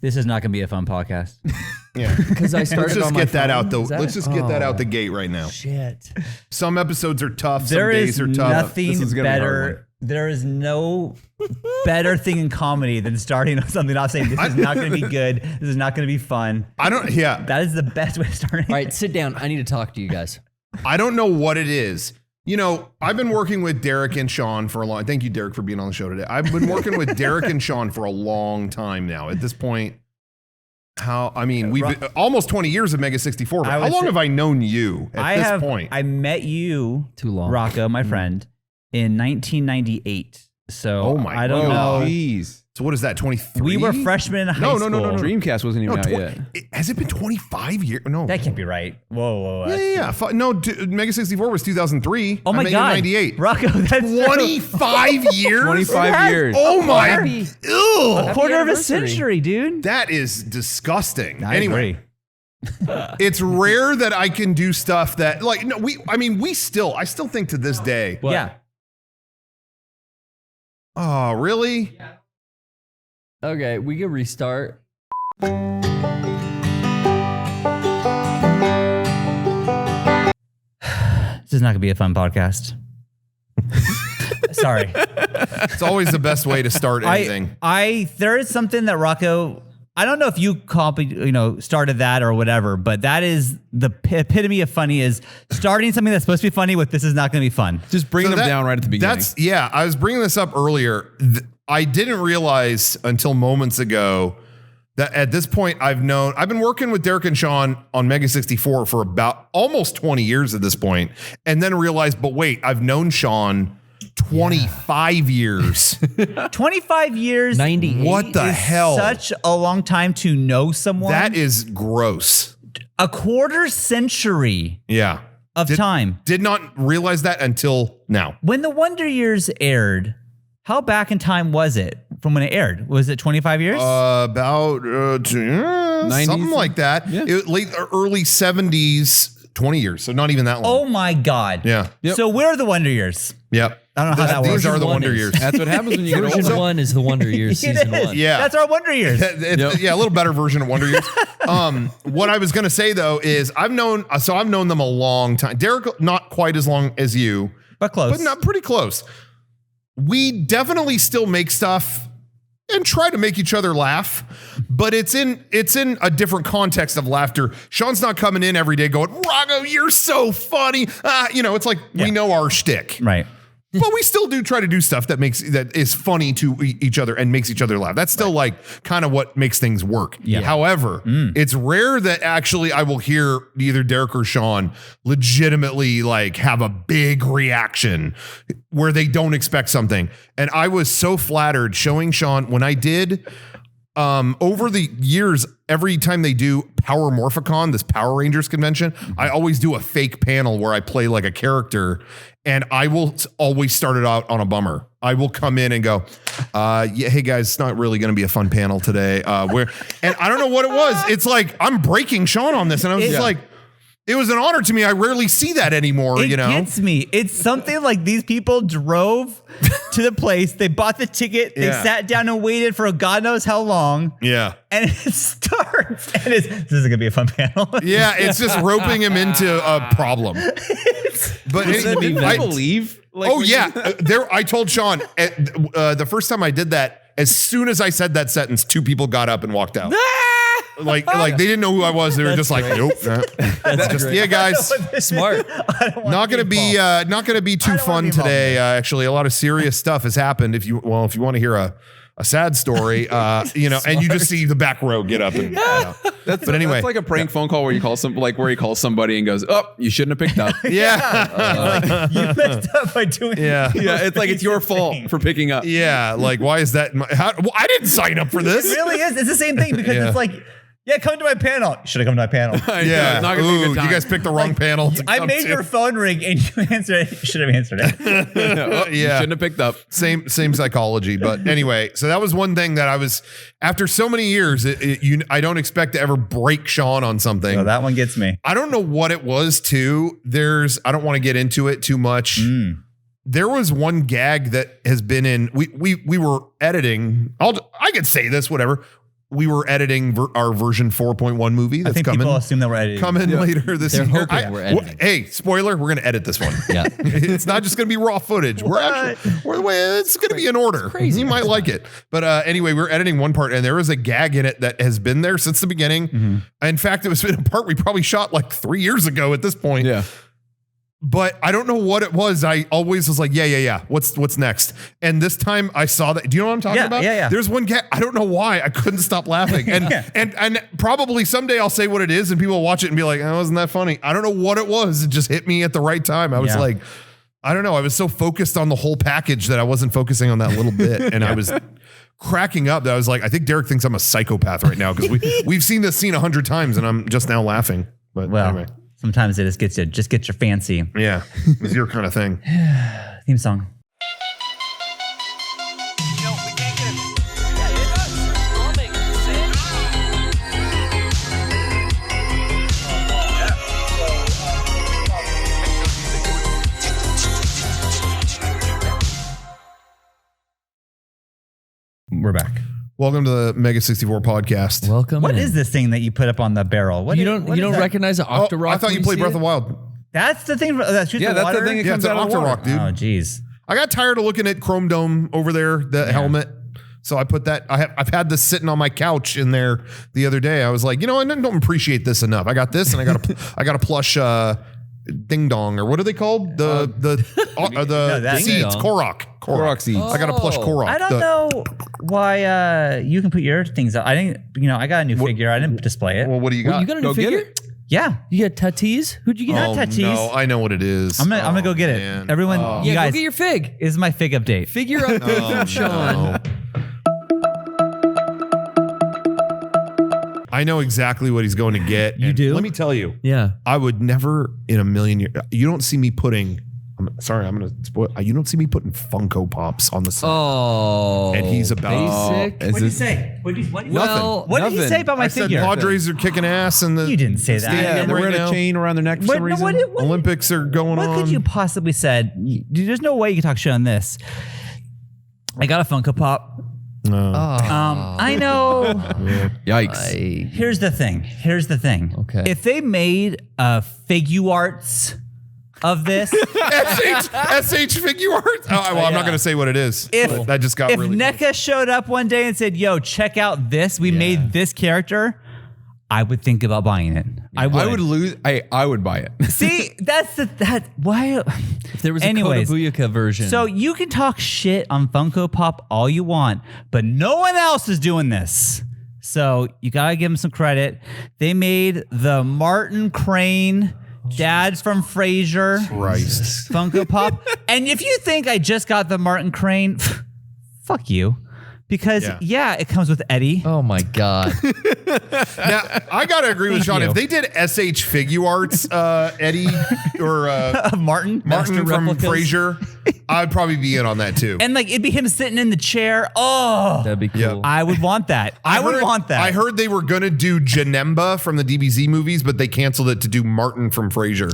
This is not going to be a fun podcast. Yeah, because I started. Let's just on my get that phone. out though. Is that Let's it? just get that out the gate right now. Shit. Some episodes are tough. Some There days is are tough. nothing This is gonna be a hard better. There is no better thing in comedy than starting with something off saying this is not going to be good. This is not going to be fun. I don't. Yeah, That is the best way to start. All right, sit down. I need to talk to you guys. I don't know what it is. You know, I've been working with Derek and Sean for a long. Thank you, Derek, for being on the show today. I've been working with Derek and Sean for a long time now. At this point, we've been, almost 20 years of Mega64. But how long have I known you at this point? I met you, Too long. Rocco, my friend, in 1998. So Oh my I don't God. know. Jeez. So what is that? 23? We were freshmen in high No, school. Dreamcast wasn't even out yet. Has it been 25 years? No. That can't be right. Whoa. Yeah. No, Mega64 was 200003. Oh my I met you in God. 98. Rocco, that's 25 years? 25 years. Oh my. Happy- Ew. a quarter of a anniversary. century, dude. That is disgusting. I Anyway, agree. it's rare that I can do stuff that I still think to this day. Yeah. Oh, really? Okay, we can restart. This is not gonna be a fun podcast. Sorry. It's always the best way to start anything. There is something that Rocco, I don't know if you started that or whatever, but that is the epitome of funny, is starting something that's supposed to be funny with this is not gonna be fun. Just bringing So them that- down right at the beginning. I was bringing this up earlier. I didn't realize until moments ago that at this point I've been working with Derek and Sean on Mega64 for about almost 20 years at this point, and then realized, but wait, I've known Sean 25 years. 25 years 98. What the hell? such a long time to know someone. That is gross. a quarter century Yeah. of time. Did not realize that until now. When the Wonder Years aired, how back in time was it from when it aired? Was it 25 years? About something like that. Yeah. Early 70s, 20 years. So not even that long. Oh my God. Yeah. Yep. So where are the Wonder Years? Yep. I don't know how that These works. are the One Wonder is- Years. That's what happens when you get Version older. 1 is the Wonder Years, It season is. 1. Yeah. That's our Wonder Years. Yeah, a little better version of Wonder Years. What I was going to say though is I've known them a long time. Derek, not quite as long as you, But close. but not pretty close. We definitely still make stuff and try to make each other laugh, but it's in a different context of laughter. Sean's not coming in every day going, "Rago, you're so funny." It's like we know our shtick. Right. But we still do try to do stuff that is funny to each other and makes each other laugh. That's still like kind of what makes things work. Yeah. However, it's rare that actually I will hear either Derek or Sean legitimately like have a big reaction where they don't expect something. And I was so flattered showing Sean when I did over the years, every time they do Power Morphicon, this Power Rangers convention, I always do a fake panel where I play like a character, and I will always start it out on a bummer. I will come in and go, hey guys, it's not really going to be a fun panel today. And I don't know what it was. It's like, I'm breaking Sean on this. And I was just like, it was an honor to me. I rarely see that anymore, It gets me. It's something like these people drove to the place. They bought the ticket. They Yeah. sat down and waited for God knows how long. Yeah. And it starts. And this is going to be a fun panel. Yeah, it's just roping him into a problem. But Didn't people leave? Like, Oh when yeah, I told Sean the first time I did that. As soon as I said that sentence, 2 people got up and walked out. like they didn't know who I was. They were just like, nope. That's just yeah, guys. Smart. Not gonna be too fun today. Actually, a lot of serious stuff has happened. If you want to hear a sad story, and you just see the back row get up and. But anyway, that's like a prank phone call where you call somebody and goes, "Oh, you shouldn't have picked up." yeah, You messed up by doing yeah. Yeah, it's like it's your fault for picking up. Yeah, like why is that? I didn't sign up for this. It really is. It's the same thing because Yeah. it's like, yeah, come to my panel. You should have come to my panel. Yeah, It's not gonna be a good Ooh, time. you guys picked the wrong panel. to I come made to. your phone ring and you answered it. You should have answered it. Oh, you Yeah. shouldn't have picked up. Same psychology, but anyway, so that was one thing that I was after so many years. I don't expect to ever break Sean on something. So that one gets me. I don't know what it was too. I don't want to get into it too much. There was one gag that has been in. We were editing. I could say this, whatever. we were editing our version 4.1 movie I that's think coming. people assume that we're editing. Coming later this They're year. hoping we're editing. Hey, spoiler, we're going to edit this one. Yeah. It's not just going to be raw footage. It's going to be in order. crazy. You might like it. But anyway, we're editing one part and there was a gag in it that has been there since the beginning. In fact, it was a part we probably shot like 3 years ago at this point. Yeah. But I don't know what it was. I always was like, yeah. What's next? And this time I saw that. Do you know what I'm talking about? Yeah. There's one gag. I don't know why. I couldn't stop laughing. And and probably someday I'll say what it is and people will watch it and be like, oh, wasn't that funny? I don't know what it was. It just hit me at the right time. I was like, I don't know. I was so focused on the whole package that I wasn't focusing on that little bit. And I was cracking up that I was like, I think Derek thinks I'm a psychopath right now because we've seen this scene 100 times and I'm just now laughing. But anyway. Sometimes it just gets your fancy. Yeah, it's your kind of thing. Theme song. We're back. Welcome to the Mega64 podcast. Welcome. What in. is this thing that you put up on the barrel? What You is- don't what is that? recognize an Oh, Octorock? I thought you played Breath of the Wild. Wild. That's the thing that shoots Yeah, the that's water? the thing that Yeah, comes it's an out of the water. Octorock, dude. Oh, geez. I got tired of looking at Chrome Dome over there, the helmet. So I put that. I've had this sitting on my couch in there the other day. I was like, I don't appreciate this enough. I got this, and I got a plush ding dong, or what are they called? The that's seeds, Ding Dong. Korok seeds. I got a plush Korok. I don't know why you can put your things up. I didn't, I got a new figure. I didn't display it. Well, what do you got? Well, you got a new Go get figure? it. Yeah. You got Tatis? Who'd you get? Not Tatis. No, I know what it is. I'm gonna go get it. man. Everyone, you Yeah, guys, go get your fig. this is my fig update. Figure update from Sean. No. I know exactly what he's going to get. You and do? Let me tell you. Yeah. I would never in a million years. You don't see me putting. I'm going to spoil. You don't see me putting Funko Pops on the side. Oh. And he's about- basic. Is it- say? What did Well, what did he nothing. say about my I said figure? Padres are kicking ass, and the You didn't say that. stadium Yeah, they're right wearing now. a chain around their neck for What- some reason. what- Olympics are going What on. could you possibly said? There's no way you can talk shit on this. I got a Funko Pop. I know. Yikes. Here's the thing. Okay. If they made figuarts of this, SH figure art. Oh, well, I'm not going to say what it is. If- That just got if really. NECA showed up one day and said, "Yo, check out this. We made this character," I would think about buying it. I would. lose. I would buy it. See, why? If there was a Anyways, Kota Booyaka version. So you can talk shit on Funko Pop all you want, but no one else is doing this. So you gotta give them some credit. They made the Martin Crane, dad from Frasier, Christ. Funko Pop. And if you think I just got the Martin Crane, fuck you. Because it comes with Eddie. Oh my God. Now, I got to agree with Thank Sean. you. If they did SH Figure Arts, Eddie or Martin. Martin from replicas. Frasier, I'd probably be in on that too. And like it'd be him sitting in the chair. Oh, That'd be cool. Yeah. I would want that. I would want that. I heard they were going to do Janemba from the DBZ movies, but they canceled it to do Martin from Frasier.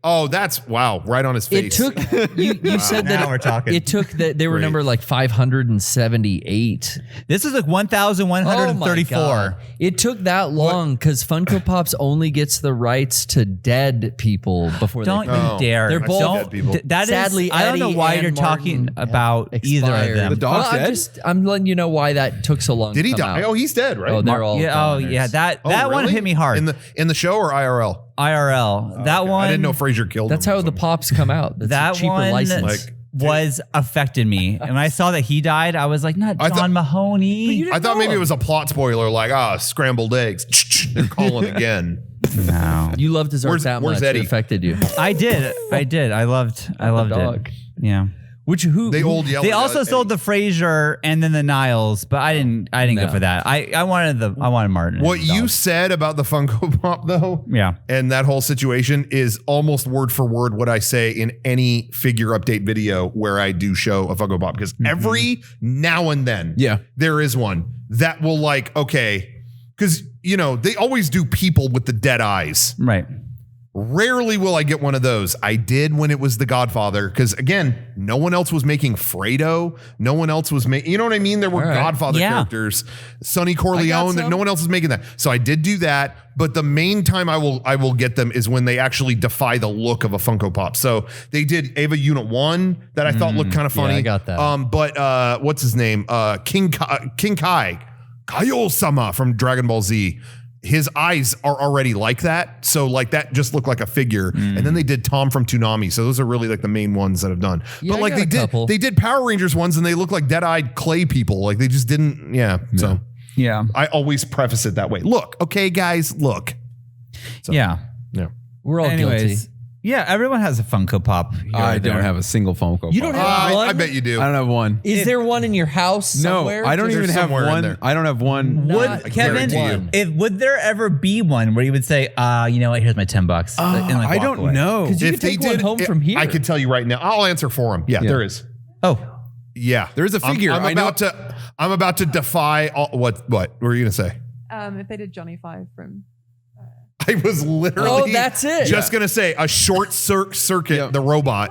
Oh, that's wow. Right on his It face. took you said that Now we're talking. It took that they were Great. number like 578. This is like Oh my 1,134. God. It took that long because Funko Pops only gets the rights to dead people before Don't they Oh. you dare. They're both- dead people. That is. Sadly, I don't know Eddie why and you're talking Martin about have either of expired. them. The dog's Well, dead? I'm letting you know why that took so long. Did he to come die? out. Oh, he's dead, right? Oh, they're all Yeah, goners. that Oh, one really? hit me hard. In the show or IRL? IRL. That Okay. one. I didn't know Frasier killed That's him or how the something. pops come out. That's that a cheaper one license. Like- was affected me, and when I saw that he died, I was like, not I John thought- Mahoney. I thought maybe it was a plot spoiler, like scrambled eggs. They're calling again. No, you loved his art Where's- that where's much. Eddie? It affected you. I did. I loved dog. it. Yeah. They old yellow. They also sold the Frasier and then the Niles, but I didn't go for that. I wanted Martin. What and the you dog. said about the Funko Pop, though, Yeah. and that whole situation is almost word for word what I say in any figure update video where I do show a Funko Pop, because every now and then, there is one that will like, okay, because they always do people with the dead eyes. Right. Rarely will I get one of those. I did when it was The Godfather, because again, no one else was making Fredo. No one else was making, you know what I mean? There were Godfather characters, Sonny Corleone, that no one else was making that. So I did do that. But the main time I will get them is when they actually defy the look of a Funko Pop. So they did Ava Unit 1 that I thought looked kind of funny. Yeah, I got that. But what's his name? King Kai, Kaio-sama from Dragon Ball Z. His eyes are already like that. So like that just looked like a figure. And then they did Tom from Toonami. So those are really like the main ones that have done. Yeah, but like they did Power Rangers ones and they look like dead-eyed clay people. Like they just didn't. Yeah. So Yeah. I always preface it that way. Look, okay, guys, look. So, Yeah. Yeah. We're all guilty. Anyways, yeah, everyone has a Funko Pop. here I or don't there. have a single Funko You don't Pop. have one? I bet you do. I don't have one. Is there one in your house somewhere? No, I don't Just- even There's have somewhere in one. there. I don't have one. Not Would Kevin, guarantee you. would there ever be one where you would say, you know what, here's my $10, and like I walk don't away? know. 'Cause you could take one home from here. I can tell you right now. I'll answer for him. Yeah, there is. Oh, Yeah, There's a figure. I'm I know- about to defy all, what were you gonna say? If they did Johnny Five from I was literally Oh, that's it. just gonna say a short circuit, Yeah. the robot.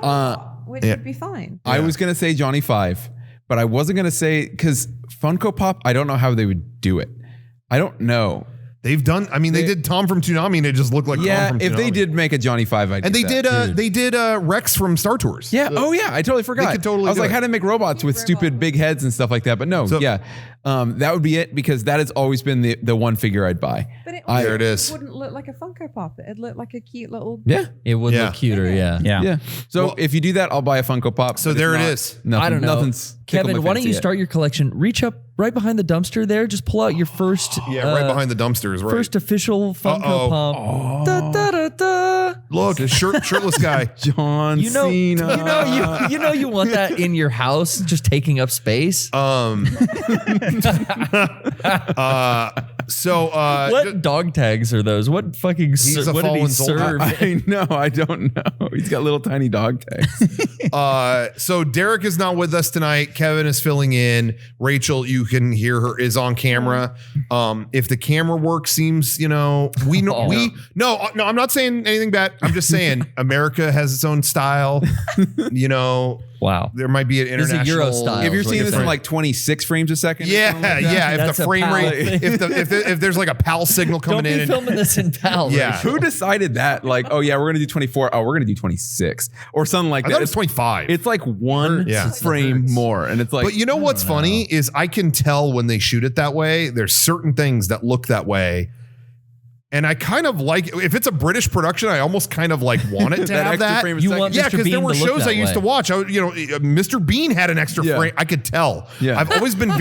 which Yeah. would be fine. I was gonna say Johnny 5, but I wasn't gonna say because Funko Pop. I don't know how they would do it. I don't know. They've done. I mean, they did Tom from Toonami, and it just looked like Yeah, Tom from if they Toonami. did make a Johnny 5, I'd and get that. they did Rex from Star Tours. Yeah. Oh, yeah. I totally forgot. could totally I was do like, it. how to make robots with stupid big heads and stuff like that. But no, So- yeah, that would be it because that has always been the one figure I'd buy. But it, There it is. wouldn't look like a Funko Pop. It'd look like a cute little. Yeah. It would Yeah. look cuter, yeah. Yeah. So Well- if you do that, I'll buy a Funko Pop. So but if there it not, is. Nothing, I don't know. Nothing's tickled Kevin, my why don't fancy you yet. start your collection? Reach up right behind the dumpster there. Just pull out your first right behind the dumpsters. Right. first official Funko Uh-oh. Pop. Da, da, da, da. Look, a shirtless guy. John You know, Cena. you know you want that in your house, just taking up space. So What dog tags are those? What fucking He's a what did he fallen soldier. serve? I know. I don't know. He's got little tiny dog tags. so Derek is not with us tonight. Kevin is filling in. Rachel, you can hear her, is on camera. If the camera work seems, we know no, I'm not saying anything bad. I'm just saying America has its own style. Wow. There might be an This is a international Euro style. If you're what seeing you're this in saying. like 26 frames a second. or something Yeah, like that. yeah. If That's the a frame PAL. rate, if there's like a PAL signal coming Don't in, be and, filming this in PAL. Yeah. Who decided that? Like, oh yeah, we're gonna do 24. Oh, we're gonna do 26 or something like I that. thought it was 25. It's like one Yeah. frame more, and it's like. But you know what's funny is I can tell when they shoot it that way. There's certain things that look that way. And I kind of like, if it's a British production, I almost kind of like want it to That have extra that. frame a You second. want Yeah, Mr. because there Bean were to look shows I that used to way. watch. Mr. Bean had an extra Yeah. frame. I could tell. Yeah. I've always been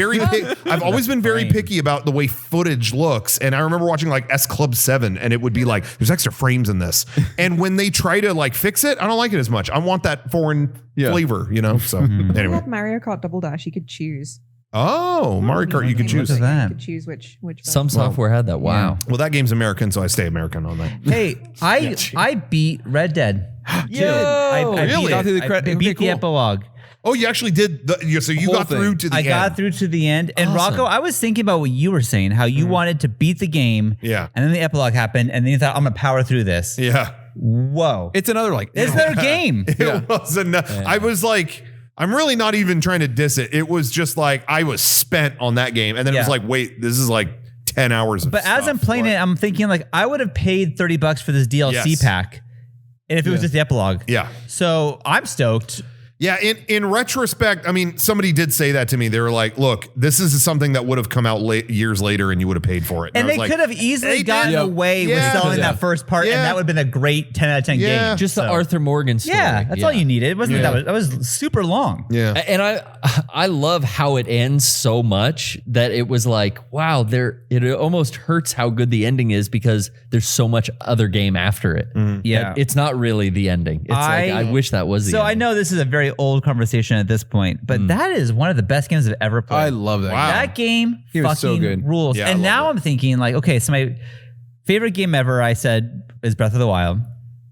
very picky about the way footage looks. And I remember watching like S Club 7 and it would be like, there's extra frames in this. And when they try to like fix it, I don't like it as much. I want that foreign flavor, So If you anyway. had Mario Kart Double Dash, you could choose. Oh, Mario Kart, you can choose. Look at that. You could choose which. Some software had that. Wow. Well, that game's American, so I stay American on that. Hey, I beat Red Dead. Yo! I Really? beat, Got through the I credit- beat okay, the cool. epilogue. Oh, you actually did. So you Whole got through thing. to the I end. got through to the end. And Rocco, I was thinking about what you were saying, how you wanted to beat the game. Yeah. And then the epilogue happened. And then you thought, I'm going to power through this. Yeah. Whoa. It's another like. It's their game. It was enough. I was like, I'm really not even trying to diss it. It was just like I was spent on that game. And then it was Yeah. like, wait, this is like 10 hours of But as stuff. I'm playing it, I'm thinking like, I would have paid $30 for this DLC Yes. pack. And if it was just the epilogue. Yeah. So I'm stoked. Yeah, in retrospect, I mean, somebody did say that to me. They were like, "Look, this is something that would have come out years later, and you would have paid for it." And I they was like, could have easily they gotten did. away with Yeah. selling Yeah. that first part, Yeah. and that would have been a great 10 out of 10 Yeah. game. Just the So- Arthur Morgan story. Yeah, that's all you needed. It wasn't that was super long. Yeah, And I love how it ends so much that it was like, wow, it almost hurts how good the ending is because there's so much other game after it. Yeah. That it's not really the ending. It's like I wish that was the So I ending. know this is a very old conversation at this point, but that is one of the best games I've ever played. I love that. Wow. That game It was so fucking good. rules. Yeah, I and love now it. I'm thinking like, okay, so my favorite game ever, I said, is Breath of the Wild.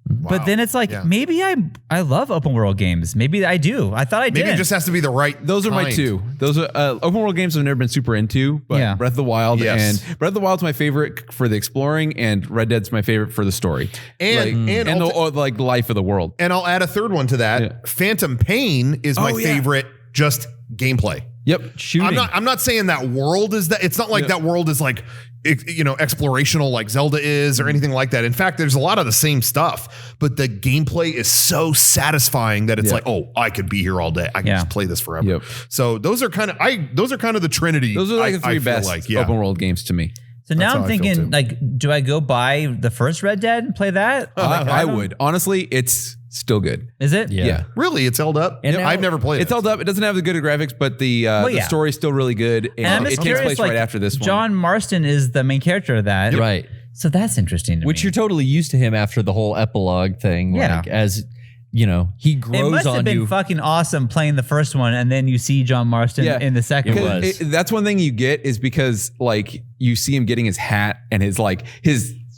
But then it's like, Yeah. maybe I love open world games. Maybe I do. I thought I did. Maybe it just has to be the right. Those are my kind. two. Those are open world games I've never been super into, but Yeah. Breath of the Wild Yes. and Breath of the Wild's my favorite for the exploring, and Red Dead's my favorite for the story And the life of the world. And I'll add a third one to that. Yeah. Phantom Pain is my favorite. Just gameplay. Yep. Shooting. I'm not saying that world is that. It's not like that world is like, explorational like Zelda is or anything like that. In fact, there's a lot of the same stuff, but the gameplay is so satisfying that it's like, oh, I could be here all day. I can just play this forever. Yep. So those are kind of the Trinity. Those are like the I three feel best like, open world games to me. So now That's I'm how I feel thinking, too. like, do I go buy the first Red Dead and play that? I would. Honestly, it's still good. Is it? Yeah. Really, it's held up. And now- I've never played It's it. held up. It doesn't have the good graphics, but the yeah. story's still really good. And I'm it just takes curious, place like, right after this one. John Marston is the main character of that. Right. So that's interesting to Which me. you're totally used to him after the whole epilogue thing. Yeah. Like, as he It grows must have on been you. fucking awesome playing the first one, and then you see John Marston in the second It one. was. That's one thing you get is because like you see him getting his hat and his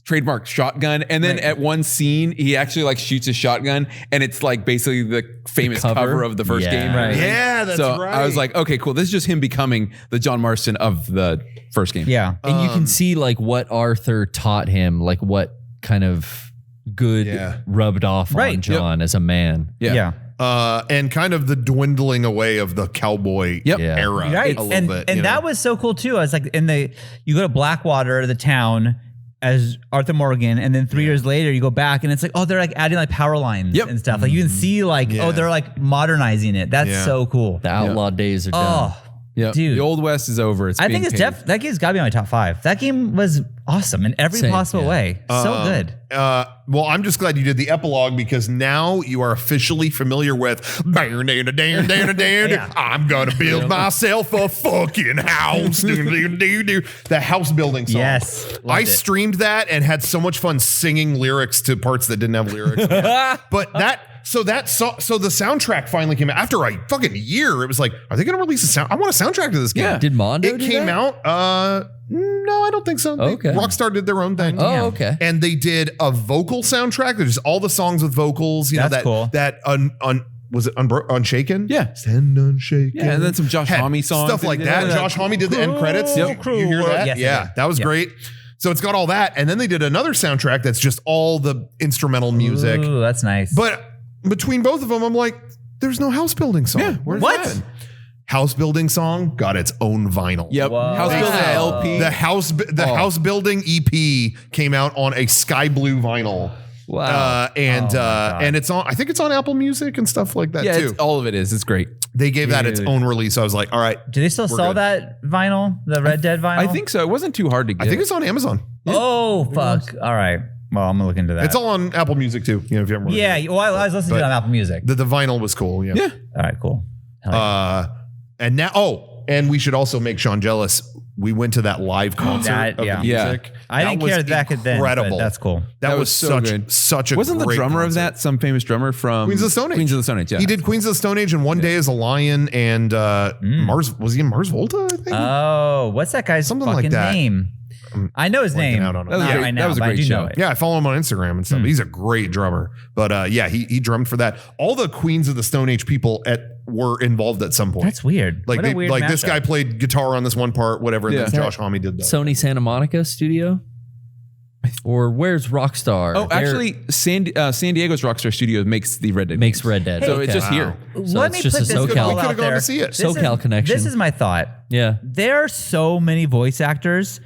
trademark shotgun, and then at one scene he actually like shoots his shotgun, and it's like basically the famous cover of the first Yeah. game. Right. Yeah, that's so right. I was like, okay, cool. This is just him becoming the John Marston of the first game. Yeah. And you can see like what Arthur taught him, like what kind of good rubbed off Right. on John as a man. Yeah. and kind of the dwindling away of the cowboy Yeah. era Right. a little And, bit. and you know? that was so cool too. I was like, you go to Blackwater, the town, as Arthur Morgan, and then 3 years later you go back and it's like, oh, they're like adding like power lines and stuff. Like you can see like, oh, they're like modernizing it. That's so cool. The outlaw days are done. Oh, Yeah. dude. The Old West is over. It's I being think it's paved. that game's gotta be on my top 5. That game was awesome in every Same, possible yeah. way. So good. Well, I'm just glad you did the epilogue because now you are officially familiar with I'm gonna build myself a fucking house. The house building song. Yes. Loved I it. streamed that and had so much fun singing lyrics to parts that didn't have lyrics. But so the soundtrack finally came out after a fucking year. It was like, are they going to release a sound? I want a soundtrack to this game. Yeah. Did Mondo It do came that? out. No, I don't think so. Okay. Rockstar did their own thing. Oh, okay. And they did a vocal soundtrack. There's all the songs with vocals. You That's know cool. that was it Unshaken? Yeah. Stand Unshaken. Yeah, and then some Josh Had Homme songs. stuff like They did that. that. Josh Homme did the end credits. Yep. You hear that? Yes, I yeah, did. that was Yeah. great. So it's got all that, and then they did another soundtrack that's just all the instrumental music. Ooh, that's nice. But between both of them, I'm like, there's no house building song. Yeah, Where's what? that? House building song got its own vinyl. Yep. Whoa. House building Wow. LP. The house building EP came out on a sky blue vinyl. Wow. And it's on. I think it's on Apple Music and stuff like that yeah, too. all of it is. It's great. They gave that its Dude. own release. I was like, all right. do they still We're sell good. that vinyl, the Red Dead vinyl? I think so. It wasn't too hard to get. I think it's on Amazon. Oh fuck! All right. Well, I'm gonna look into that. It's all on Apple Music too. You know, if you haven't. Yeah. Well, I was listening to it on Apple Music. The vinyl was cool. Yeah. Yeah. All right. Cool. Hell yeah. And now, and we should also make Sean jealous. We went to that live concert That- of yeah. the music. I didn't was care back then. But incredible. that's cool. That was so good. such a Wasn't the great drummer of concert. that some famous drummer from Queens of the Stone Age. Queens of the Stone Age. Yeah. He did Queens of the Stone Age and One Day as a Lion and Mars. Was he in Mars Volta? I think. Oh, what's that guy's Something like fucking that. name? I know his name. out on it. Not That was great. right now, That was a but I great do show. know it. Yeah, I follow him on Instagram and stuff. He's a great drummer. But yeah, he drummed for that. All the Queens of the Stone Age people were involved at some point. That's weird. like What a they, weird like this mashup. guy played guitar on this one part, whatever, and Yeah. then Josh Homme did that. Sony Santa Monica studio? Or where's Rockstar? Oh, They're- actually, San Diego's Rockstar Studio makes the Red Dead. makes games. Red Dead. So Okay. it's just here. So Let it's me just put a this SoCal. all We could've out gone there. to see it. This SoCal is- connection. This is my thought. Yeah. There are so many voice actors.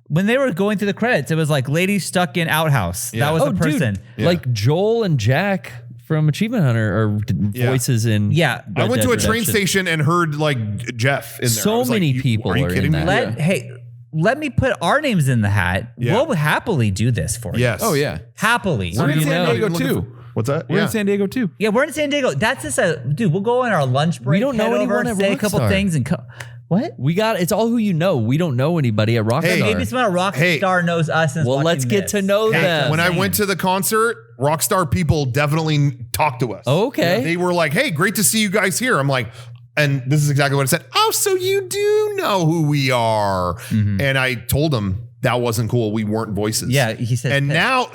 When they were going through the credits, it was like lady stuck in outhouse. Yeah. That was Oh, the person. dude. Like Joel and Jack from Achievement Hunter are voices in. Yeah. I went Red to a Dead train Redemption. station and heard like Jeff in there. So I was like, many people Are you are kidding in me? that. Let me put our names in the hat. Yeah. We'll happily do this for you. Yes. Oh yeah. Happily. We're in you San know? Diego Looking too. for- What's that? We're Yeah. in San Diego too. Yeah, we're in San Diego. That's just dude, we'll go on our lunch break. don't know head over, anyone at say a couple Rockstar. things and what? It's all who you know. We don't know anybody at Rockstar. Hey, Maybe someone at Hey. Rockstar knows us. And is Well, watching let's get this. to know Hey, them. when I went to the concert, Rockstar people definitely talked to us. Okay. They were like, hey, great to see you guys here. I'm like, and this is exactly what I said. Oh, so you do know who we are. And I told them that wasn't cool. We weren't voices. Yeah, he said. And now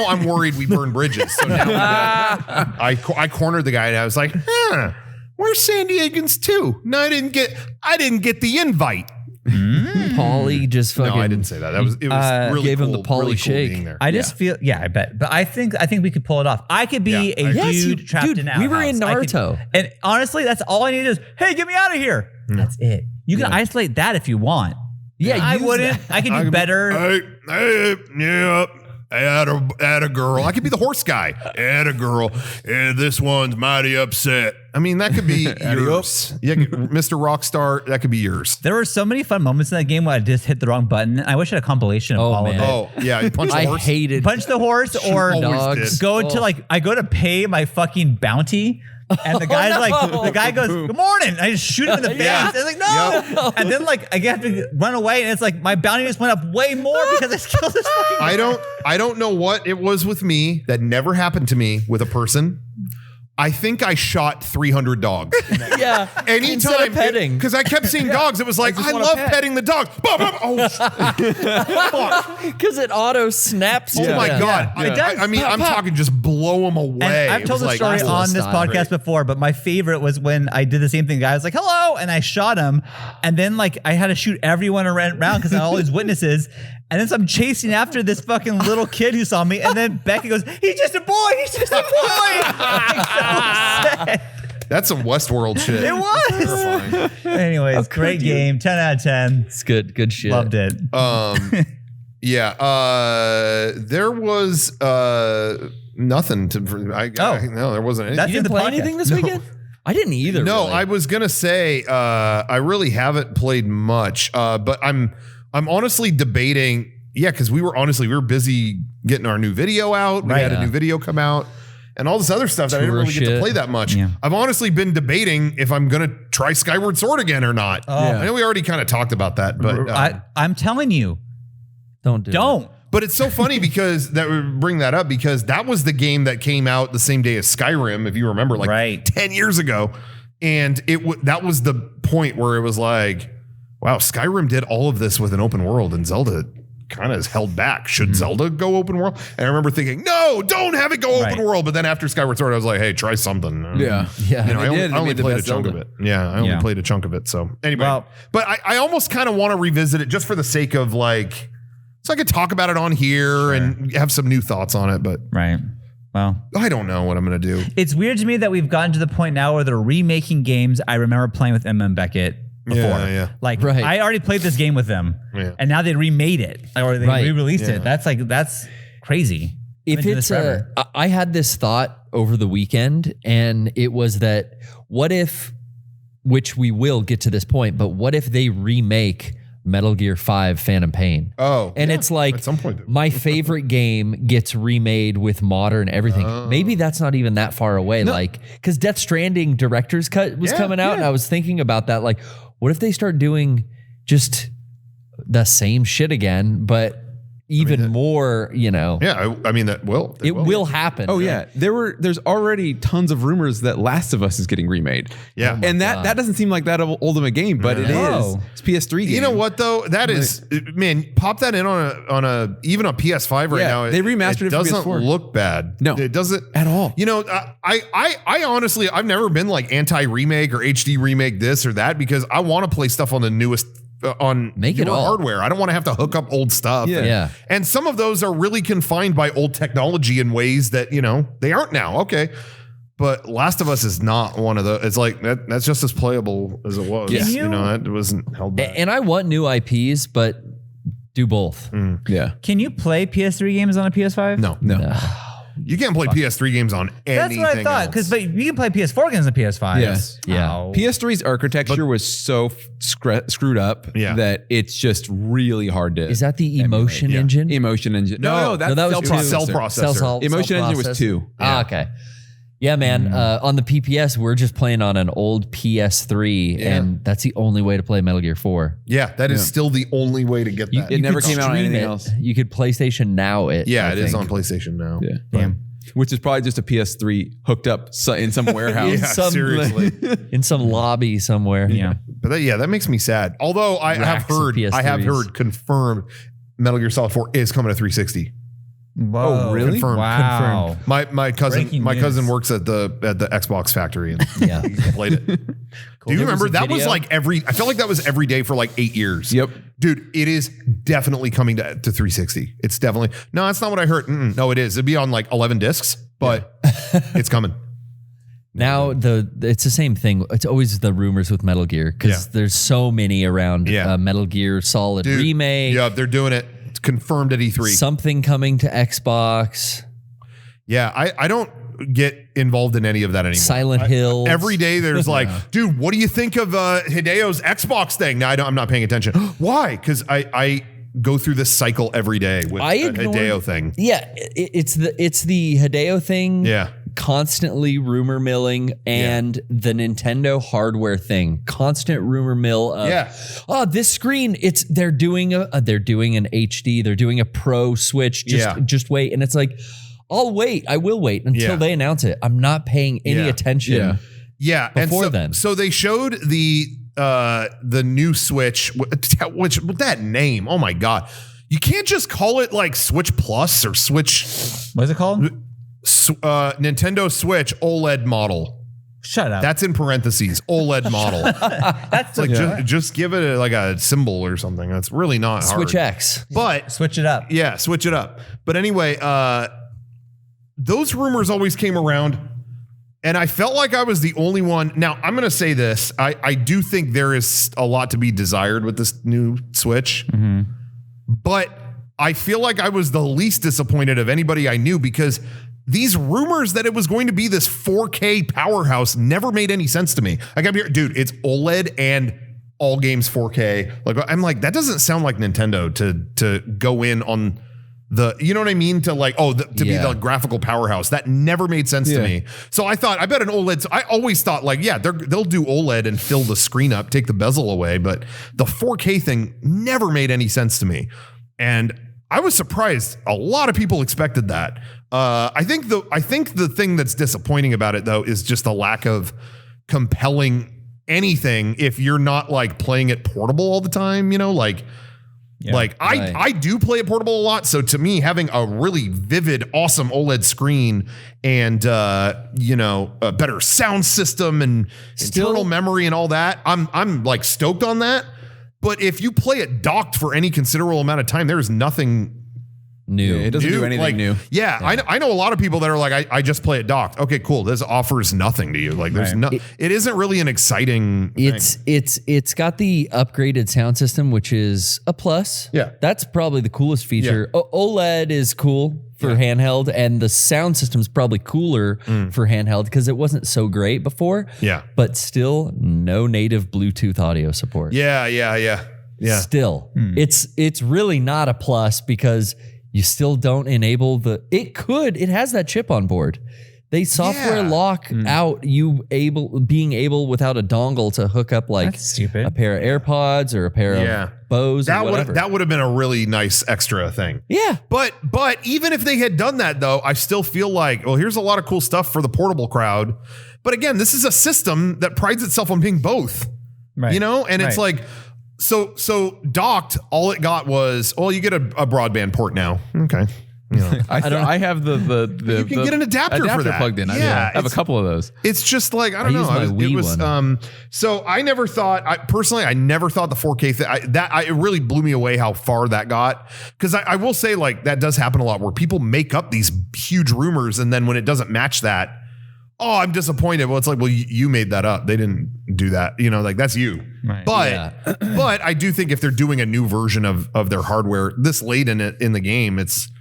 I'm worried we burn bridges. So now I cornered the guy and I was like, where's San Diegans too? No, I didn't get the invite. Paulie just fucking. No, I didn't say that. It was really gave cool. him the Paulie really shake. cool being there. I just feel, I bet. But I think we could pull it off. I could be Yeah, a I- dude trapped dude, in an we were in outhouse. I could- Naruto. and honestly, that's all I need is, hey, get me out of here. That's it. You can isolate that if you want. Yeah, I use wouldn't. that. I could do better. I had a girl. I could be the horse guy. I had a girl. And this one's mighty upset. I mean, that could be yours. Yeah, Mr. Rockstar, that could be yours. There were so many fun moments in that game where I just hit the wrong button. I wish I had a compilation of Oh, all man. of it. Oh, yeah. You punch the I horse. hated Punch the horse or always dogs. did. go to I go to pay my fucking bounty. And the guy's the guy goes, good morning. I just shoot him in the face. Yeah. It's like, no. And then I have to run away. And it's like, my bounty just went up way more because I killed this fucking I don't know what it was with me that never happened to me with a person. I think I shot 300 dogs. Yeah. Instead of petting. Because I kept seeing dogs. It was like, I love petting the dog. Oh, fuck. Because it auto snaps. Oh to my them. God. It does. I mean, I'm talking just blow them away. And I've It told was the like, story Last on this style. podcast before, but my favorite was when I did the same thing. The guy was like, hello, and I shot him. And then I had to shoot everyone around because I had all these witnesses. And then so I'm chasing after this fucking little kid who saw me. And then Becky goes, he's just a boy. He's just a boy. I'm so upset. that's some Westworld shit. It was. Anyways, great game. 10 out of 10. It's good. Good shit. Loved it. Yeah. There was nothing to. No, there wasn't anything. That's You in didn't the play podcast. anything this weekend? I didn't either. No, really. I was gonna say I really haven't played much, but I'm honestly debating. Yeah, because we were busy getting our new video out. We Right. had a Yeah. new video come out, and all this other stuff that I didn't Tour really get to shit. play that much. Yeah. I've honestly been debating if I'm gonna try Skyward Sword again or not. I know we already kind of talked about that, but I'm telling you, don't do don't. But it's so funny because that we bring that up because that was the game that came out the same day as Skyrim, if you remember, Right. 10 years ago. And that was the point where it was like, wow, Skyrim did all of this with an open world and Zelda kind of is held back. Should Zelda go open world? And I remember thinking, no, don't have it go Right. open world. But then after Skyward Sword, I was like, hey, try something. Yeah. You know, And I they only, did. I only They made the played a best chunk Zelda. of it. Yeah, I only Yeah. played a chunk of it. So anyway, Well- but I almost kind of want to revisit it just for the sake of so I could talk about it on here and have some new thoughts on it. But Right. Well, I don't know what I'm going to do. it's weird to me that we've gotten to the point now where they're remaking games I remember playing with Emma and Beckett before. Yeah. Right. I already played this game with them, Yeah. and now they remade it or they Right. re-released it. That's crazy. If I've been doing it's this forever. I had this thought over the weekend, and it was that what if, which we will get to this point, but what if they remake Metal Gear 5 Phantom Pain? Oh, And yeah, it's like at some point. my favorite game gets remade with modern everything. Maybe that's not even that far away. Because Death Stranding director's cut was Yeah, coming out, yeah. and I was thinking about that. Like, what if they start doing just the same shit again, but even more? Yeah, I mean that will. It will happen. Oh yeah, there's already tons of rumors that Last of Us is getting remade. Yeah. and that doesn't seem like that old of a game, but it is. No. It's a PS3 game. You know what though? That is, man. Pop that in on a even on PS5 right Yeah, now. they remastered it for doesn't PS4. look bad. No. it doesn't At all. You know, I honestly I've never been like anti remake or HD remake this or that because I want to play stuff on the newest. On Make it newer all. hardware. I don't want to have to hook up old stuff. Yeah. Yeah. And some of those are really confined by old technology in ways that, they aren't now. Okay. But Last of Us is not one of those. It's like that's just as playable as it was. Yeah. It wasn't held back. And I want new IPs, but do both. Yeah. Can you play PS3 games on a PS5? No. You can't play PS3 games on That's anything what I thought. else. But you can play PS4 games on PS5. Yes. Yeah. Oh. PS3's architecture was so screwed up Yeah. that it's just really hard to. Is that the emotion yeah. engine? Emotion Engine? No, that's that was cell two. processor. Cell processor. Emotion Engine was processor. 2. Ah, okay. Yeah, man. On the PPS, we're just playing on an old PS3, and that's the only way to play Metal Gear 4. Yeah, that is still the only way to get that. It never could came out on stream anything it. else. You could PlayStation Now it. yeah, I it is think. on PlayStation now. Yeah. Damn. Which is probably just a PS3 hooked up in some warehouse. Yeah, Some- seriously. in some lobby somewhere. Yeah. But that makes me sad. Although I have Racks of heard PS3s. confirmed Metal Gear Solid 4 is coming to 360. Whoa. really? Confirmed. Wow. My cousin Breaking cousin news. works at the Xbox factory and Yeah. he played it. Do you There was remember a that was video- like I felt like that was every day for like 8 years. Yep. Dude, it is definitely coming to 360. It's definitely no, that's not what I heard. No, it is. It'd be on like 11 discs, but it's coming. Now it's the same thing. It's always the rumors with Metal Gear because Yeah. there's so many around. Yeah. Metal Gear Solid Dude, remake. Yeah, they're doing it. It's confirmed at E3. Something coming to Xbox. Yeah, I don't get involved in any of that anymore. Silent Hill. Every day there's like, dude, what do you think of Hideo's Xbox thing? No, I'm not paying attention. Why? Because I go through this cycle every day with I a ignore- Hideo thing. Yeah, it's the Hideo thing. Yeah. Constantly rumor milling and the Nintendo hardware thing. Constant rumor mill of oh, this screen, they're doing an HD, they're doing a Pro Switch. Just wait. And it's like, I'll wait. I will wait until they announce it. I'm not paying any attention. Yeah. Yeah. Before and then. So they showed the new Switch, which with that name, oh my God. You can't just call it like Switch Plus or Switch What's it called? Nintendo Switch OLED model. Shut up. That's in parentheses, OLED model. That's Like okay. just give it like a symbol or something. That's really not Switch hard. X. But Switch it up. yeah, switch it up. But anyway, those rumors always came around, and I felt like I was the only one. Now, I'm going to say this. I do think there is a lot to be desired with this new Switch, but I feel like I was the least disappointed of anybody I knew because these rumors that it was going to be this 4K powerhouse never made any sense to me. Like, I'm here, dude, it's OLED and all games 4K. Like, I'm like, that doesn't sound like Nintendo to go in on the, you know what I mean? To like, to be the graphical powerhouse. That never made sense to me. So I thought, I bet an OLED, I always thought like, they'll do OLED and fill the screen up, take the bezel away. But the 4K thing never made any sense to me. And I was surprised. A lot of people expected that. I think the thing that's disappointing about it though is just the lack of compelling anything if you're not like playing it portable all the time, you know, like I do play it portable a lot. So to me, having a really vivid, awesome OLED screen and a better sound system and internal memory and all that, I'm like stoked on that. But if you play it docked for any considerable amount of time, there is nothing New. It doesn't do anything like, new. Yeah, I know a lot of people that are like, I just play it docked. Okay, cool. This offers nothing to you. Like, there's it isn't really an exciting thing. It's got the upgraded sound system, which is a plus. Yeah. That's probably the coolest feature. OLED is cool for handheld, and the sound system's probably cooler for handheld because it wasn't so great before. Yeah. But still no native Bluetooth audio support. Yeah. Still. It's really not a plus because you still don't enable it has that chip on board. They software lock out being able without a dongle to hook up like That's stupid. a pair of AirPods or a pair of Bose or whatever. That would have been a really nice extra thing. Yeah. But even if they had done that though, I still feel like, well, here's a lot of cool stuff for the portable crowd. But again, this is a system that prides itself on being both. Right. You know, and it's like so docked, all it got was, well, you get a broadband port now. Okay. You know. I have the You can get an adapter for that. plugged in. Yeah, I have a couple of those. It's just like, I don't know. use my It Wii was one. so I never thought, I never thought the 4K thing, it really blew me away how far that got. Because I will say, like, that does happen a lot where people make up these huge rumors and then when it doesn't match that, oh, I'm disappointed. Well, it's like, well, you made that up. They didn't do that. You know, like that's you. Right. But but I do think if they're doing a new version of their hardware this late in the game, it's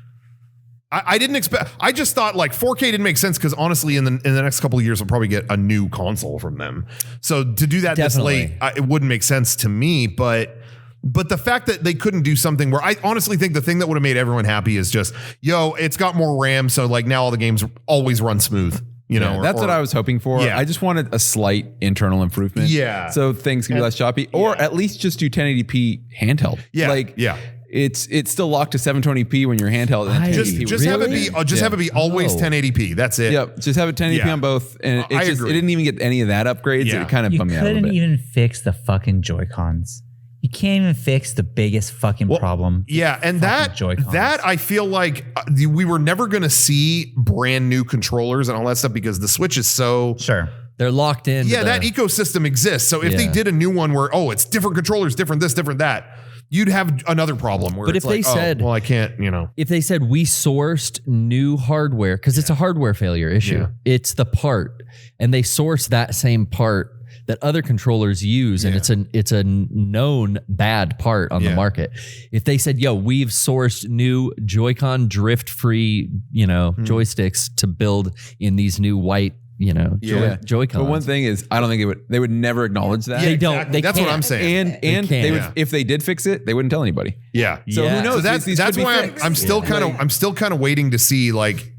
I didn't expect. I just thought like 4K didn't make sense because honestly, in the next couple of years, we'll probably get a new console from them. So to do that this late, it wouldn't make sense to me. But the fact that they couldn't do something where I honestly think the thing that would have made everyone happy is just, it's got more RAM, so like now all the games always run smooth. You know, That's what I was hoping for. Yeah. I just wanted a slight internal improvement. Yeah. So things can be less choppy, or at least just do 1080p handheld. Yeah. Like, yeah. It's still locked to 720p when you're handheld. And Just have it be have it be always 1080p. That's it. Yep. Just have it 1080p Yeah. on both, and it agree. didn't even get any of that upgrades. Yeah. It kind of You bummed me out a little couldn't bit. even fix the fucking Joy-Cons. You can't even fix the biggest fucking problem. Yeah, and Joy-Cons. that I feel like we were never going to see brand new controllers and all that stuff because the Switch is so Sure. They're locked in. yeah, that ecosystem exists. So if they Yeah. did a new one where it's different controllers, different this, different that, you'd have another problem. Where But it's if they like, said- well, I can't, If they said we sourced new hardware, because it's a hardware failure issue, Yeah. it's the part, and they source that same part that other controllers use, and it's a known bad part on the Yeah. market. If they said, "Yo, we've sourced new Joy-Con drift-free, joysticks to build in these new white, Joy-Cons," But one thing is, I don't think they would never acknowledge that. They don't. exactly. They That's what can't. I'm saying. And They they would, can't. if they did fix it, they wouldn't tell anybody. Yeah. So Yeah. who knows? So that's These could be why fixed. I'm still kind of waiting to see like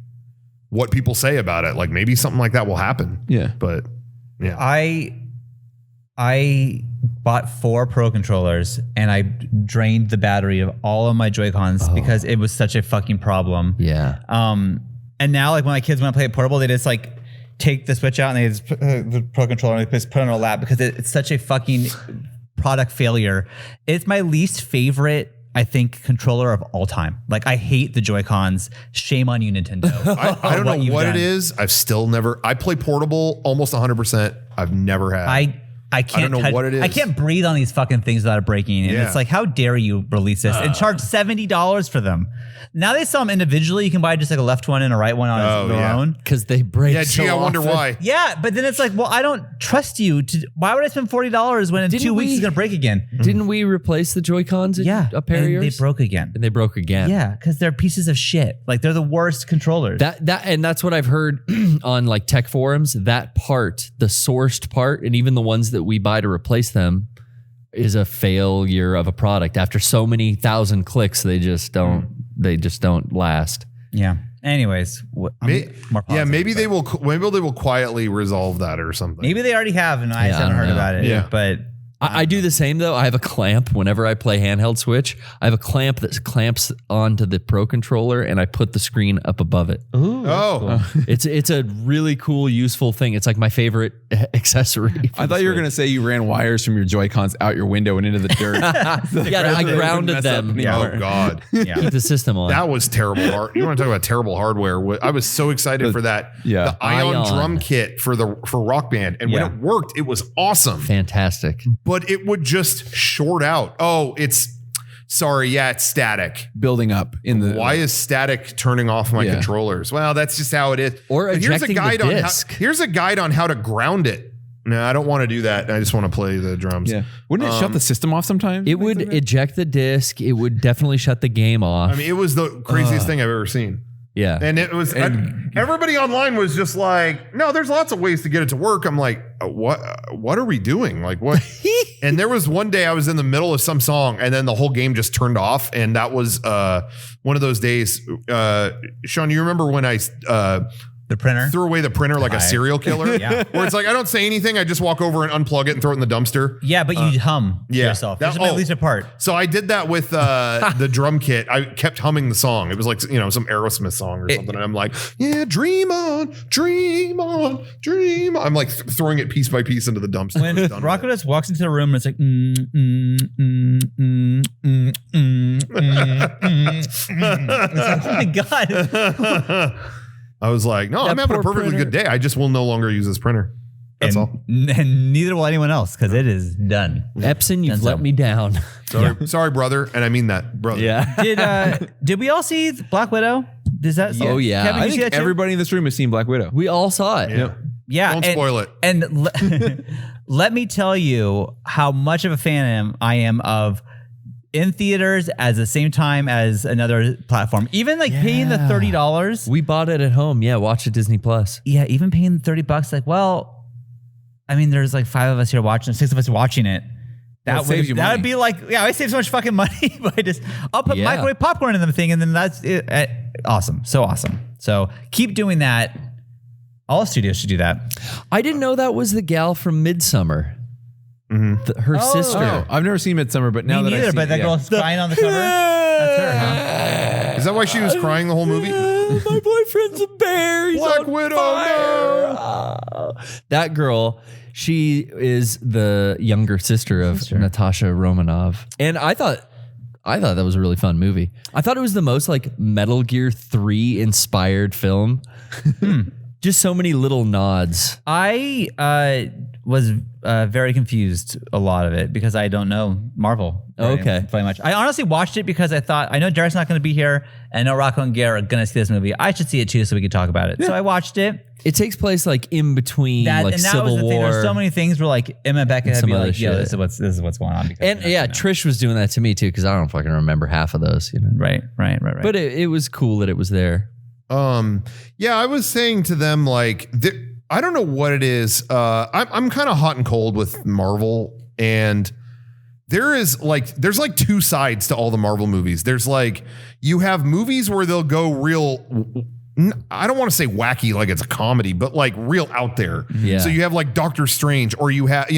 what people say about it. Like maybe something like that will happen. Yeah. But yeah. I bought 4 Pro controllers and I drained the battery of all of my Joy-Cons because it was such a fucking problem. Yeah. And now like when my kids want to play it portable, they just like take the Switch out and they just put the Pro controller and they just put it on their lap because it's such a fucking product failure. It's my least favorite, I think, controller of all time. Like I hate the Joy-Cons. Shame on you, Nintendo. I don't know you've what done. it is. I've still never. I play portable almost 100%. I've never had. I can't know what it is. I can't breathe on these fucking things without it breaking. And Yeah. it's like, how dare you release this and charge $70 for them? Now they sell them individually. You can buy just like a left one and a right one on their yeah. own. Because they break. yeah. so Gee, I wonder often. why. Yeah, but then it's like, well, I don't trust you. Why would I spend $40 when in Didn't 2 weeks we- it's gonna break again? Didn't we replace the Joy-Cons in a pair of and yours? they broke again. And they broke again. Yeah, because they're pieces of shit. Like they're the worst controllers. That's what I've heard on like tech forums. That part, the sourced part, and even the ones that we buy to replace them, is a failure of a product. After so many thousand clicks, they just don't. They just don't last. yeah. Anyways, more positive, Maybe but- they will. Maybe they will quietly resolve that or something. Maybe they already have, and I just I haven't don't heard know. about it. Yeah. But I do the same though. I have a clamp whenever I play handheld Switch. I have a clamp that clamps onto the Pro controller, and I put the screen up above it. It's a really cool, useful thing. It's like my favorite accessory. I thought you were going to say you ran wires from your Joy-Cons out your window and into the dirt. Yeah, I grounded them. Oh God. Keep the system on. That was terrible. You want to talk about terrible hardware? I was so excited for that. Yeah. The Ion Ion. drum kit for Rock Band, and when Yeah. it worked, it was awesome. Fantastic. But it would just short out. Oh, it's static. Building up in the. Why is static turning off my Yeah. controllers? Well, that's just how it is. Or But ejecting the disc. Here's a guide on how to ground it. No, I don't want to do that. I just want to play the drums. Yeah. Wouldn't it shut the system off sometimes? It would eject the disc. It would definitely shut the game off. I mean, it was the craziest thing I've ever seen. yeah. And it was everybody online was just like, no, there's lots of ways to get it to work. I'm like, what are we doing? Like what? And there was one day I was in the middle of some song and then the whole game just turned off. And that was one of those days. Sean, you remember when I the printer. threw away the printer like a serial killer? Yeah. Where it's like, I don't say anything. I just walk over and unplug it and throw it in the dumpster. Yeah, but you hum to yeah. yourself. That- That's my oh. least part. So I did that with the drum kit. I kept humming the song. It was like, some Aerosmith song or something. And I'm like, yeah, dream on, dream on, dream on. I'm like throwing it piece by piece into the dumpster. When Done with it. Rocco just walks into the room and it's like, It's like, oh my God. I was like, no, I'm having a poor perfectly printer. good day. I just will no longer use this printer. That's all. And neither will anyone else because it is done. Epson, you've That's let all. me down. Sorry, brother. And I mean that, brother. Yeah. Did we all see Black Widow? Does that? Oh, yeah. Kevin, I you see think that too? everybody in this room has seen Black Widow. We all saw it. Yeah. Yeah, Don't spoil it. And let me tell you how much of a fan I am of in theaters at the same time as another platform. Even like paying the $30. We bought it at home. Yeah, watch it Disney Plus. Yeah, even paying $30. Like, well, I mean, there's like 5 of us here watching, 6 of us watching it. Well, it saves you that money. would be like, yeah, I save so much fucking money by I'll put Yeah. microwave popcorn in the thing, and then that's it. Awesome, so awesome. So keep doing that. All studios should do that. I didn't know that was the gal from Midsummer. Her sister. Oh, I've never seen Midsummer, but now Me that neither, I've seen but it, that yeah. girl's crying on the cover. That's her, huh? Is that why she was crying the whole movie? My boyfriend's a bear. He's Black on Widow, fire. That girl, She is the younger sister of Natasha Romanov. And I thought that was a really fun movie. I thought it was the most like Metal Gear 3 inspired film. Just so many little nods. I was very confused a lot of it because I don't know Marvel very much. I honestly watched it because I thought, I know Derek's not going to be here and I know Rocco and Garrett are going to see this movie. I should see it too so we could talk about it. Yeah. So I watched it. It takes place like in between like Civil War. Thing. There's so many things where like Emma Beckett had to be like, yo, shit. this is what's going on. And yeah, Trish was doing that to me too because I don't fucking remember half of those. You know? Right. But it was cool that it was there. Yeah, I was saying to them like, I don't know what it is. I'm kind of hot and cold with Marvel, and there's like two sides to all the Marvel movies. There's like, you have movies where they'll go real, I don't want to say wacky like it's a comedy, but like real out there. Yeah. So you have like Doctor Strange, or you have,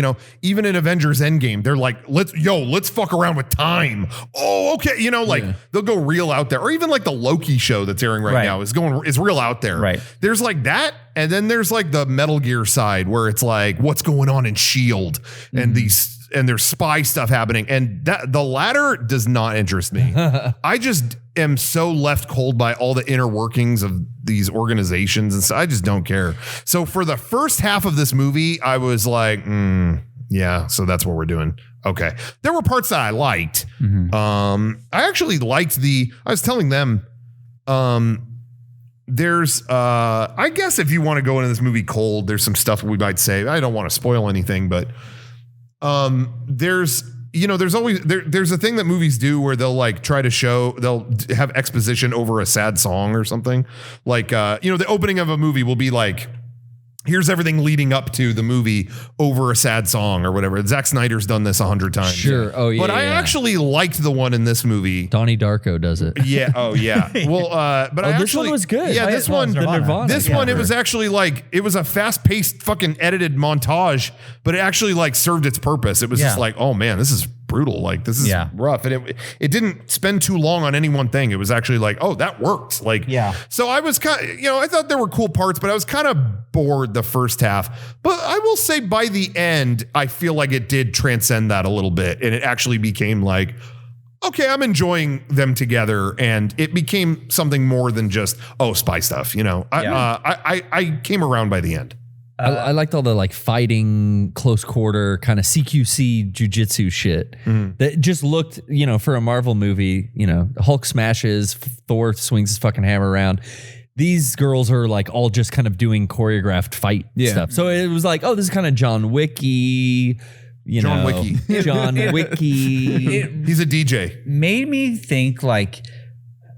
even in Avengers Endgame, they're like, let's fuck around with time. Oh, okay. They'll go real out there. Or even like the Loki show that's airing right now is real out there. Right. There's like that. And then there's like the Metal Gear side where it's like, what's going on in S.H.I.E.L.D. and there's spy stuff happening. And that the latter does not interest me. I just am so left cold by all the inner workings of these organizations. And so I just don't care. So for the first half of this movie, I was like, yeah, so that's what we're doing. Okay. There were parts that I liked. I actually liked I was telling them, there's, I guess if you want to go into this movie cold, there's some stuff we might say. I don't want to spoil anything, but there's a thing that movies do where they'll like try to they'll have exposition over a sad song or something. Like, the opening of a movie will be like, here's everything leading up to the movie over a sad song or whatever. Zack Snyder's done this 100 times. Sure. Oh, yeah. But I actually liked the one in this movie. Donnie Darko does it. Yeah. Oh, yeah. Well, but this one was good. Yeah, this one, it was actually like, it was a fast-paced fucking edited montage, but it actually like served its purpose. It was just like, oh man, this is brutal. Like, this is rough. And it didn't spend too long on any one thing. It was actually like, oh, that worked. Like, so I was kind of, I thought there were cool parts, but I was kind of bored the first half. But I will say by the end, I feel like it did transcend that a little bit. And it actually became like, okay, I'm enjoying them together. And it became something more than just, spy stuff. I came around by the end. I liked all the like fighting, close quarter, kind of CQC jujitsu shit that just looked, for a Marvel movie, Hulk smashes, Thor swings his fucking hammer around. These girls are like all just kind of doing choreographed fight stuff. So it was like, oh, this is kind of John Wicky. John Wicky. He's a DJ. Made me think like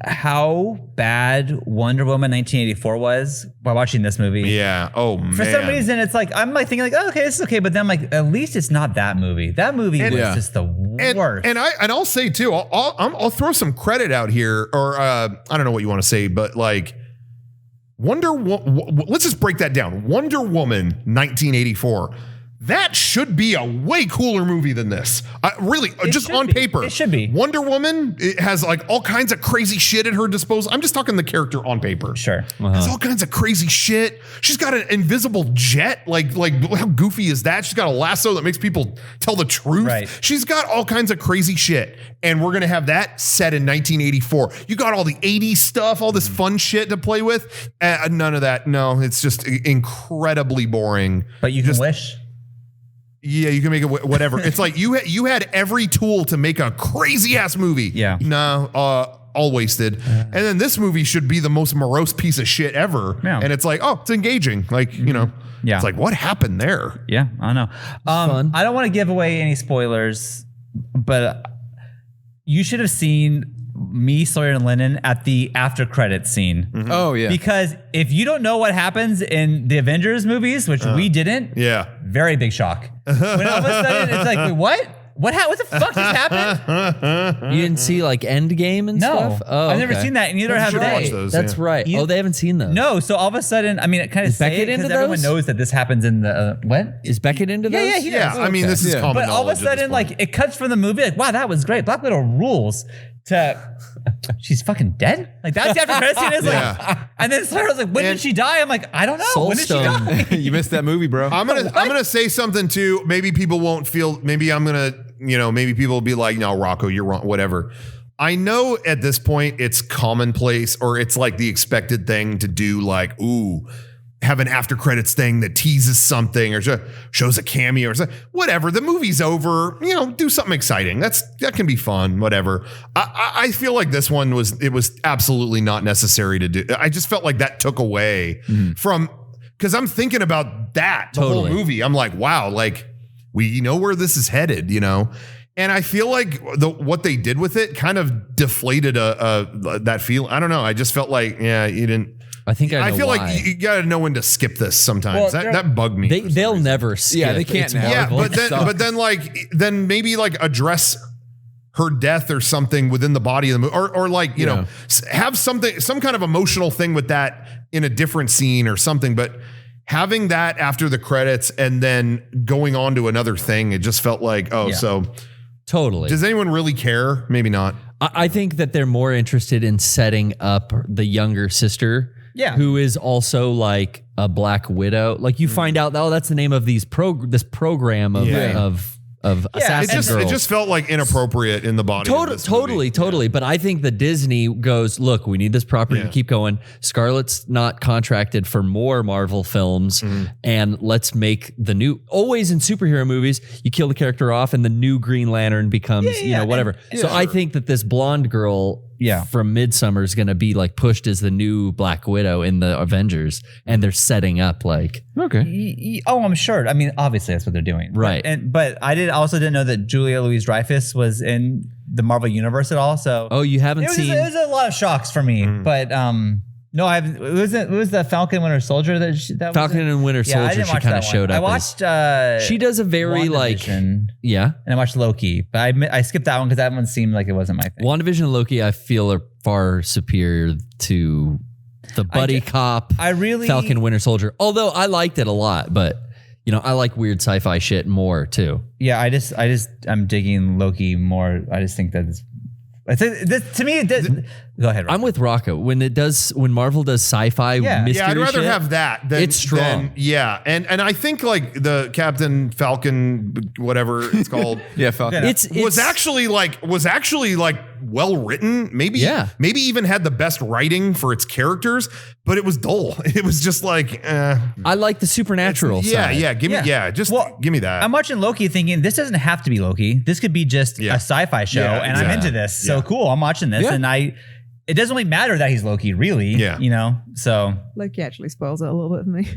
how bad Wonder Woman 1984 was while watching this movie. Yeah. Oh man. For some reason, it's like I'm like thinking like, oh, okay, this is okay, but then I'm like, at least it's not that movie. That movie was just the worst. And I'll say too, I'll throw some credit out here, or I don't know what you want to say, but like let's just break that down. Wonder Woman 1984. That should be a way cooler movie than this. Really, just on paper. It should be. Wonder Woman, it has like all kinds of crazy shit at her disposal. I'm just talking the character on paper. Sure. Has all kinds of crazy shit. She's got an invisible jet. Like how goofy is that? She's got a lasso that makes people tell the truth. Right. She's got all kinds of crazy shit. And we're going to have that set in 1984. You got all the 80s stuff, all this fun shit to play with. None of that. No, it's just incredibly boring. But you can wish. Yeah, you can make it whatever. It's like you had every tool to make a crazy ass movie. Yeah. No, all wasted. And then this movie should be the most morose piece of shit ever. Yeah. And it's like, oh, it's engaging. Like, it's like, what happened there? Yeah, I know. Fun. I don't want to give away any spoilers, but you should have seen me, Sawyer, and Lennon at the after credits scene. Oh, yeah. Because if you don't know what happens in the Avengers movies, which we didn't, very big shock. When all of a sudden it's like, wait, what? What the fuck just happened? You didn't see like Endgame and stuff? Oh, I've never seen that, and neither have they. That's right. Oh, they haven't seen those. No, so all of a sudden, I mean, it kind of Beckett into because everyone those? knows that this happens in the what? Is Beckett into those? Yeah, he does. I mean, this is common But all of a knowledge at this sudden, point. like, it cuts from the movie, like, wow, that was great. Black Widow rules. she's fucking dead. Like that's the after credit scene is like, Yeah. and then Sarah's like, when did she die? I'm like, I don't know. When did she die? You missed that movie, bro. I'm gonna say something too. Maybe people won't feel. Maybe I'm gonna. Maybe people will be like, "No, Rocco, you're wrong." Whatever. I know at this point it's commonplace, or it's like the expected thing to do. Like, ooh, have an after credits thing that teases something or shows a cameo or something. Whatever. The movie's over. Do something exciting. That can be fun. Whatever. I feel like this one was absolutely not necessary to do. I just felt like that took away from, because I'm thinking about that the whole movie. I'm like, wow, like we know where this is headed, And I feel like what they did with it kind of deflated that feel. I don't know. I just felt like, yeah, you didn't. I think I feel why. like you got to know when to skip this sometimes. That bugged me. They'll never skip. Yeah, they can't It's now. Yeah, Marvel. but then maybe like address her death or something within the body of the movie, or like have some kind of emotional thing with that in a different scene or something. But having that after the credits and then going on to another thing, it just felt like, so Totally. does anyone really care? Maybe not. I think that they're more interested in setting up the younger sister. Yeah. Who is also like a Black Widow. Like you find out, that's the name of this program of assassin It girls. just felt like inappropriate in the body. of this movie. Totally. But I think that Disney goes, look, we need this property to keep going. Scarlett's not contracted for more Marvel films, and let's make the new. Always in superhero movies, you kill the character off, and the new Green Lantern becomes, whatever. So I think that this blonde girl. From Midsummer is going to be like pushed as the new Black Widow in the Avengers, and they're setting up like I'm sure. I mean, obviously that's what they're doing, right? But I also didn't know that Julia Louis-Dreyfus was in the Marvel universe at all. So you haven't seen? It was a lot of shocks for me, but no, I haven't. It was the Falcon Winter Soldier that Falcon and Winter Soldier. I didn't she watch kind of that showed one. up. I watched. She does a very WandaVision, and I watched Loki, but I skipped that one because that one seemed like it wasn't my thing. WandaVision and Loki, I feel, are far superior to the buddy cop. I really Falcon Winter Soldier. Although I liked it a lot, but I like weird sci-fi shit more too. Yeah, I'm digging Loki more. I just think that to me, go ahead, Rob. I'm with Rocco. When Marvel does sci-fi mystery I'd rather shit, have that than it's strong. And I think like the Captain Falcon, whatever it's called, Falcon. It's was actually like well written. Maybe even had the best writing for its characters, but it was dull. It was just like I like the supernatural side. give me that. I'm watching Loki thinking this doesn't have to be Loki. This could be just a sci-fi show, and I'm into this. So cool. I'm watching this, and it doesn't really matter that he's Loki, really. Yeah. So Loki actually spoils it a little bit for me.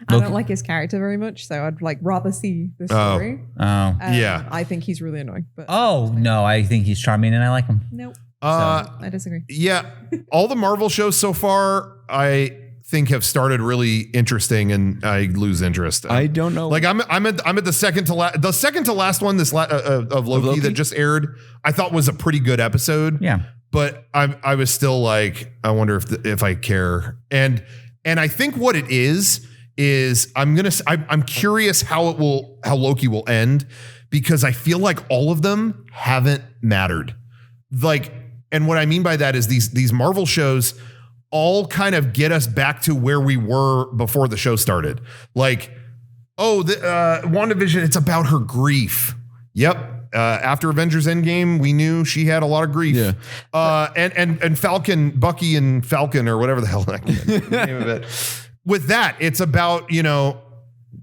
I don't like his character very much, so I'd like rather see the story. I think he's really annoying. But no, I think he's charming and I like him. nope. I disagree. Yeah, all the Marvel shows so far, I think have started really interesting, and I lose interest. I don't know. Like I'm at the second to last one of Loki that just aired. I thought was a pretty good episode. Yeah, but I was still like, I wonder if I care, and I think what it is I'm curious how Loki will end, because I feel like all of them haven't mattered. Like, and what I mean by that is these Marvel shows all kind of get us back to where we were before the show started. Like, WandaVision, it's about her grief. Yep. After Avengers Endgame, we knew she had a lot of grief. Yeah. And Falcon, Bucky and Falcon, or whatever the hell that name of it. With that, it's about,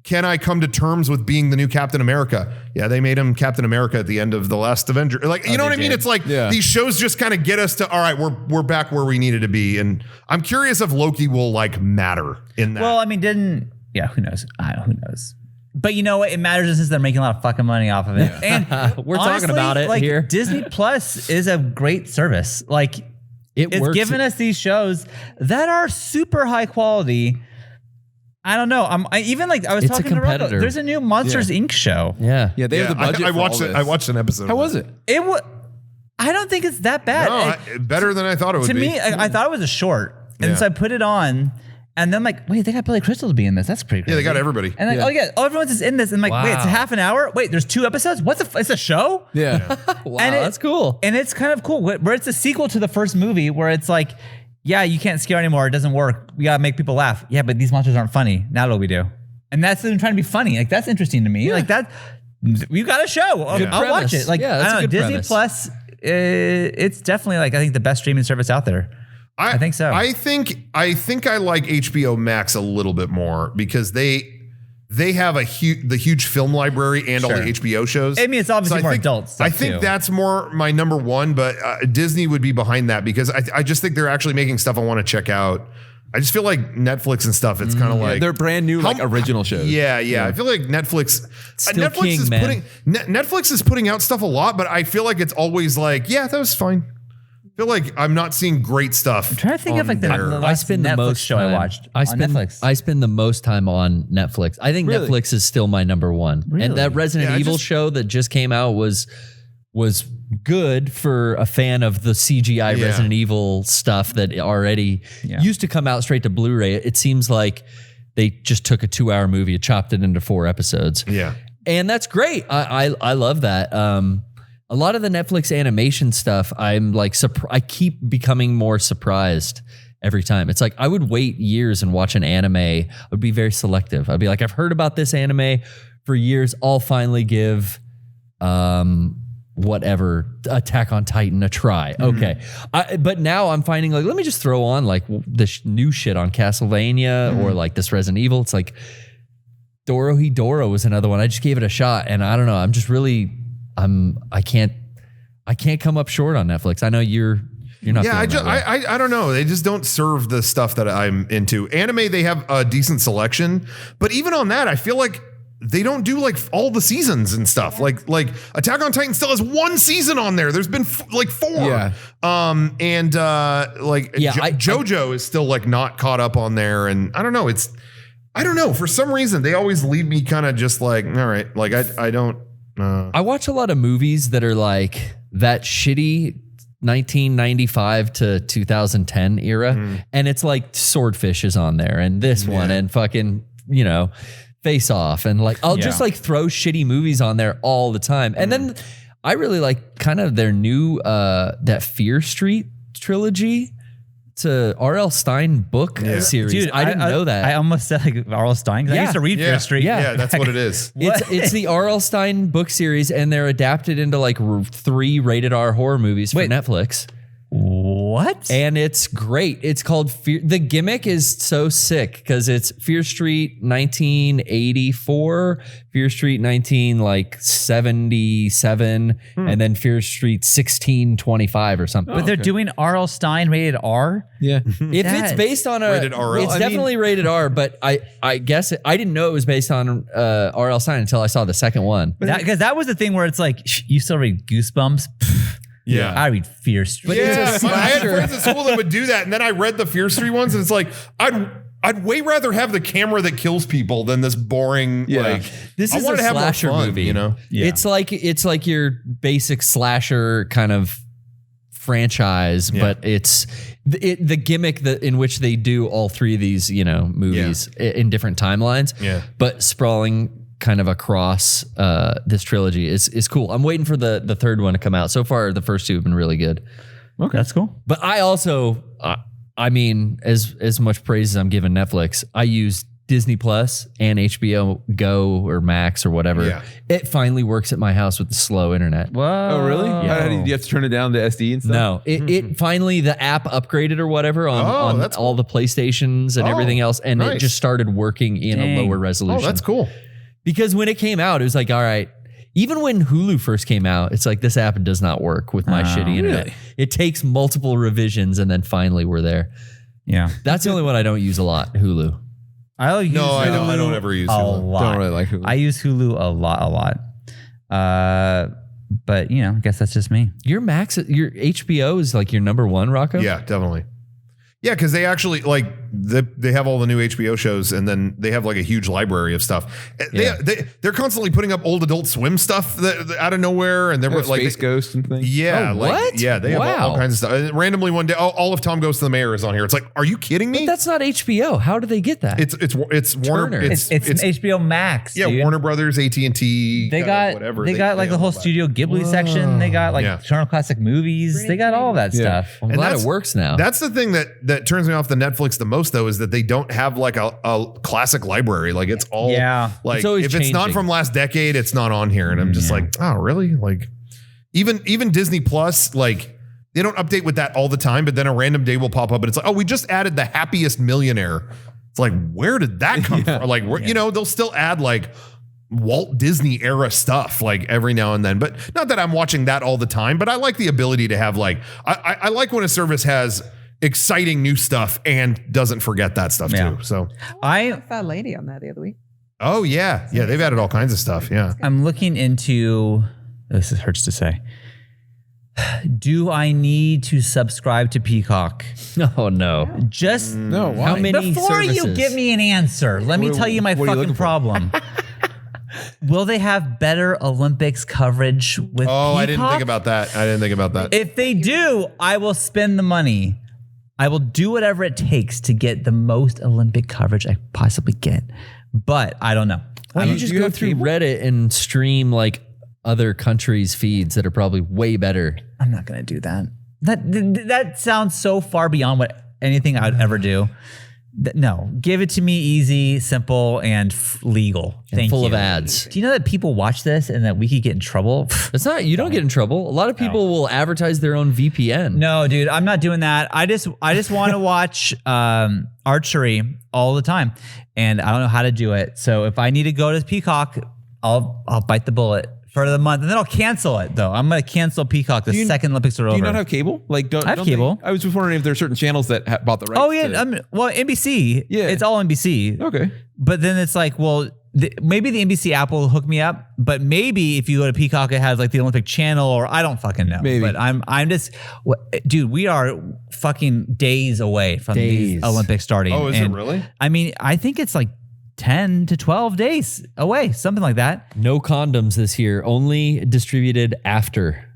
can I come to terms with being the new Captain America? Yeah, they made him Captain America at the end of the last Avenger. Like, you know what I mean? It's like these shows just kind of get us to, all right, we're back where we needed to be. And I'm curious if Loki will like matter in that. Well, I mean, who knows? Who knows? But you know what? It matters since they're making a lot of fucking money off of it. And we're talking about it here. Disney Plus is a great service. Like, it's given us these shows that are super high quality. I don't know. I was talking to Rocco. There's a new Monsters Inc. show. Yeah. Yeah, they have the budget. I watched it. I watched an episode. How was it? I don't think it's that bad. No, better than I thought it would be. To me, I thought it was a short. And so I put it on, And then I'm like, wait, they got Billy Crystal to be in this. That's pretty crazy. Yeah, they got everybody. And like, oh yeah, everyone's just in this. And I'm like, wait, it's a half an hour? Wait, there's 2 episodes? It's a show? Yeah. Wow, And that's cool. And it's kind of cool where it's a sequel to the first movie where it's like, yeah, you can't scare anymore. It doesn't work. We got to make people laugh. Yeah, but these monsters aren't funny. Now what do we do? And that's them trying to be funny. Like, that's interesting to me. Like, that, we've got a show. I'll watch it. Like, yeah, that's I don't a know, good Disney premise. Plus, it's definitely like, I think the best streaming service out there. I think so. I think I like HBO Max a little bit more because they have the huge film library and all the HBO shows. I mean, it's obviously more adult stuff I think too. that's more my number one, but Disney would be behind that because I just think they're actually making stuff I want to check out. I just feel like Netflix and stuff. It's kind of like they're brand new, like original shows. Yeah. I feel like Netflix. Still king, man. Netflix is putting out stuff a lot, but I feel like it's always like, yeah, that was fine. I feel like I'm not seeing great stuff. I'm trying to think of like the I last spend the Netflix most show time, I watched I spend, on Netflix. I spend the most time on Netflix. I think Really? Netflix is still my number one. Really? And that Resident Evil show that just came out was good for a fan of the CGI Resident Evil stuff that already used to come out straight to Blu-ray. It seems like they just took a 2-hour movie and chopped it into 4 episodes. Yeah. And that's great. I love that. A lot of the Netflix animation stuff, I'm like, I keep becoming more surprised every time. It's like I would wait years and watch an anime. I would be very selective. I'd be like, I've heard about this anime for years. I'll finally give whatever Attack on Titan a try. Okay. But now I'm finding like, let me just throw on like this new shit on Castlevania or like this Resident Evil. It's like Dorohedoro was another one. I just gave it a shot and I don't know. I'm just really... I can't come up short on Netflix. I know you're not. Yeah, I don't know. They just don't serve the stuff that I'm into. Anime, they have a decent selection, but even on that, I feel like they don't do like all the seasons and stuff. Like Attack on Titan still has 1 season on there. There's been like 4. Yeah. JoJo is still like not caught up on there, and I don't know. I don't know. For some reason, they always leave me kind of just like, all right, like I don't. I watch a lot of movies that are like that shitty 1995 to 2010 era. And it's like Swordfish is on there and this one and fucking, Face Off. And like, I'll just like throw shitty movies on there all the time. And then I really like kind of their new, that Fear Street trilogy. It's a R.L. Stein book series. Dude, I didn't know that. I almost said like R.L. Stein. 'Cause I used to read Fear Street. Yeah, that's what it is. It's the R.L. Stein book series, and they're adapted into like 3 rated R horror movies for Netflix. What? And it's great. It's called Fear. The gimmick is so sick because it's Fear Street 1984, Fear Street 1977, and then Fear Street 1625 or something. But they're doing R.L. Stein rated R? Yeah. If it's based on Rated RL. it's definitely rated R, but I guess I didn't know it was based on R.L. Stein until I saw the second one. Because that was the thing where it's like, you still read Goosebumps? Yeah. I read Fear Street. But it's a I had slasher. friends at school that would do that, and then I read the Fear Street ones, and it's like I'd way rather have the camera that kills people than this boring like. This I is wanted a to have more slasher fun, movie. Yeah. It's like your basic slasher kind of franchise, but it's the gimmick that in which they do all 3 of these movies in different timelines. Yeah. But sprawling kind of across this trilogy is cool. I'm waiting for the third one to come out. So far, the first 2 have been really good. Okay, that's cool. But I also, I mean, as much praise as I'm giving Netflix, I use Disney Plus and HBO Go or Max or whatever. Yeah. It finally works at my house with the slow internet. Whoa. Oh, really? Yeah. Do you have to turn it down to SD and stuff? No, it finally the app upgraded or whatever on that's all the PlayStations and everything else, and it just started working in a lower resolution. Oh, that's cool. Because when it came out, it was like, all right. Even when Hulu first came out, it's like this app does not work with my shitty internet. It takes multiple revisions, and then finally we're there. Yeah. That's the only one I don't use a lot. Hulu. I don't ever use a Hulu. lot. Don't really like Hulu. I use Hulu a lot. But I guess that's just me. Your HBO is like your number 1, Rocco? Yeah, definitely. Yeah, because they actually like they have all the new HBO shows, and then they have like a huge library of stuff. They're constantly putting up old Adult Swim stuff that out of nowhere, and they're like Space Ghost and things. Yeah, what? Yeah, they have all kinds of stuff. And randomly one day, all of Tom Goes to the Mayor is on here. It's like, are you kidding me? But that's not HBO. How do they get that? It's Warner. It's HBO Max. Yeah, dude. Warner Brothers, AT&T. They got whatever. They got like the whole Studio Ghibli section. They got like Turner Classic Movies. They got all that stuff. I'm glad it works now. That's the thing that turns me off the Netflix the most, though, is that they don't have like a classic library. Like it's all like, it's if it's not from last decade, it's not on here. And I'm just like, oh, really? Like even Disney Plus, like they don't update with that all the time, but then a random day will pop up and it's like, oh, we just added The Happiest Millionaire. It's like, where did that come from? Like, you know, they'll still add like Walt Disney era stuff like every now and then, but not that I'm watching that all the time, but I like the ability to have like, I like when a service has exciting new stuff and doesn't forget that stuff too. So Fair Lady on there the other week. Oh yeah. Yeah. They've added all kinds of stuff. Yeah. I'm looking into, this hurts to say. Do I need to subscribe to Peacock? Oh no. Just No, why? How many before services? you give me an answer, let me tell you my what are you fucking looking for? problem. Will they have better Olympics coverage with Peacock? I didn't think about that. If they do, I will spend the money. I will do whatever it takes to get the most Olympic coverage I possibly get. But I don't know. Why don't you just go through Reddit and stream like other countries' feeds that are probably way better? I'm not going to do that. That sounds so far beyond what anything I'd ever do. No, give it to me easy, simple, and legal. And full of ads. Do you know that people watch this and that we could get in trouble? It's not, you don't get in trouble. A lot of people will advertise their own VPN. No, dude, I'm not doing that. I just want to watch archery all the time, and I don't know how to do it. So if I need to go to Peacock, I'll bite the bullet for the month, and then I'll cancel it. Though I'm going to cancel Peacock the second Olympics are over. Do you not have cable? Like, I have cable. I was just wondering if there are certain channels that bought the rights. Oh yeah, well NBC. Yeah, it's all NBC. Okay, but then it's like, well, maybe the NBC app will hook me up, but maybe if you go to Peacock, it has like the Olympic channel, or I don't fucking know. Maybe. But I'm just, dude, we are fucking days away from these Olympics starting. Oh, is it really? I mean, I think it's like 10 to 12 days away, something like that. No condoms this year, only distributed after.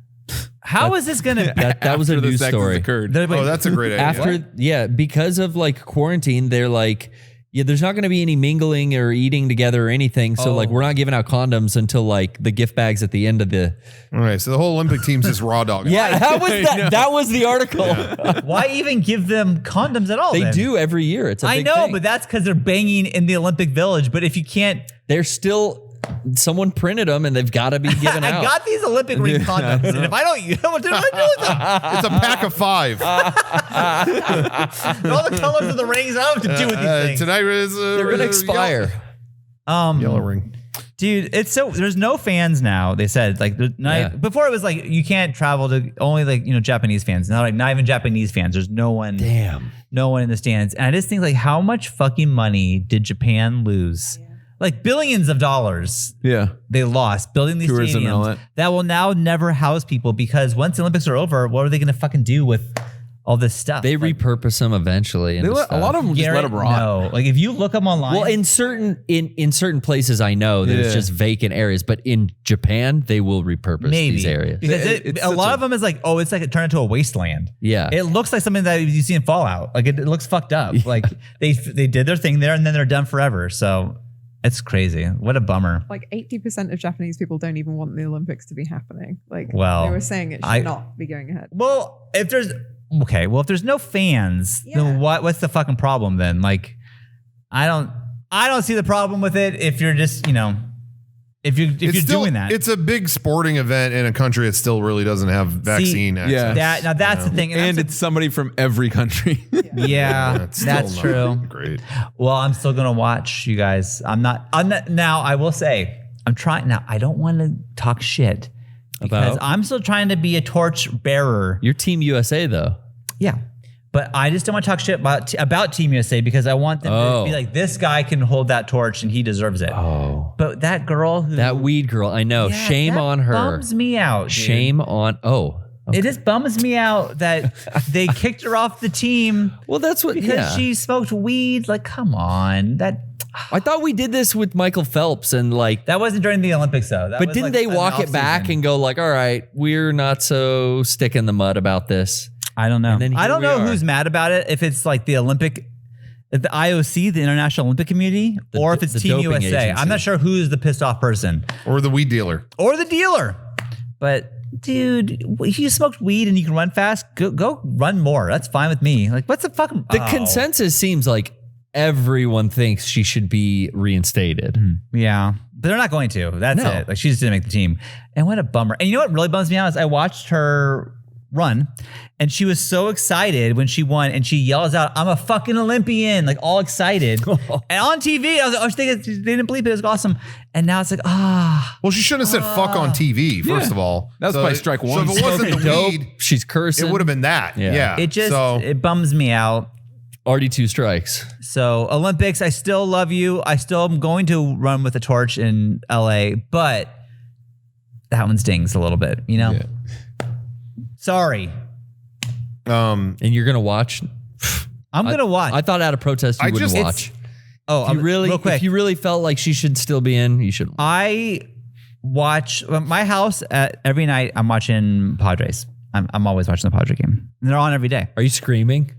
How is this going to be? That was a After the news sex story. has occurred. Oh, that's a great idea. After, because of like quarantine, they're like, there's not going to be any mingling or eating together or anything. So like, we're not giving out condoms until like the gift bags at the end of the. All right. So the whole Olympic team's just raw dog. Yeah, that was that was the article. Why even give them condoms at all? They then? do every year. It's a I big know, thing. but that's because they're banging in the Olympic Village. But if you can't, They're still. Someone printed them and they've got to be given out. I got these Olympic ring condoms, and if I don't use them, what do I do with them? It's a pack of 5. All the colors of the rings, I don't know what to do with these things. Tonight is They're going to expire. Yellow ring. Dude, it's so there's no fans now. They said like before it was like you can't travel to only like Japanese fans. Now like not even Japanese fans. There's no one. Damn. No one in the stands. And I just think like how much fucking money did Japan lose? Like billions of dollars. Yeah, they lost building these tourism and all stadiums that will now never house people because once the Olympics are over, what are they going to fucking do with all this stuff? They repurpose them eventually. a lot of them just let them rot. No, like if you look them online. Well, in certain places, I know there's just vacant areas, but in Japan, they will repurpose these areas because a lot of them is like, oh, it's like it turned into a wasteland. Yeah, it looks like something that you see in Fallout. Like it looks fucked up. Like they did their thing there and then they're done forever. So. It's crazy. What a bummer. Like 80% of Japanese people don't even want the Olympics to be happening. Like they were saying it should not be going ahead. Well, if there's no fans, then what's the fucking problem then? Like I don't see the problem with it if you're just, if you're doing that. It's a big sporting event in a country that still really doesn't have vaccine access. Yeah, that's the thing. And it's somebody from every country. Yeah, that's true. Great. Well, I'm still gonna watch you guys. I'm not now. I will say I'm trying now. I don't want to talk shit because I'm still trying to be a torch bearer. You're Team USA though. Yeah. But I just don't want to talk shit about Team USA because I want them to be like, this guy can hold that torch and he deserves it. Oh. But that girl. That weed girl, I know. Shame on her. Bums me out. Dude. Shame on. Oh. It just bums me out that they kicked her off the team. Well, that's what because she smoked weed. Like, come on, I thought we did this with Michael Phelps and like that wasn't during the Olympics though. But didn't they walk it back and go like, all right, we're not so stick in the mud about this? I don't know. I don't know who's mad about it. If it's like the IOC, the International Olympic Committee, or if it's Team USA. Agency. I'm not sure who's the pissed off person. Or the weed dealer. But dude, if you smoked weed and you can run fast, go run more. That's fine with me. Like, what's the fucking... The consensus seems like everyone thinks she should be reinstated. Yeah. But they're not going to. That's it. Like, she just didn't make the team. And what a bummer. And you know what really bums me out is I watched her run and she was so excited when she won and she yells out, "I'm a fucking Olympian," like all excited. And on TV, I was like, they didn't believe it. It was awesome. And now it's like, well, she shouldn't have said fuck on TV, first of all. That was probably strike one. So if it wasn't the weed, she's cursing. It would have been that. Yeah. It bums me out. Already 2 strikes. So Olympics, I still love you. I still am going to run with the torch in LA, but that one stings a little bit, you know? Yeah. Sorry. And you're going to watch? I'm going to watch. I thought out of protest you wouldn't watch. Real quick. If you really felt like she should still be in, you should. I watch my house every night. I'm watching Padres. I'm always watching the Padre game. And they're on every day. Are you screaming?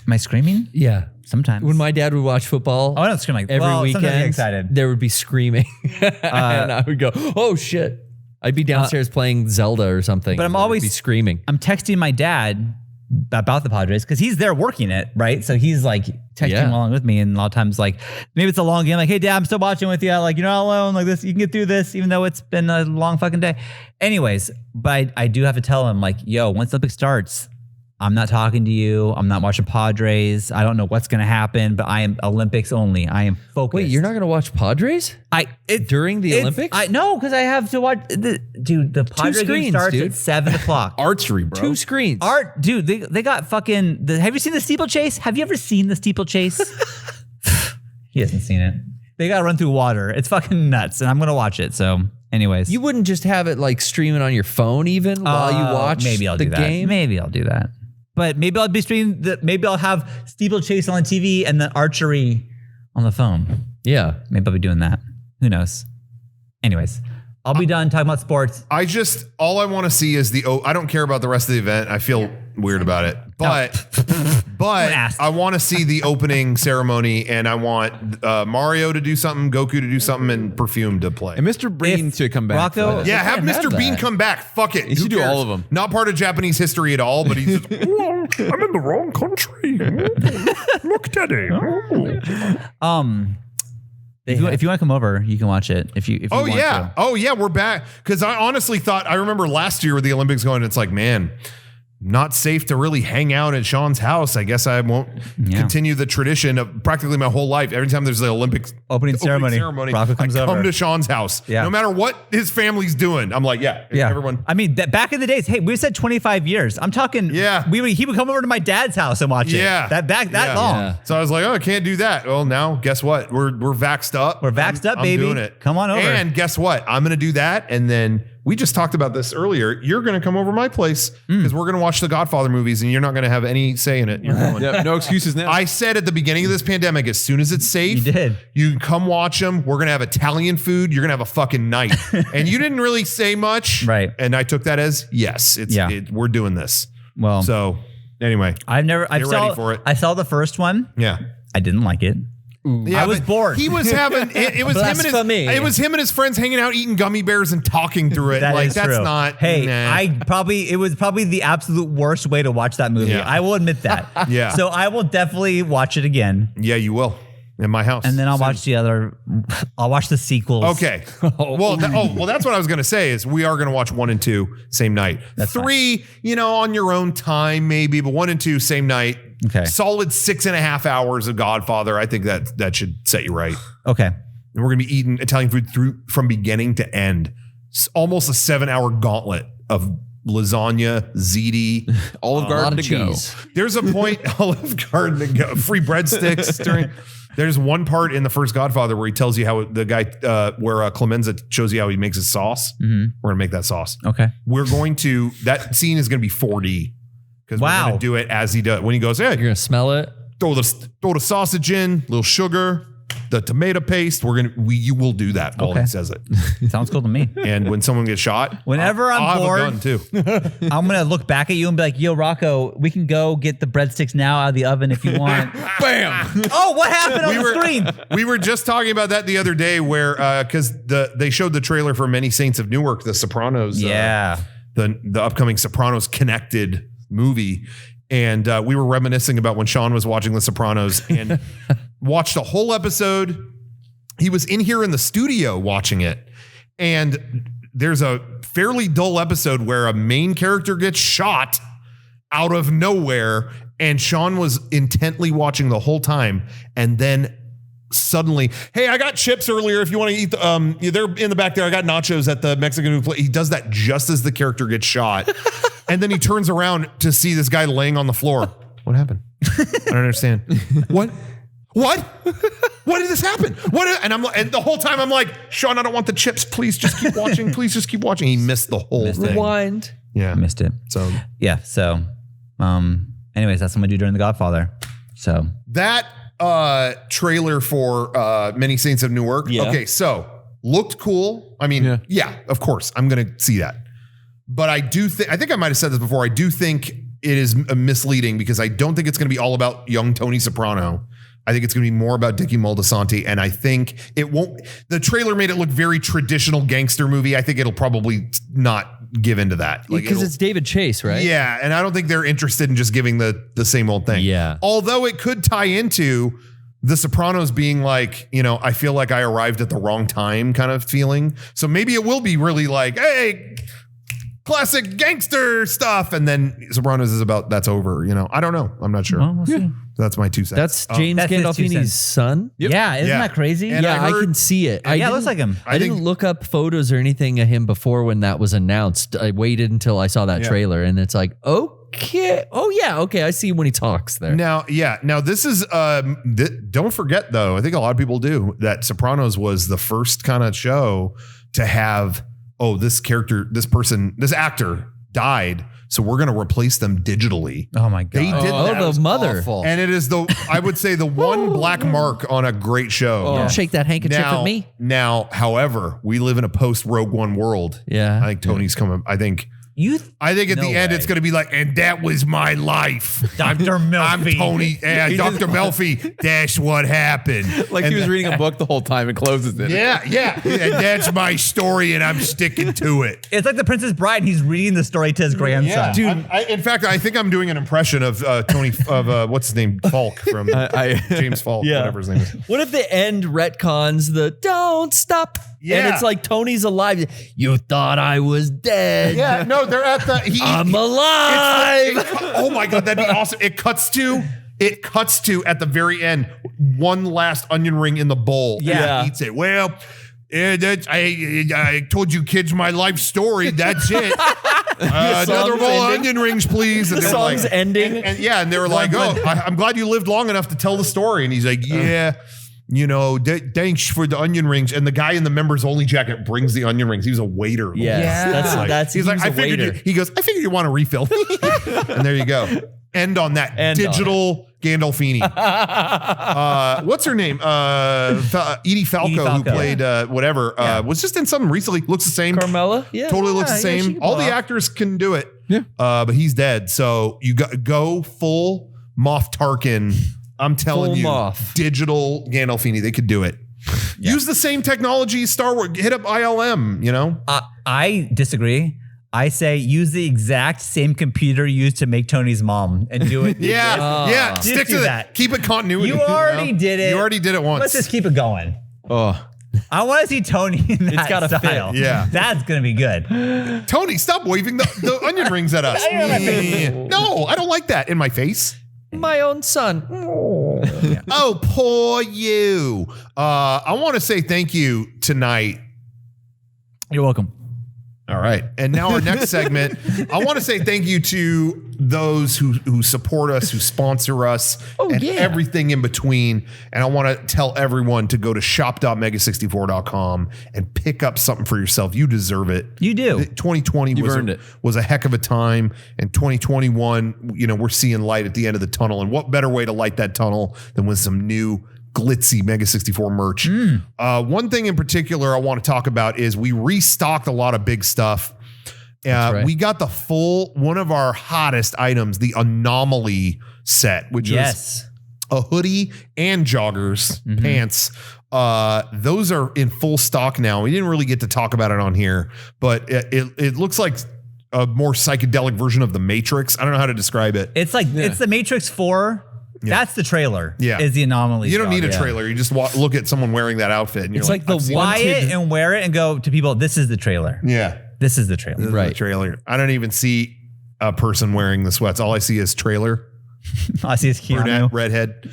Am I screaming? Yeah. Sometimes. When my dad would watch football, I don't scream like every weekend, I get excited. There would be screaming. And I would go, oh shit. I'd be downstairs playing Zelda or something. But I'm always be screaming. I'm texting my dad about the Padres because he's there working it, right? So he's like texting along with me. And a lot of times, like, maybe it's a long game. Like, hey, Dad, I'm still watching with you. Like, you're not alone. Like this, you can get through this, even though it's been a long fucking day. Anyways, but I do have to tell him, like, yo, once the Olympics starts, I'm not talking to you. I'm not watching Padres. I don't know what's going to happen, but I am Olympics only. I am focused. Wait, you're not going to watch Padres? During the Olympics? No, because I have to watch. The Padres game starts at 7 o'clock. Archery, bro. 2 screens. Dude, they got fucking. Have you seen the steeplechase? Have you ever seen the steeplechase? He hasn't seen it. They got to run through water. It's fucking nuts, and I'm going to watch it. So, anyways. You wouldn't just have it like streaming on your phone even while you watch the game? Maybe I'll do that. But maybe I'll be streaming. Maybe I'll have steeplechase on the TV and then archery on the phone. Yeah. Maybe I'll be doing that. Who knows? Anyways, I'll be done talking about sports. All I want to see is I don't care about the rest of the event. I feel weird about it. But I want to see the opening ceremony, and I want Mario to do something, Goku to do something, and Perfume to play. And Mr. Bean should come back. Rocco, have Mr. Bean come back. Fuck it. He should do all of them. Not part of Japanese history at all, but he's just, I'm in the wrong country. Look, Daddy. If you want to come over, you can watch it. If you want to. Oh yeah, we're back. Because I honestly thought, I remember last year with the Olympics going, it's like, man, not safe to really hang out at Sean's house. I guess I won't continue the tradition of practically my whole life. Every time there's the Olympics opening ceremony, I come to Sean's house. Yeah. No matter what his family's doing, I'm like, everyone. I mean, back in the days, hey, we said 25 years. I'm talking. Yeah. He would come over to my dad's house and watch it. Yeah. That long. Yeah. So I was like, oh, I can't do that. Well, now guess what? We're vaxxed up. We're vaxxed up, baby. I'm doing it. Come on over. And guess what? I'm going to do that, and then. We just talked about this earlier. You're going to come over my place because we're going to watch the Godfather movies, and you're not going to have any say in it. No excuses now. I said at the beginning of this pandemic, as soon as it's safe, you can come watch them. We're going to have Italian food. You're going to have a fucking night. And you didn't really say much. Right. And I took that as, yes, we're doing this. Well, so anyway, I've ready for it. I saw the first one. Yeah. I didn't like it. Yeah, I was bored. He was having it was him and his friends hanging out eating gummy bears and talking through it. That's true. Not. Hey, it was probably the absolute worst way to watch that movie. Yeah. I will admit that. Yeah. So I will definitely watch it again. Yeah, you will. In my house. And then I'll watch the sequels. Okay. Well, that's what I was going to say is we are going to watch 1 and 2 same night. That's 3, fine. On your own time maybe, but 1 and 2 same night. Okay. Solid 6.5 hours of Godfather. I think that should set you right. Okay. And we're going to be eating Italian food from beginning to end. It's almost a 7-hour gauntlet of lasagna, ziti, Olive Garden to cheese. go. There's a point, Olive Garden to go, free breadsticks during. There's one part in the first Godfather where he tells you how the guy, where Clemenza shows you how he makes his sauce. We're going to make that sauce. Okay. That scene is going to be 4D because we're going to do it as he does. When he goes, hey, You're going to smell it. throw the sausage in, little sugar, the tomato paste. You will do that while he says it. Sounds cool to me. And when someone gets shot, Whenever I'm I'll bored, have a gun too. I'm gonna look back at you and be like, "Yo, Rocco, we can go get the breadsticks now out of the oven if you want." Bam! Oh, what happened on the screen? We were just talking about that the other day, where because they showed the trailer for Many Saints of Newark, the Sopranos. Yeah. The upcoming Sopranos connected movie. And we were reminiscing about when Sean was watching The Sopranos and watched a whole episode. He was in here in the studio watching it. And there's a fairly dull episode where a main character gets shot out of nowhere. And Sean was intently watching the whole time. And then suddenly, hey, I got chips earlier if you want to eat. They're in the back there. I got nachos at the Mexican place. He does that just as the character gets shot. And then he turns around to see this guy laying on the floor. What happened? I don't understand. What? Why did this happen? And the whole time I'm like, Sean, I don't want the chips. Please just keep watching. Please just keep watching. He missed the whole thing. Rewind. Yeah. I missed it. So yeah. So, anyways, that's what I'm gonna do during The Godfather. So that trailer for Many Saints of Newark. Yeah. Okay, so looked cool. I mean, yeah, of course, I'm gonna see that. But I think I might have said this before. I do think it is misleading because I don't think it's going to be all about young Tony Soprano. I think it's going to be more about Dickie Moltisanti. And I think it won't. The trailer made it look very traditional gangster movie. I think it'll probably not give into that. Because it's David Chase, right? Yeah. And I don't think they're interested in just giving the same old thing. Yeah. Although it could tie into The Sopranos being like, I feel like I arrived at the wrong time kind of feeling. So maybe it will be really like, hey, classic gangster stuff, and then Sopranos is about that's over. I don't know. I'm not sure. well, we'll see. That's my 2 cents. That's James That's his 2 Gandolfini's cents. son. Yeah, isn't that crazy? And Yeah, I I heard- can see it. yeah, it looks like him. I didn't look up photos or anything of him before when that was announced. I waited until I saw that trailer, and it's like, okay, oh yeah, okay, I see when he talks there. Now this is don't forget though. I think a lot of people do that. Sopranos was the first kind of show to have this character, this actor died, so we're going to replace them digitally. Oh my god. They did that. the Was mother. awful. And it is I would say the one black mark on a great show. Don't shake that handkerchief at me. Now, however, we live in a post Rogue One world. Yeah. I think Tony's coming. I think at the end it's going to be like, and that was my life. Dr. I'm Melfi. Tony. Yeah, Dr. Melfi. That's what happened. Like he was reading a book the whole time and closes it. Yeah. And that's my story, and I'm sticking to it. It's like The Princess Bride. He's reading the story to his grandson. Dude. In fact, I think I'm doing an impression of Tony, what's his name? Falk from James Falk, whatever his name is. What if the end retcons the don't stop? Yeah. And it's like Tony's alive. You thought I was dead. Yeah, no, they're at the. I'm alive. Oh my god, that'd be awesome! It cuts to at the very end one last onion ring in the bowl. Yeah. And he eats it. Well, I told you kids my life story. That's it. Another bowl of onion rings, please. And The they were song's ending. And they were like, I'm glad you lived long enough to tell the story. And he's like, yeah. Thanks for the onion rings. And the guy in the members only jacket brings the onion rings. He was a waiter. Yes. He's like, I figured you want a refill. And there you go. End on that. Digital Gandolfini. What's her name? Edie Falco, who played whatever, was just in something recently. Looks the same. Carmela? Yeah. Totally looks the same. All the actors can do it. Yeah. But he's dead. So you go full Moff Tarkin. I'm telling you, digital Gandolfini, they could do it. Yeah. Use the same technology Star Wars. Hit up ILM, I disagree. I say use the exact same computer used to make Tony's mom and do it. Yeah. Stick to that. Keep it continuity. You already did it. You already did it once. Let's just keep it going. Oh. I want to see Tony in that gotta style. fit. Yeah. That's going to be good. Tony, stop waving the onion rings at us. No, I don't like that in my face. My own son. Oh, poor you. I want to say thank you tonight. You're welcome. All right. And now our next segment, I want to say thank you to those who support us, who sponsor us, and everything in between. And I want to tell everyone to go to shop.mega64.com and pick up something for yourself. You deserve it. You do. 2020 was a heck of a time. And 2021, we're seeing light at the end of the tunnel. And what better way to light that tunnel than with some new glitzy Mega64 merch. One thing in particular I want to talk about is we restocked a lot of big stuff. Right. We got the full, one of our hottest items, the Anomaly set, which is a hoodie and joggers, pants. Those are in full stock now. We didn't really get to talk about it on here, but it looks like a more psychedelic version of the Matrix. I don't know how to describe it. It's like, it's the Matrix 4. That's the trailer. Is the Anomaly. You don't need a trailer. You just look at someone wearing that outfit. And it's like the buy it and wear it and go to people. This is the trailer. Yeah, this is the trailer. This is the trailer. I don't even see a person wearing the sweats. All I see is trailer. I see is Keanu. Brunette, redhead.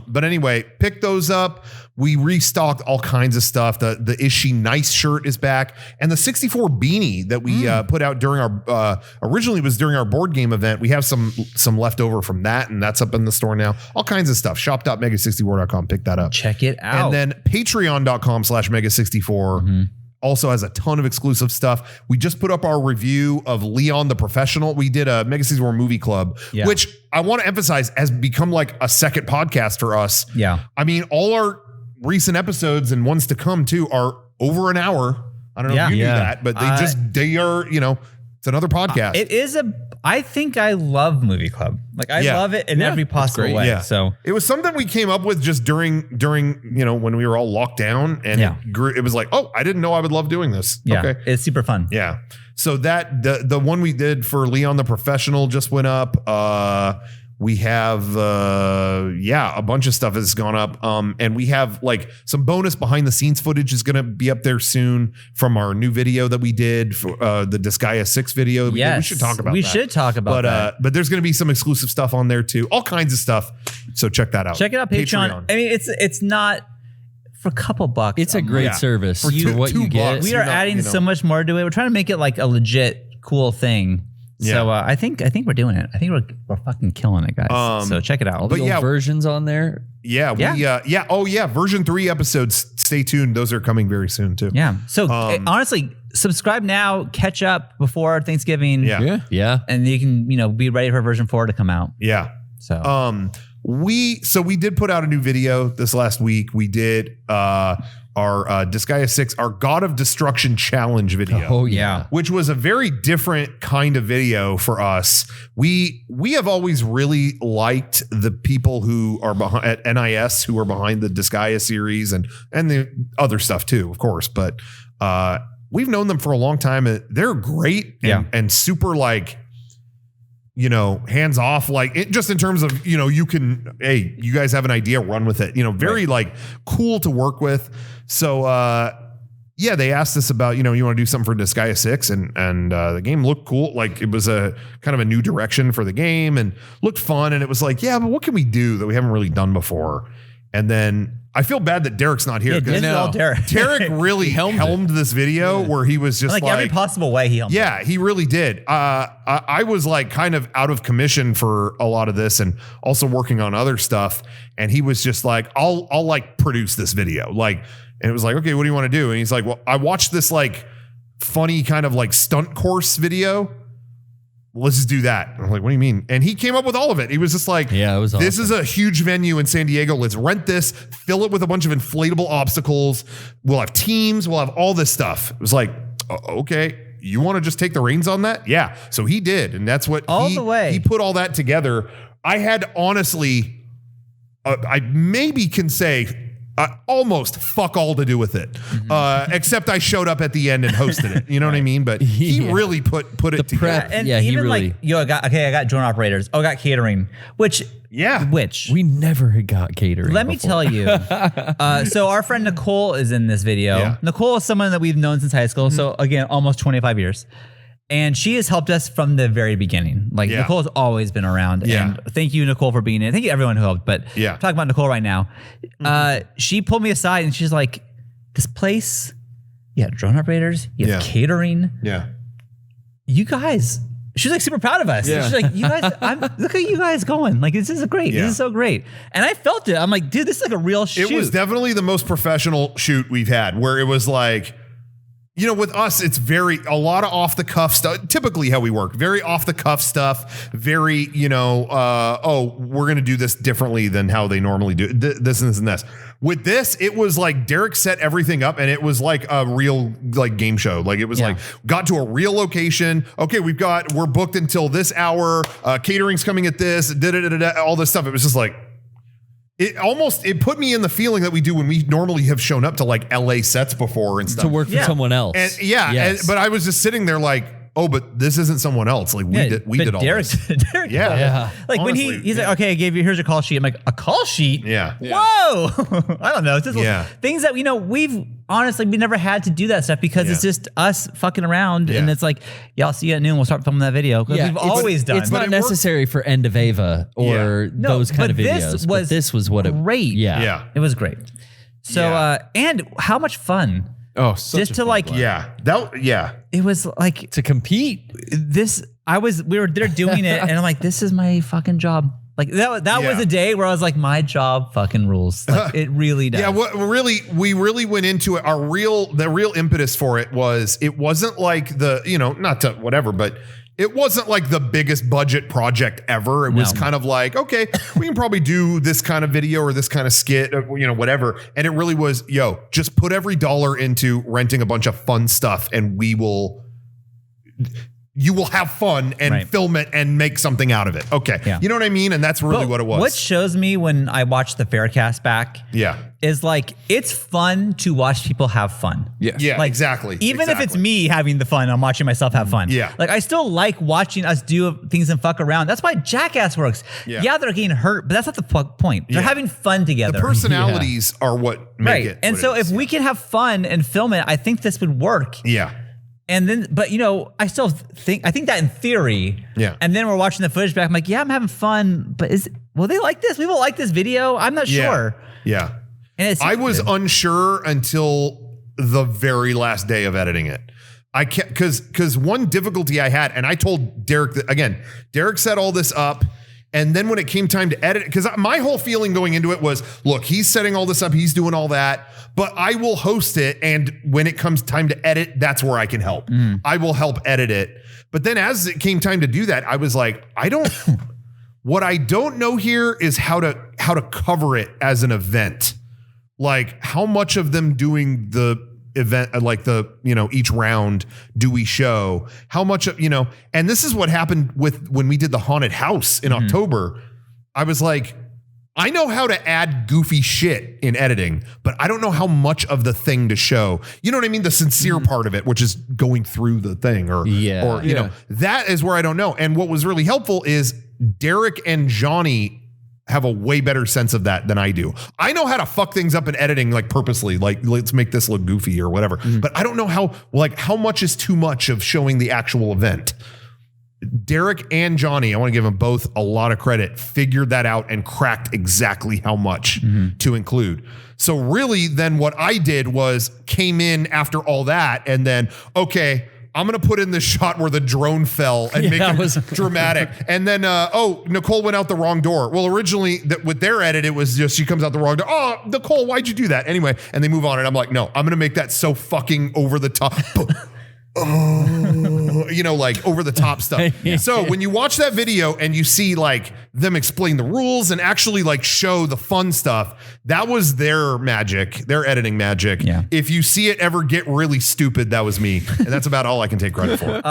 But anyway, pick those up. We restocked all kinds of stuff. The Is She Nice shirt is back. And the 64 beanie that we put out during our, originally was during our board game event. We have some left over from that, and that's up in the store now. All kinds of stuff. Shop.mega64.com. Pick that up. Check it out. And then patreon.com/mega64. Also has a ton of exclusive stuff. We just put up our review of Leon the Professional. We did a Mega64 movie club, which I want to emphasize has become like a second podcast for us. Yeah. I mean, all our recent episodes and ones to come too are over an hour. I don't know if you knew that, but they are, it's another podcast. It is I think I love movie club. Like I love it in every possible way. Yeah. So it was something we came up with just during, when we were all locked down, and it was like, oh, I didn't know I would love doing this. Yeah. Okay. It's super fun. Yeah. So that the one we did for Leon the Professional just went up. We have a bunch of stuff has gone up. And we have like some bonus behind the scenes footage is going to be up there soon from our new video that we did for the Disgaea 6 video. We should talk about that. We should talk about that. But there's going to be some exclusive stuff on there too. All kinds of stuff. So check that out. Check it out, Patreon. I mean, it's not for a couple bucks. It's a great service for what you get. We are adding so much more to it. We're trying to make it like a legit cool thing. Yeah. So I think we're doing it. I think we're fucking killing it, guys. So check it out. All the old versions on there. Yeah. Oh yeah. Version 3 episodes. Stay tuned. Those are coming very soon too. Yeah. So honestly, subscribe now, catch up before Thanksgiving. Yeah. And you can, be ready for version 4 to come out. Yeah. So we did put out a new video this last week. We did our Disgaea 6, our God of Destruction challenge video. Oh yeah. Which was a very different kind of video for us. We have always really liked the people who are at NIS who are behind the Disgaea series and the other stuff too, of course. But we've known them for a long time. They're great and super like, hands off, like just in terms of, you can, hey, you guys have an idea, run with it, very like cool to work with. So, they asked us about, you want to do something for Disgaea 6 and the game looked cool. Like it was a kind of a new direction for the game and looked fun. And it was like, but what can we do that we haven't really done before? And then I feel bad that Derek's not here. Derek really helmed this video where he was just like every possible way he helmed. Yeah, he really did. I was like kind of out of commission for a lot of this and also working on other stuff. And he was just like, I'll like produce this video. Like, and it was like, okay, what do you want to do? And he's like, well, I watched this like funny kind of like stunt course video. Let's just do that. I'm like, what do you mean? And he came up with all of it. He was just like, it was awesome. This is a huge venue in San Diego. Let's rent this, fill it with a bunch of inflatable obstacles. We'll have teams. We'll have all this stuff. It was like, okay, you want to just take the reins on that? Yeah. So he did. And that's what he put all that together. I had honestly, I maybe can say, almost fuck all to do with it, except I showed up at the end and hosted it. You know what I mean? But he really put it together. And even like, I got drone operators. I got catering, which we never got catering. Let me tell you. So our friend Nicole is in this video. Yeah. Nicole is someone that we've known since high school. So again, almost 25 years. And she has helped us from the very beginning. Like Nicole's always been around. Yeah. And thank you, Nicole, for being in. Thank you everyone who helped. But talking about Nicole right now, she pulled me aside and she's like, this place, You have drone operators. You have catering. Yeah. You guys, she's like super proud of us. Yeah. She's like, you guys, look at you guys going. Like, this is great. Yeah. This is so great. And I felt it. I'm like, dude, this is like a real shoot. It was definitely the most professional shoot we've had, where it was like, you know, with us, it's a lot of off the cuff stuff. Typically how we work, very off the cuff stuff, very, you know, we're going to do this differently than how they normally do this and this and this. With this, it was like Derek set everything up and it was like a real like game show. Like it was like got to a real location. Okay, we're booked until this hour. Catering's coming at this, all this stuff. It was just like, it put me in the feeling that we do when we normally have shown up to like LA sets before and stuff. To work for someone else. And but I was just sitting there like, oh, but this isn't someone else. Like we did all Derek, this. Derek Yeah. Like honestly, when he's like, okay, I gave you, here's a call sheet. I'm like, a call sheet? Yeah. Whoa. I don't know. It's just things that, you know, we never had to do that stuff because it's just us fucking around. And it's like, y'all see you at noon. We'll start filming that video. Because we've always done. It's not necessary for End of Ava or those kind of videos. But this was what great. Yeah. It was great. So, and how much fun. Oh, just to like, it was like to compete. We were there doing it, and I'm like, this is my fucking job. Like that was a day where I was like, my job fucking rules. Like it really does. Yeah, we really went into it. The real impetus for it wasn't like not to whatever, but it wasn't like the biggest budget project ever. It was kind of like, okay, we can probably do this kind of video or this kind of skit, whatever. And it really was, just put every dollar into renting a bunch of fun stuff and you will have fun and film it and make something out of it. Okay. Yeah. You know what I mean? And that's really what it was. What shows me when I watch the Faircast back is like, it's fun to watch people have fun. Yeah. Yeah, like, exactly. Even if it's me having the fun, I'm watching myself have fun. Yeah. Like I still like watching us do things and fuck around. That's why Jackass works. Yeah, they're getting hurt, but that's not the point. They're having fun together. The personalities are what make it. And so if we can have fun and film it, I think this would work. Yeah. And then, but I still think that in theory. Yeah. And then we're watching the footage back. I'm like, yeah, I'm having fun, but will they like this? We will like this video. I'm not sure. Yeah. And I was unsure until the very last day of editing it. I can't, because one difficulty I had, and I told Derek that again, Derek set all this up. And then when it came time to edit, because my whole feeling going into it was, look, he's setting all this up, he's doing all that, but I will host it. And when it comes time to edit, that's where I can help. I will help edit it. But then as it came time to do that, I was like, what I don't know here is how to cover it as an event. Like how much of them doing the event, like each round do we show, how much of, and this is what happened when we did the haunted house in October. I was like, I know how to add goofy shit in editing, but I don't know how much of the thing to show. You know what I mean? The sincere part of it, which is going through the thing or that is where I don't know. And what was really helpful is Derek and Johnny have a way better sense of that than I do. I know how to fuck things up in editing, like purposely, like let's make this look goofy or whatever. But I don't know how much is too much of showing the actual event. Derek and Johnny, I want to give them both a lot of credit, figured that out and cracked exactly how much to include. So really then what I did was came in after all that and then, okay, I'm going to put in the shot where the drone fell and make it dramatic. And then, Nicole went out the wrong door. Well, originally with their edit, it was just, she comes out the wrong door. Oh, Nicole, why'd you do that? Anyway, and they move on. And I'm like, no, I'm going to make that so fucking over the top. Like over the top stuff. So when you watch that video and you see like them explain the rules and actually like show the fun stuff, that was their magic, their editing magic. Yeah. If you see it ever get really stupid, that was me. And that's about all I can take credit for.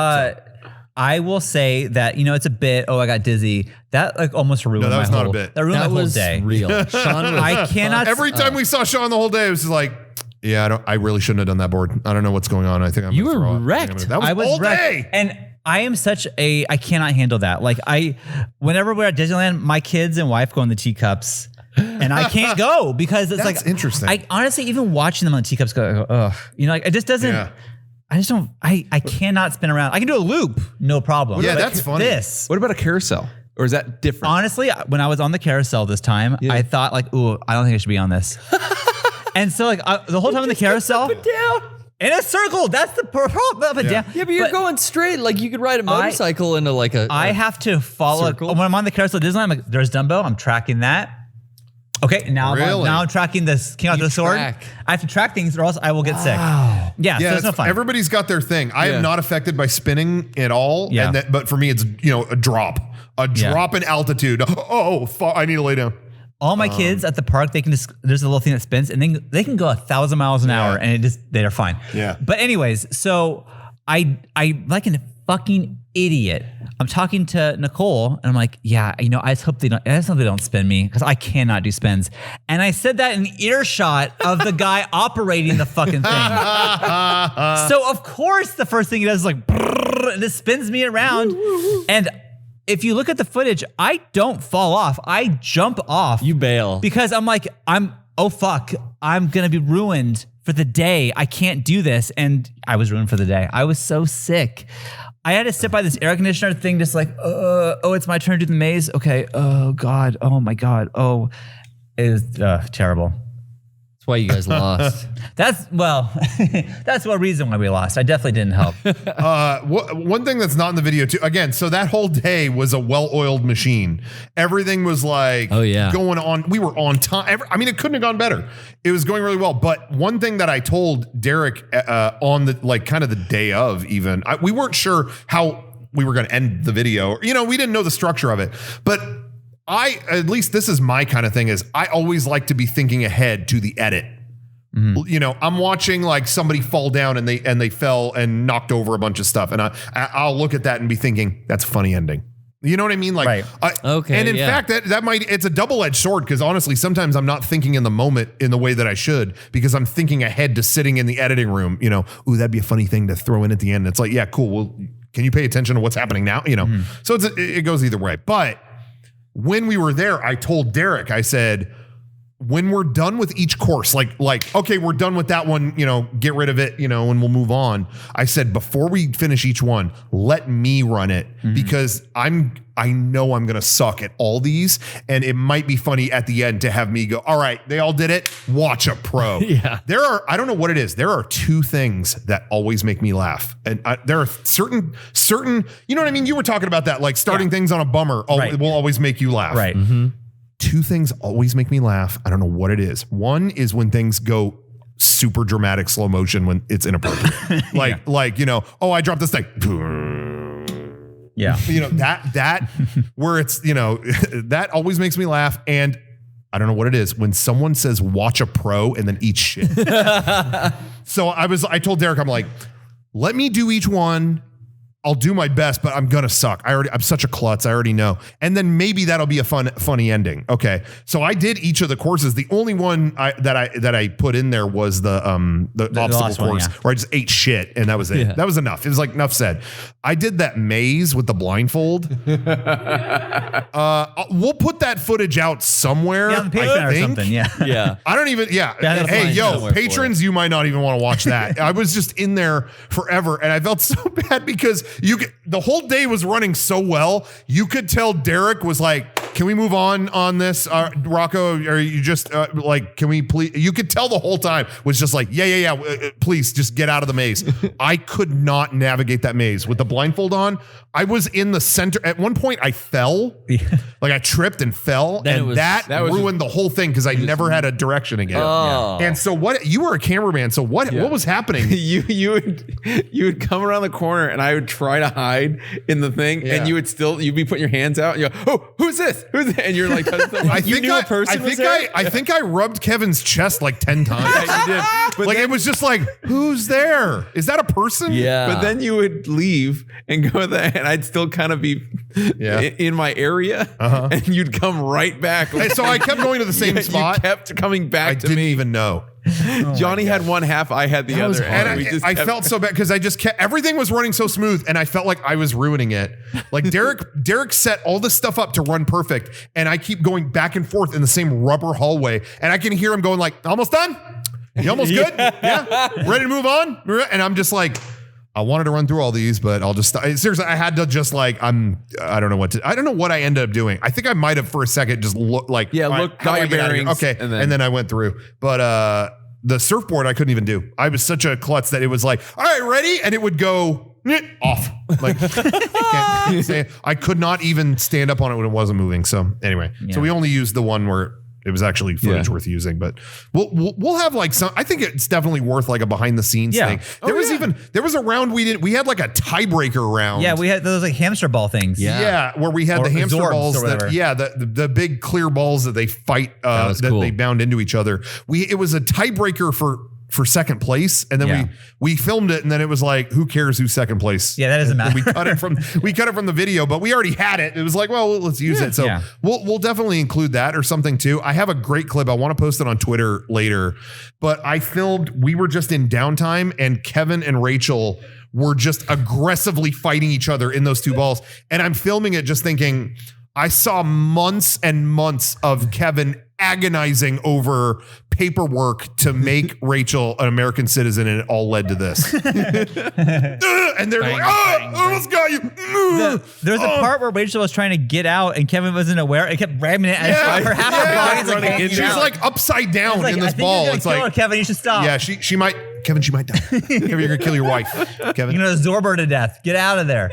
I will say that, it's a bit, I got dizzy. That like almost ruined that was my not whole, a bit. That ruined my whole day. Real. Sean I cannot. Every time we saw Sean the whole day, it was just like, yeah, I really shouldn't have done that board. I don't know what's going on. I think you were wrecked. That was all day. And I am I cannot handle that. Like whenever we're at Disneyland, my kids and wife go in the teacups and I can't go because it's That's interesting. I honestly, even watching them on the teacups go, ugh. It just doesn't, I just don't, I cannot spin around. I can do a loop, no problem. Yeah, that's funny. What about a carousel? Or is that different? Honestly, when I was on the carousel this time, I thought like, ooh, I don't think I should be on this. And so like the whole time in the carousel, in a circle. That's the problem. Yeah, but you're going straight. Like you could ride a motorcycle into like a. I have to follow when I'm on the carousel at Disneyland. I'm like, there's Dumbo. I'm tracking that. Okay, now I'm tracking this King Arthur sword. I have to track things, or else I will get sick. Yeah, so it's no fun. Everybody's got their thing. I am not affected by spinning at all. Yeah. But for me, it's a drop in altitude. I need to lay down. All my kids at the park, they can just there's a little thing that spins, and they can go 1,000 miles an hour, and they're fine. Yeah. But anyways, so I like a fucking idiot. I'm talking to Nicole, and I'm like, I just hope they don't spin me because I cannot do spins. And I said that in earshot of the guy operating the fucking thing. So of course, the first thing he does is like, and it spins me around, and. If you look at the footage, I don't fall off. I jump off. You bail. Because I'm like, oh fuck, I'm going to be ruined for the day. I can't do this. And I was ruined for the day. I was so sick. I had to sit by this air conditioner thing just like, it's my turn to do the maze. Okay. Oh God. Oh my God. Oh, it was terrible. That's why you guys lost. That's one reason why we lost. I definitely didn't help. One thing that's not in the video too, again, so that whole day was a well-oiled machine. Everything was like going on. We were on time. It couldn't have gone better. It was going really well. But one thing that I told Derek on the kind of the day of even, we weren't sure how we were going to end the video. We didn't know the structure of it. But at least this is my kind of thing, is I always like to be thinking ahead to the edit. Mm-hmm. I'm watching like somebody fall down and they fell and knocked over a bunch of stuff. And I'll look at that and be thinking, that's a funny ending. You know what I mean? Like, right. Okay. And in fact, it's a double-edged sword, because honestly, sometimes I'm not thinking in the moment in the way that I should, because I'm thinking ahead to sitting in the editing room, ooh, that'd be a funny thing to throw in at the end. It's like, yeah, cool. Well, can you pay attention to what's happening now? So it goes either way. But when we were there, I told Derek, I said, when we're done with each course, like, okay, we're done with that one, get rid of it, and we'll move on. I said, before we finish each one, let me run it, because I know I'm going to suck at all these. And it might be funny at the end to have me go, all right, they all did it. Watch a pro. Yeah. I don't know what it is. There are two things that always make me laugh. And there are certain, you know what I mean? You were talking about that, like starting things on a bummer will always make you laugh. Right. Mm-hmm. Two things always make me laugh. I don't know what it is. One is when things go super dramatic slow motion when it's inappropriate. I dropped this thing. Yeah. That where it's, that always makes me laugh. And I don't know what it is when someone says watch a pro and then eat shit. So I told Derek, I'm like, let me do each one. I'll do my best, but I'm gonna suck. I'm such a klutz. I already know. And then maybe that'll be a funny ending. Okay, so I did each of the courses. The only one that I put in there was the obstacle course, where I just ate shit, and that was it. Yeah. That was enough. It was like enough said. I did that maze with the blindfold. We'll put that footage out somewhere. Yeah, on the Patreon or something. Yeah. I don't even. Yeah. Hey, patrons, you might not even want to watch that. I was just in there forever, and I felt so bad because the whole day was running so well. You could tell Derek was like, can we move on this, Rocco? Or you just can we please? You could tell the whole time was just like, yeah. Please just get out of the maze. I could not navigate that maze with the blindfold on. I was in the center. At one point I fell, like I tripped and fell, and that ruined the whole thing because I never had a direction again. Oh. And so you were a cameraman. So what was happening? You would come around the corner and I would try to hide in the thing, and you'd be putting your hands out and you go, oh, who's this? And you're like, I think I rubbed Kevin's chest like 10 times. Yeah, you did. But like, it was just like, who's there? Is that a person? Yeah. But then you would leave and go there, and I'd still kind of be in my area, and you'd come right back. So I kept going to the same spot. You kept coming back to me. I didn't even know. Johnny had one half, I had the other. And I felt so bad because I just kept, everything was running so smooth, and I felt like I was ruining it. Like Derek set all this stuff up to run perfect, and I keep going back and forth in the same rubber hallway, and I can hear him going like, almost done? You almost good? Yeah? Ready to move on? And I'm just like, I wanted to run through all these, but I'll just seriously, I had to just like, I don't know what I ended up doing. I think I might have for a second just looked like, got your bearings. Okay. And then I went through, but the surfboard I couldn't even do. I was such a klutz that it was like, all right, ready? And it would go off. Like can't say, I could not even stand up on it when it wasn't moving. So anyway, so we only used the one where it was actually footage worth using, but we'll have like some. I think it's definitely worth like a behind the scenes thing. There was a round we had like a tiebreaker round. Yeah, we had those like hamster ball things. Yeah, where we had the hamster balls. The big clear balls that they fight that they bound into each other. It was a tiebreaker for second place, and then we filmed it, and then it was like, who cares who's second place? Yeah, that doesn't matter. We cut it from the video, but we already had it. It was like, well, let's use it. So we'll definitely include that or something too. I have a great clip. I want to post it on Twitter later, but we were just in downtime, and Kevin and Rachel were just aggressively fighting each other in those two balls, and I'm filming it just thinking, I saw months and months of Kevin agonizing over paperwork to make Rachel an American citizen, and it all led to this. And they're like, I almost got you. There's a part where Rachel was trying to get out, and Kevin wasn't aware. It kept ramming it. Her half her body's like, she's like upside down in this ball. It's like, Kevin, you should stop. Yeah, she might. Kevin, she might die. Kevin, you're gonna kill your wife. Kevin, you're gonna absorb her to death. Get out of there.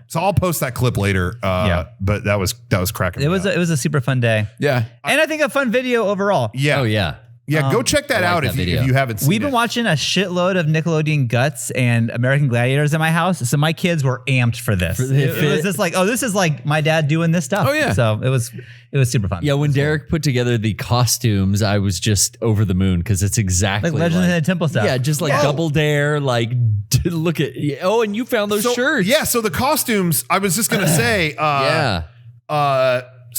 So I'll post that clip later. But that was cracking. It was a super fun day. Yeah, and I think a fun video overall. Yeah. Oh yeah. Yeah, go check that out if you haven't seen it. We've been watching a shitload of Nickelodeon Guts and American Gladiators in my house, so my kids were amped for this. It was just like, oh, this is like my dad doing this stuff. Oh yeah. So it was super fun. Yeah, when Derek put together the costumes, I was just over the moon because it's exactly like Legend of the Temple stuff. Yeah, just like Double Dare, like look at and you found those shirts. Yeah, so the costumes, I was just gonna say,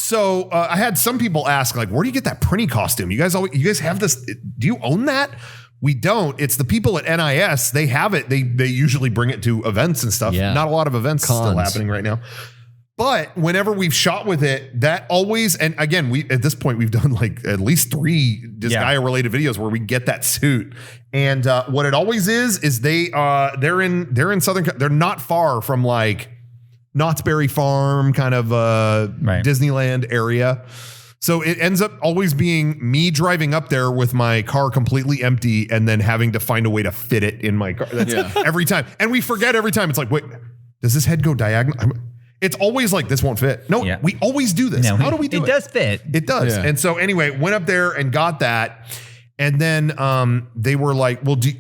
So I had some people ask, like, where do you get that Prinny costume? You guys have this? Do you own that? We don't. It's the people at NIS. They have it. They usually bring it to events and stuff. Yeah. Not a lot of events still happening right now. But whenever we've shot with it, that always, and again, at this point we've done like at least 3 Disgaea related videos where we get that suit. And what it always is they're in Southern. They're not far from like Knott's Berry Farm, kind of Disneyland area. So it ends up always being me driving up there with my car completely empty and then having to find a way to fit it in my car. That's every time. And we forget every time. It's like, wait, does this head go diagonal? It's always like, this won't fit. No, we always do this. How do we do it? It does fit. It does. Yeah. And so anyway, went up there and got that. And then they were like, well, do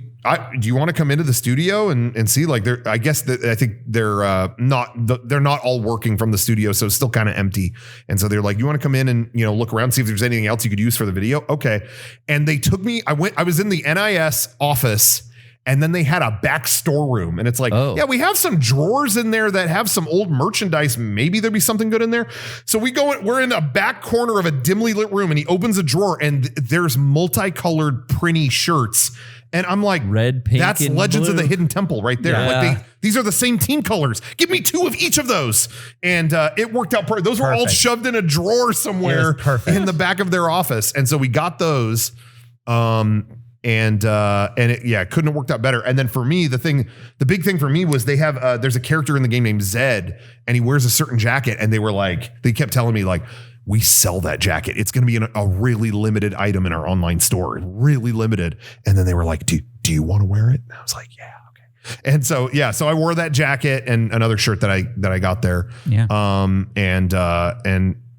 you want to come into the studio and see? Like, I think they're not all working from the studio, so it's still kind of empty. And so they're like, you want to come in and look around, see if there's anything else you could use for the video? Okay. And they took me. I was in the NIS office, and then they had a back storeroom, and it's like, we have some drawers in there that have some old merchandise. Maybe there'd be something good in there. So we're in a back corner of a dimly lit room, and he opens a drawer, and there's multicolored Prinny shirts. And I'm like, red, pink, that's Legends blue. of the Hidden Temple right there. Yeah. Like these are the same team colors. Give me 2 of each of those. And it worked out perfect. Those were all shoved in a drawer somewhere in the back of their office. And so we got those. Couldn't have worked out better. And then for me, the big thing for me was they have, there's a character in the game named Zed, and he wears a certain jacket. And they kept telling me like, we sell that jacket. It's going to be a really limited item in our online store, really limited. And then they were like, do you want to wear it? And I was like, yeah. Okay. And so I wore that jacket and another shirt that I got there. Yeah. It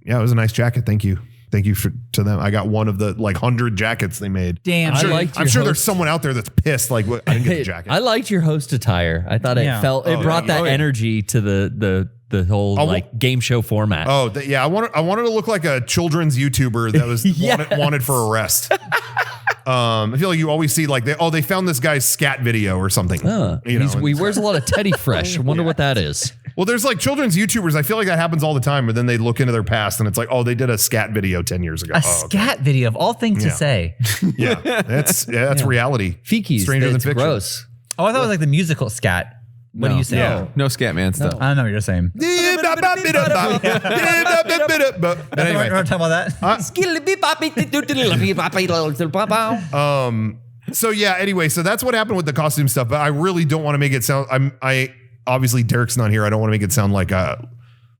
was a nice jacket. Thank you to them. I got one of the 100 jackets they made. Damn. I'm sure there's someone out there that's pissed. Like, I didn't get the jacket. I liked your host attire. I thought it brought that energy to the whole game show format. I wanted to look like a children's YouTuber that was wanted for arrest. I feel like you always see they found this guy's scat video or something. He wears a lot of Teddy Fresh. I wonder what that is. Well, there's children's YouTubers. I feel like that happens all the time, but then they look into their past and it's like, they did a scat video 10 years ago. A scat video of all things to say. Yeah, that's reality. Fiki's, Stranger than fiction. Gross. Oh, I thought it was like the musical scat. What do you say? No Scatman stuff. I don't know what you're saying. But anyway, you want to talk about that? Anyway, so that's what happened with the costume stuff. But I really don't want to make it sound. I obviously Derek's not here. I don't want to make it sound like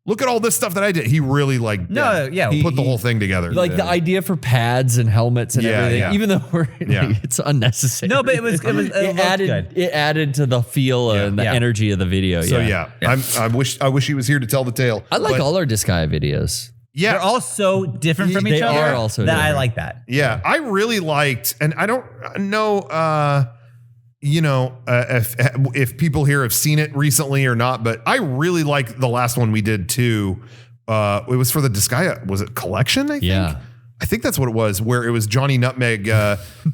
look at all this stuff that I did. He really like put the whole thing together. Like the idea for pads and helmets and everything, even though it's unnecessary. No, but it added to the feel and the energy of the video. So I wish he was here to tell the tale. I like all our Disgaea videos. Yeah, they're all so different from each other. They are also different. I like that. Yeah, I really liked, and I don't know, if people here have seen it recently or not, but I really like the last one we did too. It was for the Disgaea, was it collection? I think. Yeah. I think that's what it was, where it was Johnny Nutmeg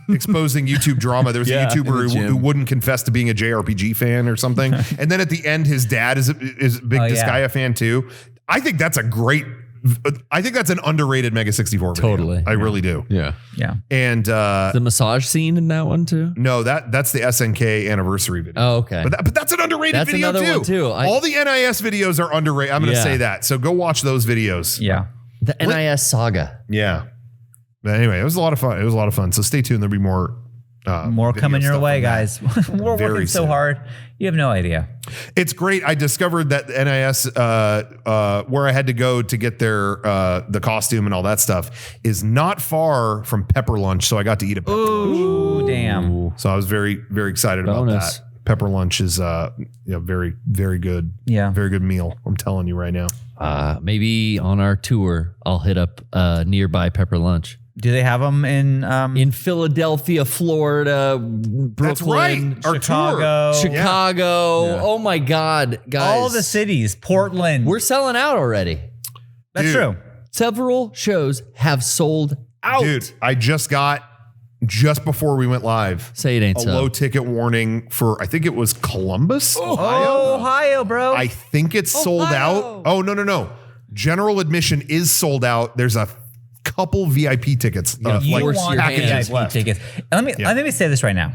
exposing YouTube drama. There was a YouTuber who wouldn't confess to being a JRPG fan or something. And then at the end, his dad is a big Disgaea fan too. I think that's an underrated Mega64 video. Totally. I really do. Yeah. Yeah. And the massage scene in that one too? No, that's the SNK anniversary video. Oh, okay. But that's an underrated video one too. All the NIS videos are underrated. I'm going to say that. So go watch those videos. Yeah. The NIS saga. Yeah. But anyway, it was a lot of fun. So stay tuned. There'll be more coming your way, guys. We're working so hard. You have no idea. It's great. I discovered that the NIS, where I had to go to get their the costume and all that stuff, is not far from Pepper Lunch. So I got to eat a Pepper Lunch. Ooh, damn. So I was very, very excited about that. Pepper Lunch is very, very good. Yeah. Very good meal. I'm telling you right now. Maybe on our tour, I'll hit up nearby Pepper Lunch. Do they have them in Philadelphia, Florida, Brooklyn, that's right. Chicago? Chicago. Yeah. Oh my God, guys. All the cities, Portland. We're selling out already. That's true. Several shows have sold out. Dude, I just before we went live. Say it ain't so. Low ticket warning for, I think it was Columbus, Ohio. Ohio, bro. I think it's sold out. Oh, no. General admission is sold out. There's a couple VIP tickets. You want packages VIP tickets. And let me say this right now.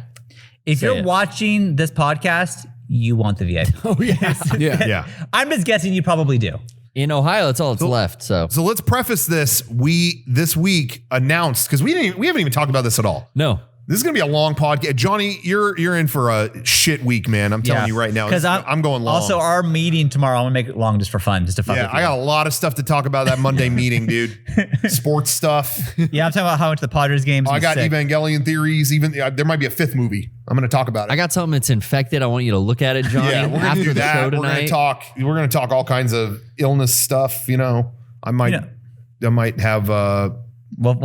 If you're watching this podcast, you want the VIP. Oh, yes. Yeah. I'm just guessing you probably do. In Ohio, that's all that's left. So let's preface this. We this week announced, because we haven't even talked about this at all. No. This is gonna be a long podcast. Johnny, you're in for a shit week, man. I'm telling you right now. Because I'm going long. Also, our meeting tomorrow, I'm gonna make it long just for fun, just to fuck with you. I got a lot of stuff to talk about that Monday meeting, dude. Sports stuff. Yeah, I'm talking about how much the Padres games. I got Evangelion theories. Even there might be a fifth movie. I'm gonna talk about it. I got something that's infected. I want you to look at it, Johnny. Yeah, we're gonna do that. We're gonna talk all kinds of illness stuff. I might have. We'll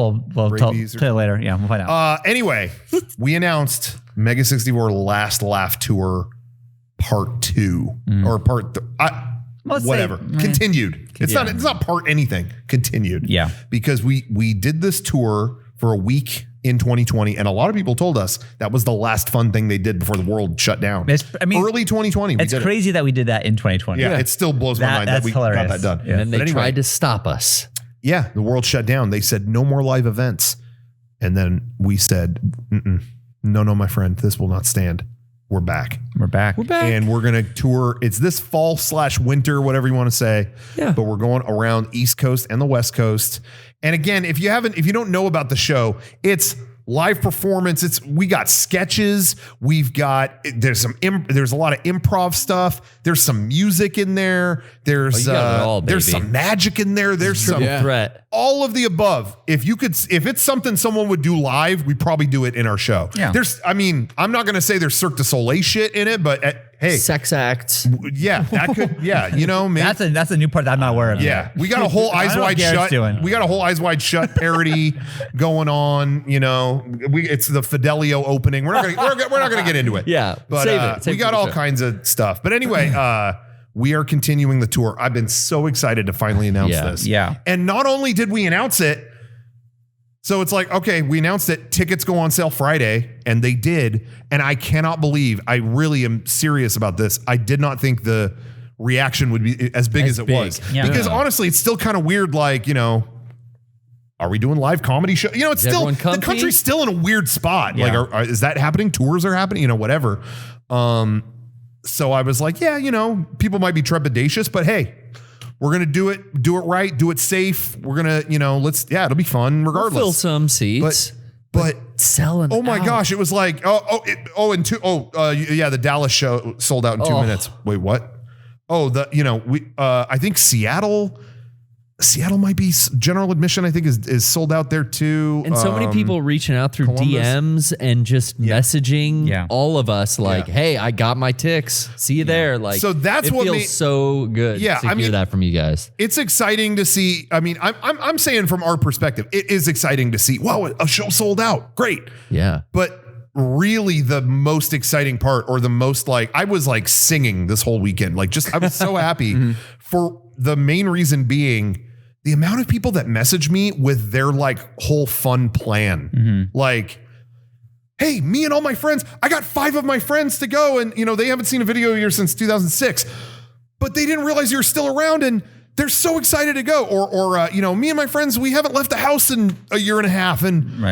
tell you later. Yeah, we'll find out. Anyway, we announced Mega64 Last Laugh Tour Part 2 or Part whatever. Continued. It's not part anything. Continued. Yeah. Because we did this tour for a week in 2020, and a lot of people told us that was the last fun thing they did before the world shut down. Early 2020. It's crazy that we did that in 2020. Yeah, it still blows my mind that we got that done. Yeah. And then they tried to stop us. Yeah, the world shut down. They said no more live events. And then we said, no, my friend, this will not stand. We're back. And we're going to tour. It's this fall/winter, whatever you want to say. Yeah. But we're going around East Coast and the West Coast. And again, if you don't know about the show, it's live performance. We got sketches. There's a lot of improv stuff. There's some music in there. There's some magic in there. There's some threat. All of the above. If it's something someone would do live, we'd probably do it in our show. Yeah. I'm not going to say there's Cirque du Soleil shit in it, but hey, sex acts. Yeah, that could. Yeah, maybe. That's a new part that I'm not aware of. Yeah, we got a whole Eyes Wide Shut. We got a whole Eyes Wide Shut parody going on. It's the Fidelio opening. We're not gonna get into it. Yeah, but save we got all kinds of stuff. But anyway, we are continuing the tour. I've been so excited to finally announce this. Yeah, and not only did we announce it. So it's like, okay, we announced it. Tickets go on sale Friday, and they did. And I cannot believe, I really am serious about this. I did not think the reaction would be as big as it was. Yeah. Because honestly, it's still kind of weird. Like, are we doing live comedy show? It's still, the country's still in a weird spot. Yeah. Like, is that happening? Tours are happening, whatever. So I was like, people might be trepidatious, but hey, we're going to do it right, do it safe. We're going to, it'll be fun regardless. We'll fill some seats. But selling oh my out. gosh, it was like, the Dallas show sold out in 2 minutes. Wait, what? I think Seattle might be general admission. I think is sold out there too. And so many people reaching out through Columbus. DMs and just messaging all of us like, "Hey, I got my ticks. See you there." Like, so that's what feels so good. Yeah, to hear that from you guys. It's exciting to see. I mean, I'm saying from our perspective, it is exciting to see. Wow, a show sold out. Great. Yeah, but really the most exciting part, or the most like, I was like singing this whole weekend. Like, just I was so happy for the main reason being the amount of people that message me with their like whole fun plan. Like, hey, me and all my friends, I got 5 of my friends to go, and they haven't seen a video of yours since 2006, but they didn't realize you're still around and they're so excited to go. Or me and my friends, we haven't left the house in a year and a half, and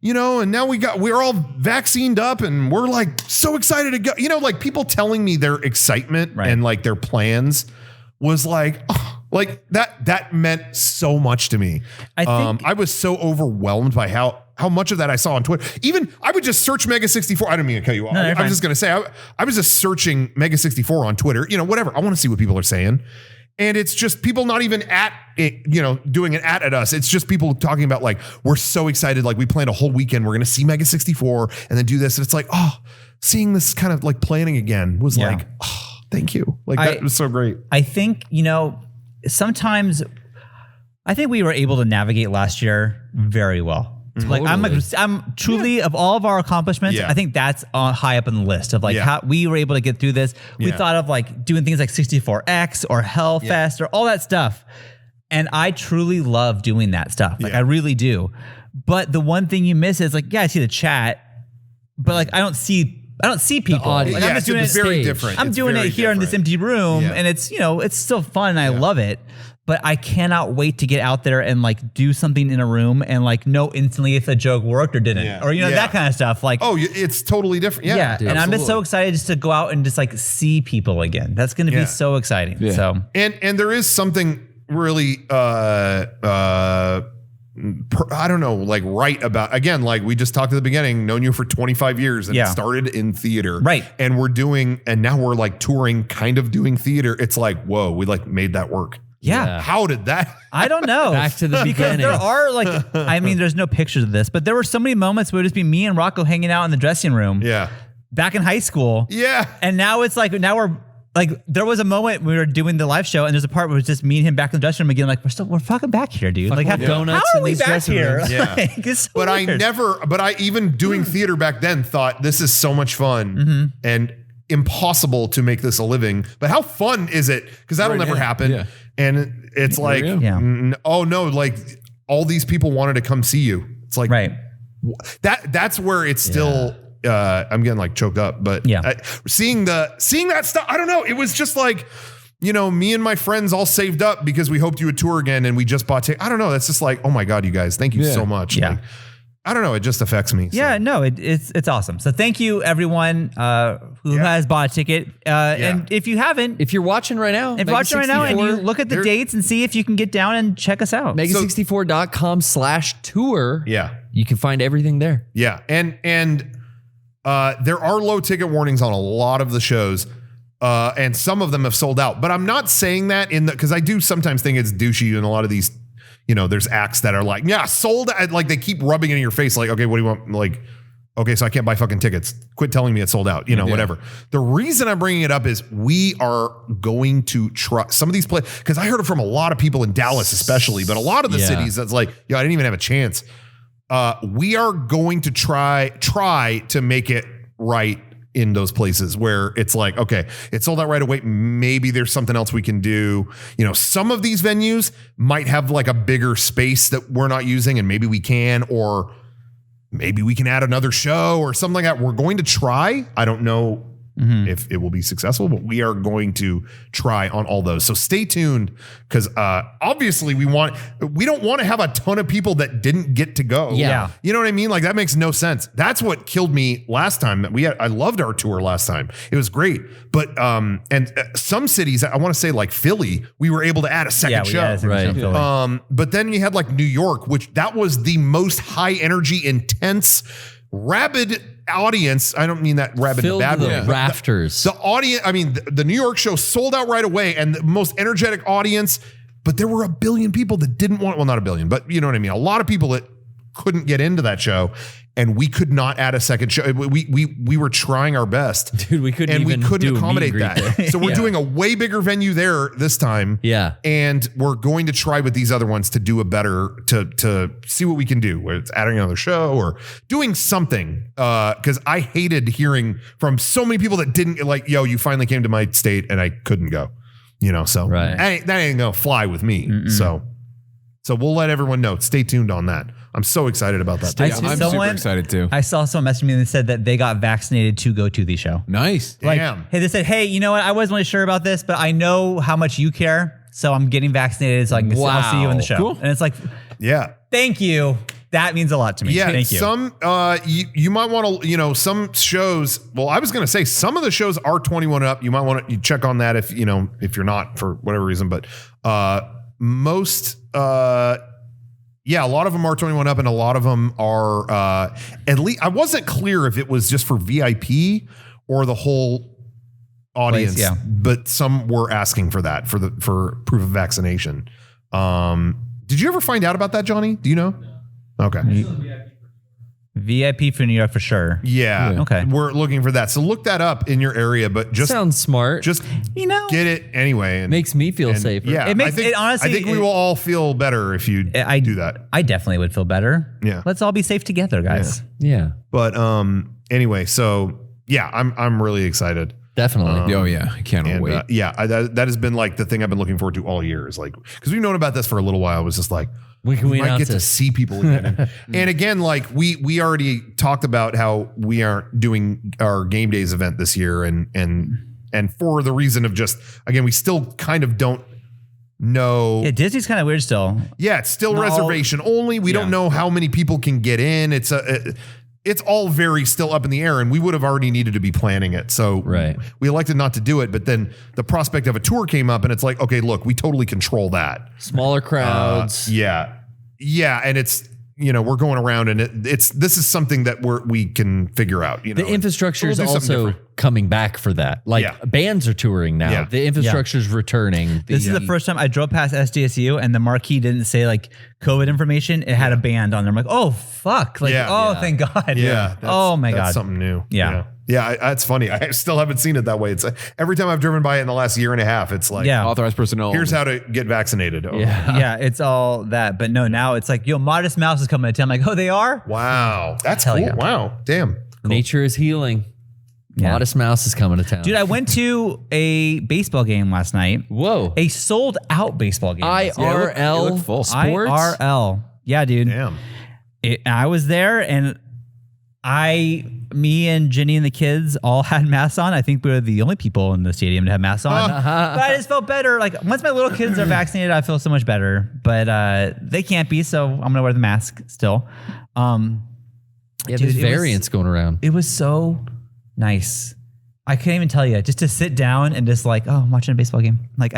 and now we're all vaccinated up and we're like so excited to go. Like people telling me their excitement and like their plans was like, like that meant so much to me. I was so overwhelmed by how much of that I saw on Twitter. Even I would just search Mega64. I didn't mean to cut you off. No, I was just going to say, I was just searching Mega64 on Twitter, whatever. I want to see what people are saying. And it's just people not even at it, doing an at us. It's just people talking about like, we're so excited. Like we planned a whole weekend. We're going to see Mega64 and then do this. And it's like, seeing this kind of like planning again was like, thank you. Like that was so great. I think, sometimes I think we were able to navigate last year very well. Like I'm truly of all of our accomplishments, I think that's high up on the list of like how we were able to get through this. We thought of like doing things like 64X or Hellfest or all that stuff. And I truly love doing that stuff. Like I really do. But the one thing you miss is like, I see the chat, but like I don't see people. Like, I'm just doing it very different. I'm doing it here in this empty room, and it's it's still fun and I love it. But I cannot wait to get out there and like do something in a room and like know instantly if a joke worked or didn't, or that kind of stuff. Like, it's totally different. Yeah, dude, and I'm just so excited just to go out and just like see people again. That's going to be so exciting. Yeah. So and there is something really I don't know, like right about, again, like we just talked at the beginning, known you for 25 years and it started in theater. Right. And now we're like touring, kind of doing theater. It's like, whoa, we like made that work. Yeah. How did that? I don't know. Back to the beginning. There are like, I mean, there's no pictures of this, but there were so many moments where it would just be me and Rocco hanging out in the dressing room. Yeah. Back in high school. Yeah. And now it's like, we're like, there was a moment we were doing the live show and there's a part where it's just me and him back in the dressing room again. Like, we're fucking back here, dude. Like, how are we back here? Yeah. Like, it's so but weird. I even doing theater back then thought this is so much fun and impossible to make this a living. But how fun is it? Because that'll never happen. Yeah. And it's like, oh no, like all these people wanted to come see you. It's like, that's where it's still, I'm getting like choked up, but seeing that stuff, I don't know. It was just like, me and my friends all saved up because we hoped you would tour again and we just bought tickets. I don't know. That's just like, oh my God, you guys, thank you so much. Yeah. Like, I don't know. It just affects me. So. Yeah, no, it's awesome. So thank you everyone who has bought a ticket. And if you haven't, if you're watching right now, and you look at the dates and see if you can get down and check us out. Mega64.com/tour. Yeah. You can find everything there. Yeah. And there are low ticket warnings on a lot of the shows. And some of them have sold out, but I'm not saying that because I do sometimes think it's douchey in a lot of these. There's acts that are like, sold out. Like they keep rubbing it in your face. Like, okay, what do you want? Like, okay, so I can't buy fucking tickets. Quit telling me it's sold out, whatever. The reason I'm bringing it up is we are going to try some of these plays. Cause I heard it from a lot of people in Dallas, especially, but a lot of the cities that's like, I didn't even have a chance. We are going to try to make it right in those places where it's like, okay, it sold out right away. Maybe there's something else we can do. Some of these venues might have like a bigger space that we're not using and maybe we can, or maybe we can add another show or something like that. We're going to try. I don't know if it will be successful, but we are going to try on all those. So stay tuned because obviously we don't want to have a ton of people that didn't get to go. Yeah. You know what I mean? Like that makes no sense. That's what killed me last time. I loved our tour last time. It was great. But some cities, I want to say like Philly, we were able to add a second show. Right. But then you had like New York, which that was the most high energy, intense, rabid audience. I don't mean that rabid in a Filled bad the way. rafters. The audience, I mean, the New York show sold out right away and the most energetic audience, but there were a billion people that didn't want, well, not a billion, but you know what I mean? A lot of people that couldn't get into that show, and we could not add a second show. We were trying our best. Dude, we couldn't do accommodate a meet and that. greet So we're there. doing a way bigger venue there this time. Yeah. And we're going to try with these other ones to do a better, to see what we can do, whether it's adding another show or doing something. Because I hated hearing from so many people that didn't like, yo, you finally came to my state and I couldn't go. You know, so Right. that ain't gonna fly with me. So we'll let everyone know. Stay tuned on that. I'm so excited about that. I'm super excited too. I saw someone message me and they said that they got vaccinated to go to the show. Nice. Like, Damn. hey, they said, hey, you know what? I wasn't really sure about this, but I know how much you care, so I'm getting vaccinated so I can I'll see you in the show. Cool. And it's like, Yeah. thank you. That means a lot to me. Yeah, Thank you. some you might want to, you know, some shows. Well, I was going to say some of the shows are 21 up. You might want to check on that if you know if you're not for whatever reason. But most, yeah, a lot of them are 21 up, and a lot of them are at least. I wasn't clear if it was just for VIP or the whole audience. Yeah. But some were asking for that for proof of vaccination. Did you ever find out about that, Johnny? Do you know? Okay. VIP for New York for sure. Yeah. Okay. We're looking for that. So look that up in your area, but just Sounds smart. just You know, get it anyway. And Makes me feel safer. Yeah. It makes- I think, it honestly- I think we it- will all feel better if you I do that. I definitely would feel better. Yeah. Let's all be safe together, guys. Yeah. But anyway, so yeah, I'm really excited. Definitely. Oh yeah, I can't And wait. that has been like the thing I've been looking forward to all year is like, because we've known about this for a little while. It was just like, When can we might announce get to this? see people again. And again, like we already talked about how we aren't doing our game days event this year, and for the reason of just, again, we still kind of don't know. Yeah, Disney's kind of weird still. Yeah, it's still No. reservation only. We don't know how many people can get in. It's all very still up in the air, and we would have already needed to be planning it. So Right. we elected not to do it. But then the prospect of a tour came up, and it's like, okay, look, we totally control that. Smaller crowds. Yeah, and it's, you know, we're going around, and this is something that we can figure out. You know, The infrastructure is We'll do something also different. coming back for that. Like Yeah. bands are touring now. Yeah. The infrastructure is returning. This is the first time I drove past SDSU and the marquee didn't say like COVID information. It had a band on there. I'm like, oh fuck! Like, Yeah. oh Yeah. thank God. Yeah. Oh my that's God. something new. Yeah. Yeah. It's funny. I still haven't seen it that way. It's every time I've driven by it in the last year and a half, it's like, Yeah. Authorized personnel. here's how to get vaccinated. Oh, Yeah, it's all that. But no, now it's like, yo, Modest Mouse is coming to town. I'm like, oh, they are? Wow. That's Hell cool. yeah. Wow. Damn. Nature is healing. Yeah. Modest Mouse is coming to town. Dude, I went to a baseball game last night. Whoa. A sold out baseball game. IRL it looked full. sports. IRL. Yeah, dude. Damn. I was there and me and Jenny and the kids all had masks on. I think we were the only people in the stadium to have masks on. But I just felt better. Like once my little kids are vaccinated, I feel so much better. But they can't be, so I'm gonna wear the mask still. Yeah, Dude, there's it was- variants going around. It was so nice. I can't even tell you. Just to sit down and just like, oh, I'm watching a baseball game. Like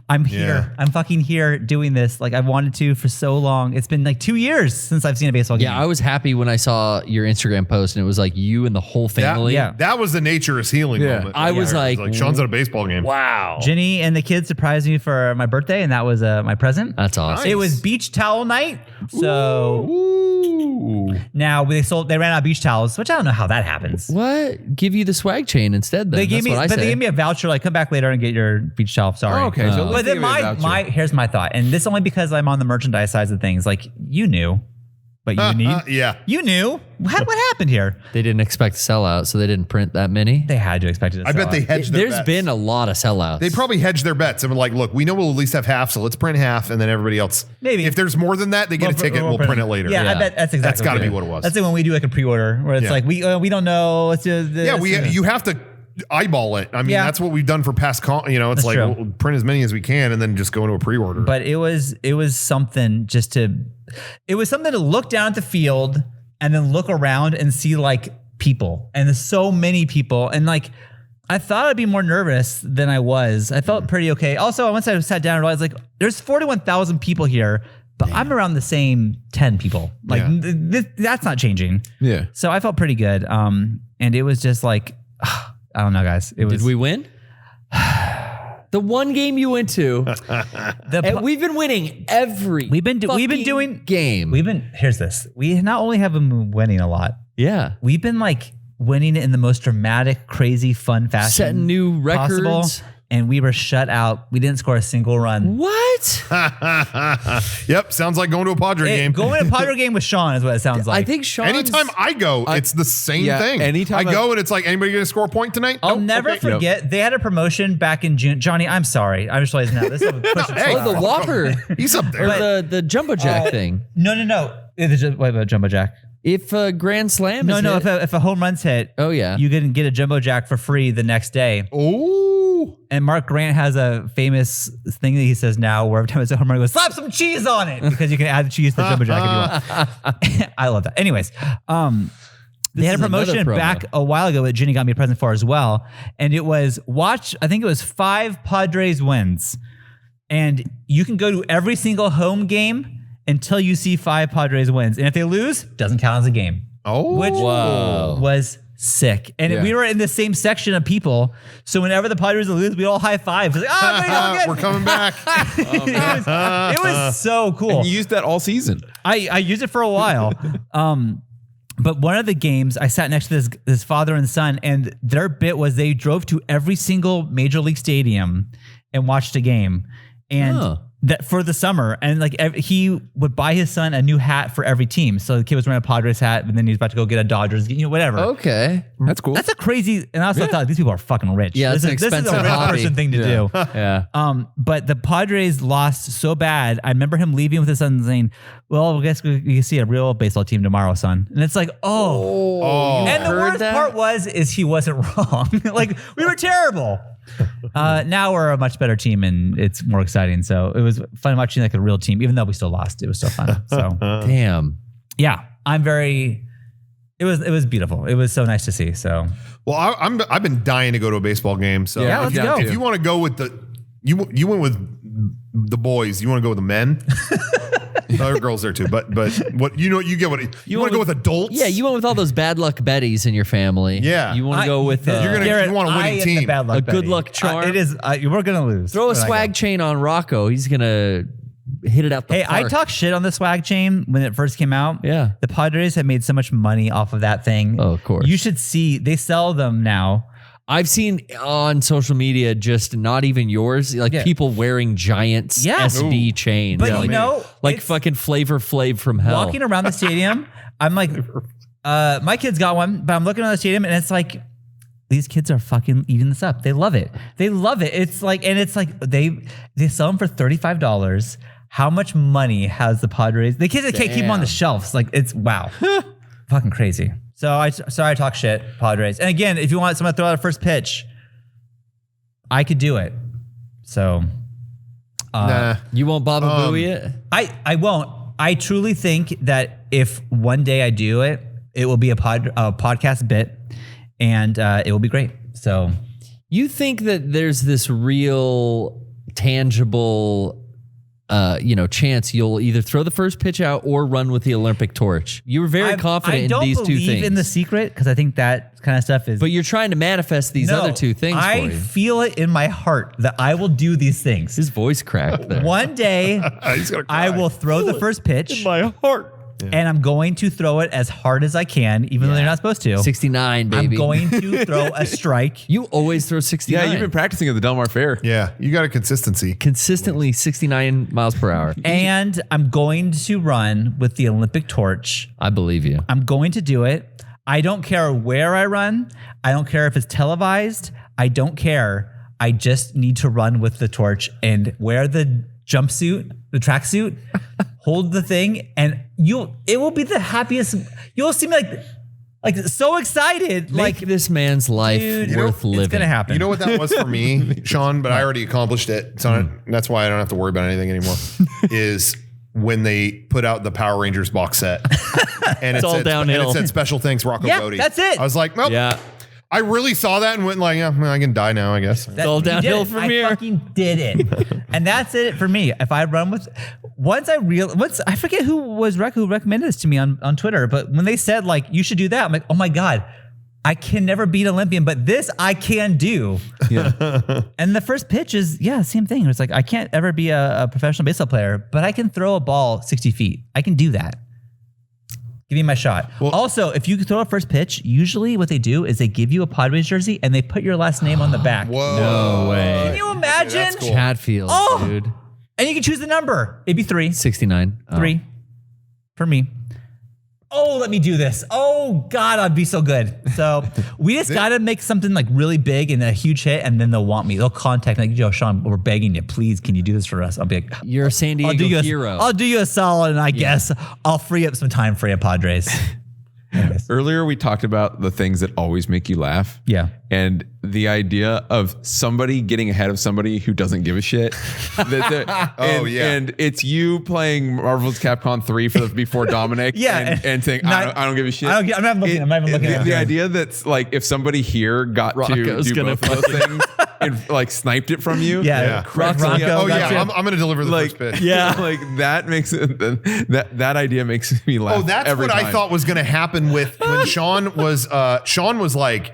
I'm here. Yeah. I'm fucking here doing this. Like I've wanted to for so long. It's been like 2 years since I've seen a baseball game. Yeah, I was happy when I saw your Instagram post and it was like you and the whole family. yeah. That was the nature is healing moment. I was like, Sean's at a baseball game. Wow. Jenny and the kids surprised me for my birthday, and that was my present. That's awesome. It was beach towel night. So now they ran out of beach towels, which I don't know how that happens. What? Give you the swag chain instead then. They gave That's me, what I but they say. gave me a voucher. Like, come back later and get your beach towel. Sorry. Oh, okay. So at least But they then gave you a voucher. here's my thought, and this only because I'm on the merchandise side of things. Like you knew, but you need. Yeah. You knew. What happened here? They didn't expect to sell out, so they didn't print that many. They had to expect it. To I bet sell they out. hedged their There's bets. been a lot of sellouts. They probably hedged their bets and were like, look, we know we'll at least have half, so let's print half, and then everybody else. Maybe. If there's more than that, they get a ticket, we'll print it later. Yeah, I Yeah. bet that's exactly. That's gotta be what it was. That's like when we do like a pre-order where it's Yeah. like we don't know. Let's do this. Yeah, you have to eyeball it. I mean, Yeah. that's what we've done for past it's That's like true. we'll print as many as we can and then just go into a pre-order. But it was something it was something to look down at the field and then look around and see like people, and there's so many people, and like I thought I'd be more nervous than I was. I felt pretty okay. Also, once I sat down and realized like there's 41,000 people here. but I'm around the same 10 people. Like that's not changing. Yeah. So I felt pretty good. And it was just like, I don't know, guys. It was. Did we win? The one game you went to, and we've been winning every. We've been doing game. Here's this. We not only have been winning a lot. Yeah. We've been like winning it in the most dramatic, crazy, fun fashion. Setting new records. Possible, and we were shut out. We didn't score a single run. What? Yep, sounds like going to a Padre game. Going to a Padre game with Sean is what it sounds like. I think Sean. Anytime I go, it's the same thing. Anytime I go and it's like, anybody going to score a point tonight? I'll never forget. They had a promotion back in June. Johnny, I'm sorry. I just realized now. This is the Whopper. He's up there. Or the Jumbo Jack thing. No. What about Jumbo Jack? If a Grand Slam is hit. If a home run's hit, you can get a Jumbo Jack for free the next day. Oh. And Mark Grant has a famous thing that he says now where every time it's a home run, he goes, slap some cheese on it, because you can add the cheese to the Jumbo Jack if you want. I love that. Anyways, they had a promotion back a while ago that Ginny got me a present for as well. And it was I think it was 5 Padres wins. And you can go to every single home game until you see 5 Padres wins. And if they lose, doesn't count as a game. Oh. Which was sick. And we were in the same section of people. So whenever the Padres would lose, we all high five. Like, we're coming back. It was so cool. And you used that all season. I used it for a while. But one of the games, I sat next to this father and son, and their bit was they drove to every single major league stadium and watched a game. And that for the summer, and like he would buy his son a new hat for every team. So the kid was wearing a Padres hat, and then he was about to go get a Dodgers, whatever. Okay, that's cool. That's a crazy. And I also thought these people are fucking rich. Yeah, this is a rich person thing to do. Yeah. But the Padres lost so bad. I remember him leaving with his son saying, "Well, I guess we can see a real baseball team tomorrow, son." And it's like, And the worst part is he wasn't wrong. Like we were terrible. Now we're a much better team and it's more exciting. So it was fun watching like a real team, even though we still lost. It was so fun. So damn. Yeah, it was beautiful. It was so nice to see. So I've been dying to go to a baseball game. So let's go. If you want to go with you went with the boys, you want to go with the men? There are girls there too, but what you get what you want to go with adults? Yeah, you went with all those bad luck Bettys in your family. Yeah, you want to go with you want a winning team, a good luck charm. It is. We're gonna lose. Throw a swag chain on Rocco. He's gonna hit it out the park. I talked shit on the swag chain when it first came out. Yeah, the Padres have made so much money off of that thing. Oh, of course. You should see they sell them now. I've seen on social media, just not even yours, like people wearing giant SD chains. But like fucking Flavor Flav from hell. Walking around the stadium, I'm like, my kids got one, but I'm looking around the stadium and it's like, these kids are fucking eating this up. They love it. It's like they sell them for $35. How much money has the Padres? The kids can't keep them on the shelves. Like it's wow, fucking crazy. So I talk shit, Padres. And again, if you want someone to throw out a first pitch, I could do it. So you won't Baba Booey it? I won't. I truly think that if one day I do it, it will be a podcast bit, and it will be great. So you think that there's this real tangible chance you'll either throw the first pitch out or run with the Olympic torch. You were very confident in these two things. I don't believe in the secret because I think that kind of stuff is. But you're trying to manifest these other two things. I feel it in my heart that I will do these things. His voice cracked there. One day, I will throw the first pitch in my heart. And I'm going to throw it as hard as I can, even though they're not supposed to. 69, baby. I'm going to throw a strike. You always throw 69. Yeah, you've been practicing at the Del Mar Fair. Yeah, you got a consistency. Consistently 69 miles per hour. And I'm going to run with the Olympic torch. I believe you. I'm going to do it. I don't care where I run. I don't care if it's televised. I don't care. I just need to run with the torch and wear the jumpsuit, the tracksuit, hold the thing, and it will be the happiest. You'll see me like so excited. Make this man's life worth living. It's gonna happen. You know what that was for me, Sean? But I already accomplished it. So that's why I don't have to worry about anything anymore. Is when they put out the Power Rangers box set, and it's all downhill. And it said special thanks, Rocco Bodie. That's it. I was like, well, yeah. I really saw that and went like, yeah, I can die now, I guess. It's all downhill from here. I fucking did it. And that's it for me. If I run with, once I forget who recommended this to me on Twitter, but when they said like you should do that, I'm like, oh my God, I can never beat Olympian, but this I can do. Yeah. And the first pitch is same thing. It's like I can't ever be a professional baseball player, but I can throw a ball 60 feet. I can do that. Give me my shot. Well, also, if you throw a first pitch, usually what they do is they give you a Padres jersey and they put your last name on the back. Whoa. No way. Can you imagine? That's cool. Chatfield, dude. And you can choose the number. It'd be 3. 69. 3 for me. Oh, let me do this. Oh God, I'd be so good. So we just got to make something like really big and a huge hit, and then they'll want me. They'll contact me like, yo, Sean, we're begging you, please, can you do this for us? I'll be like, You're a San Diego hero. I'll do you a solid, and I guess I'll free up some time for you, Padres. Anyways. Earlier, we talked about the things that always make you laugh. Yeah. And the idea of somebody getting ahead of somebody who doesn't give a shit. And it's you playing Marvel's Capcom 3 before Dominic. And saying, I don't give a shit. I'm not looking. I'm not even looking. The idea that's like if somebody here got Rocco's to do both of those things and like sniped it from you. Rocco. I'm going to deliver the first pitch. Yeah. Like that makes it, that idea makes me laugh. Oh, that's what I thought was going to happen with when Sean was like,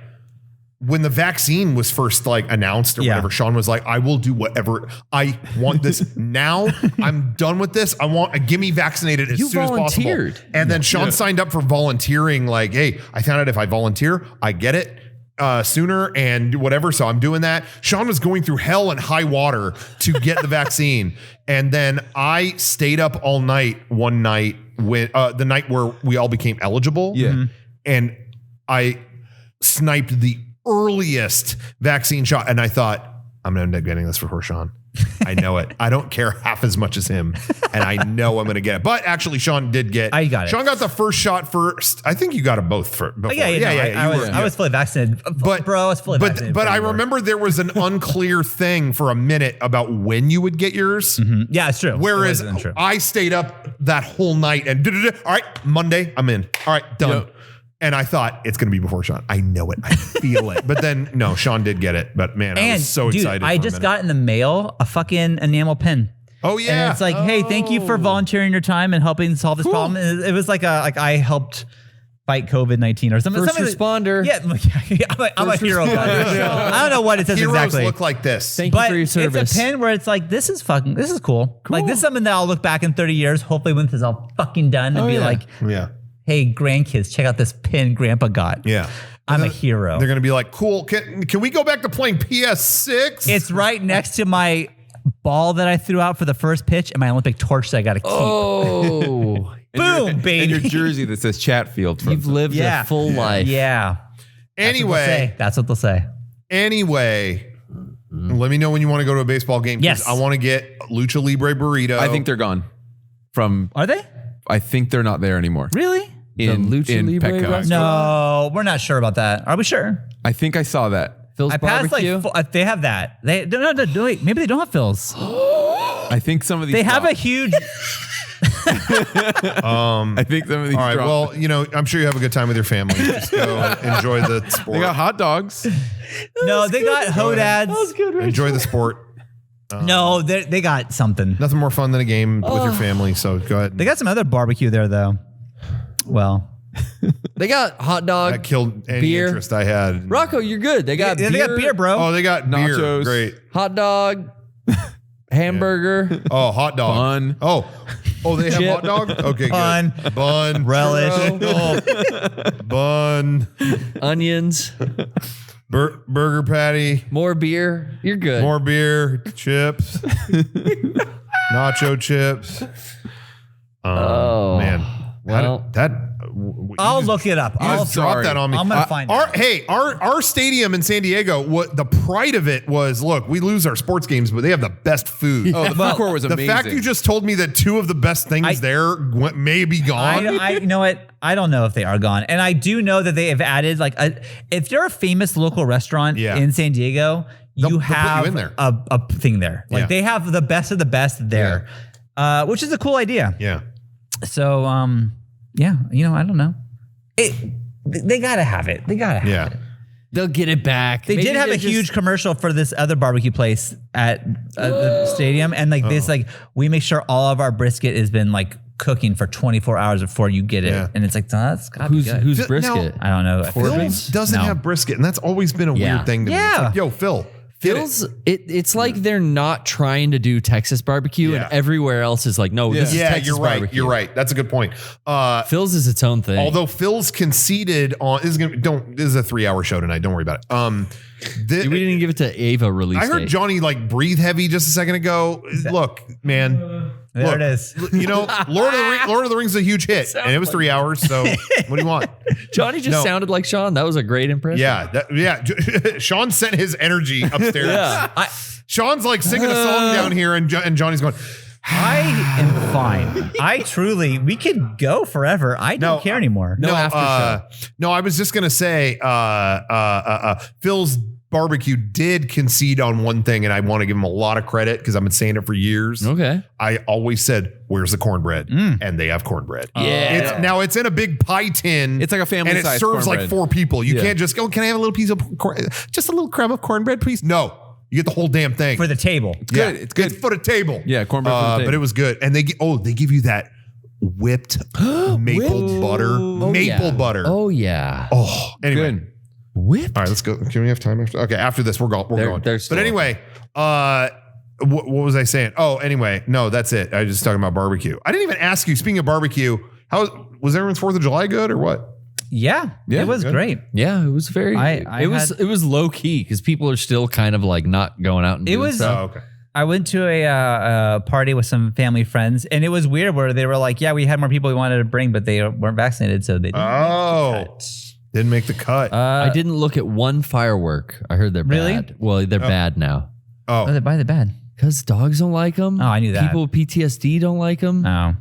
when the vaccine was first like announced or whatever, Sean was like, I will do whatever. I want this now. I'm done with this. Give me vaccinated as soon as possible. And then Sean signed up for volunteering. Like, hey, I found out if I volunteer, I get it sooner and whatever. So I'm doing that. Sean was going through hell and high water to get the vaccine. And then I stayed up all night one night when the night where we all became eligible. Yeah. And I sniped the earliest vaccine shot. And I thought, I'm going to end up getting this before Sean. I know it. I don't care half as much as him. And I know I'm going to get it. But actually, Sean did get I got it. Sean got the first shot first. I think you got it both for before. I was fully vaccinated. But bro, I was fully vaccinated. But I remember there was an unclear thing for a minute about when you would get yours. Mm-hmm. Yeah, it's true. Whereas I stayed up that whole night and all right, Monday, I'm in. All right, done. Yep. And I thought it's going to be before Sean. I know it. I feel it. But then, no, Sean did get it. But man, I was so excited. I just got in the mail a fucking enamel pin. Oh, yeah. And it's like, hey, thank you for volunteering your time and helping solve this problem. And it was like I helped fight COVID-19 or something. First responder. Yeah, I'm a hero. I don't know what it says Heroes exactly. Look like this. Thank you for your service. It's a pin where it's like, this is cool. Like this is something that I'll look back in 30 years, hopefully when this is all fucking done and be like, hey, grandkids, check out this pin Grandpa got. Yeah. I'm a hero. They're going to be like, cool. Can we go back to playing PS6? It's right next to my ball that I threw out for the first pitch and my Olympic torch that I got to keep. Oh. Boom, baby. And your jersey that says Chatfield. You've lived a full life. Yeah. Anyway. That's what they'll say. Anyway, let me know when you want to go to a baseball game. Yes. I want to get Lucha Libre burrito. I think they're gone. Are they? I think they're not there anymore. Really? In Lucha Libre Petco. restaurant? No, we're not sure about that. Are we sure? I think I saw that. Phil's I passed barbecue. they have that. Wait, maybe they don't have Phil's. I think some of these. They have a huge. I think some of these. All right. dropped. Well, I'm sure you have a good time with your family. Just go enjoy the sport. They got hot dogs. No, they got Hodads. That was good. Enjoy the sport. No, they got something. Nothing more fun than a game with your family. So go ahead. They got some other barbecue there, though. Well, They got hot dog. That killed any beer. interest I had. Rocco, you're good. They got beer. they got beer, bro. Oh, they got beer. Nachos. Great. Hot dog. Hamburger. Oh, hot dog. Bun. Oh, they have hot dog? Okay, Bun. good. Bun. Relish. Oh, bun. Onions. Burger patty. More beer. You're good. More beer. Chips. Nacho chips. Oh. Man. Well, I'll look it up. I'll drop that on me. I'm gonna find it. Our stadium in San Diego, what the pride of it was, look, we lose our sports games, but they have the best food. Oh, the food court was amazing. The fact you just told me that two of the best things there may be gone. You know what? I don't know if they are gone. And I do know that they have added, like, if you're a famous local restaurant in San Diego, They'll have put you in there. a thing there. Like, they have the best of the best there, which is a cool idea. Yeah. So, I don't know. They gotta have it. They gotta have it. They'll get it back. They did have a huge commercial for this other barbecue place at the stadium, and like this, like we make sure all of our brisket has been like cooking for 24 hours before you get it, and it's like that's gotta be good. Who's brisket? I don't know. Phil's doesn't have brisket, and that's always been a weird thing to me. It's like, yo, Phil. Phil's, it's like they're not trying to do Texas barbecue, and everywhere else is like, no, this is Texas barbecue. You're right. That's a good point. Phil's is its own thing. Although Phil's conceded on this is a 3-hour show tonight. Don't worry about it. We didn't even give it to Ava release. I heard date. Johnny like breathe heavy just a second ago. Look, man. There it is. You know, Lord of the Rings is a huge hit, and it was 3 hours. So what do you want? Johnny just sounded like Sean. That was a great impression. Yeah. Sean sent his energy upstairs. Sean's like singing a song down here, and Johnny's going. I am fine. We could go forever. I don't care anymore. No after show. No, I was just gonna say, Phil's barbecue did concede on one thing, and I want to give him a lot of credit because I've been saying it for years. Okay. I always said, "Where's the cornbread?" And they have cornbread. It's in a big pie tin. It's like a family and it size serves cornbread. like 4 people. You can't just go. Can I have a little piece of just a little crumb of cornbread, please? No. You get the whole damn thing For the table. Good. It's good. for the table. Yeah, cornbread for the table. But it was good, and they give you that whipped maple butter. Maple butter. Oh yeah. Oh, anyway. Good. Whipped. All right, let's go. Can we have time after? Okay, after this, we're going. But anyway, what was I saying? Oh, anyway, no, that's it. I was just talking about barbecue. I didn't even ask you. Speaking of barbecue, how was everyone's 4th of July good or what? Yeah, it was great. Yeah, it was very. It was low key because people are still kind of like not going out and doing stuff. Oh, okay. I went to a party with some family friends, and it was weird where they were like, "Yeah, we had more people we wanted to bring, but they weren't vaccinated, so they didn't make the cut." I didn't look at one firework. I heard they're bad. Well, they're bad now. Oh, they're bad because dogs don't like them. Oh, I knew that. People with PTSD don't like them. Oh,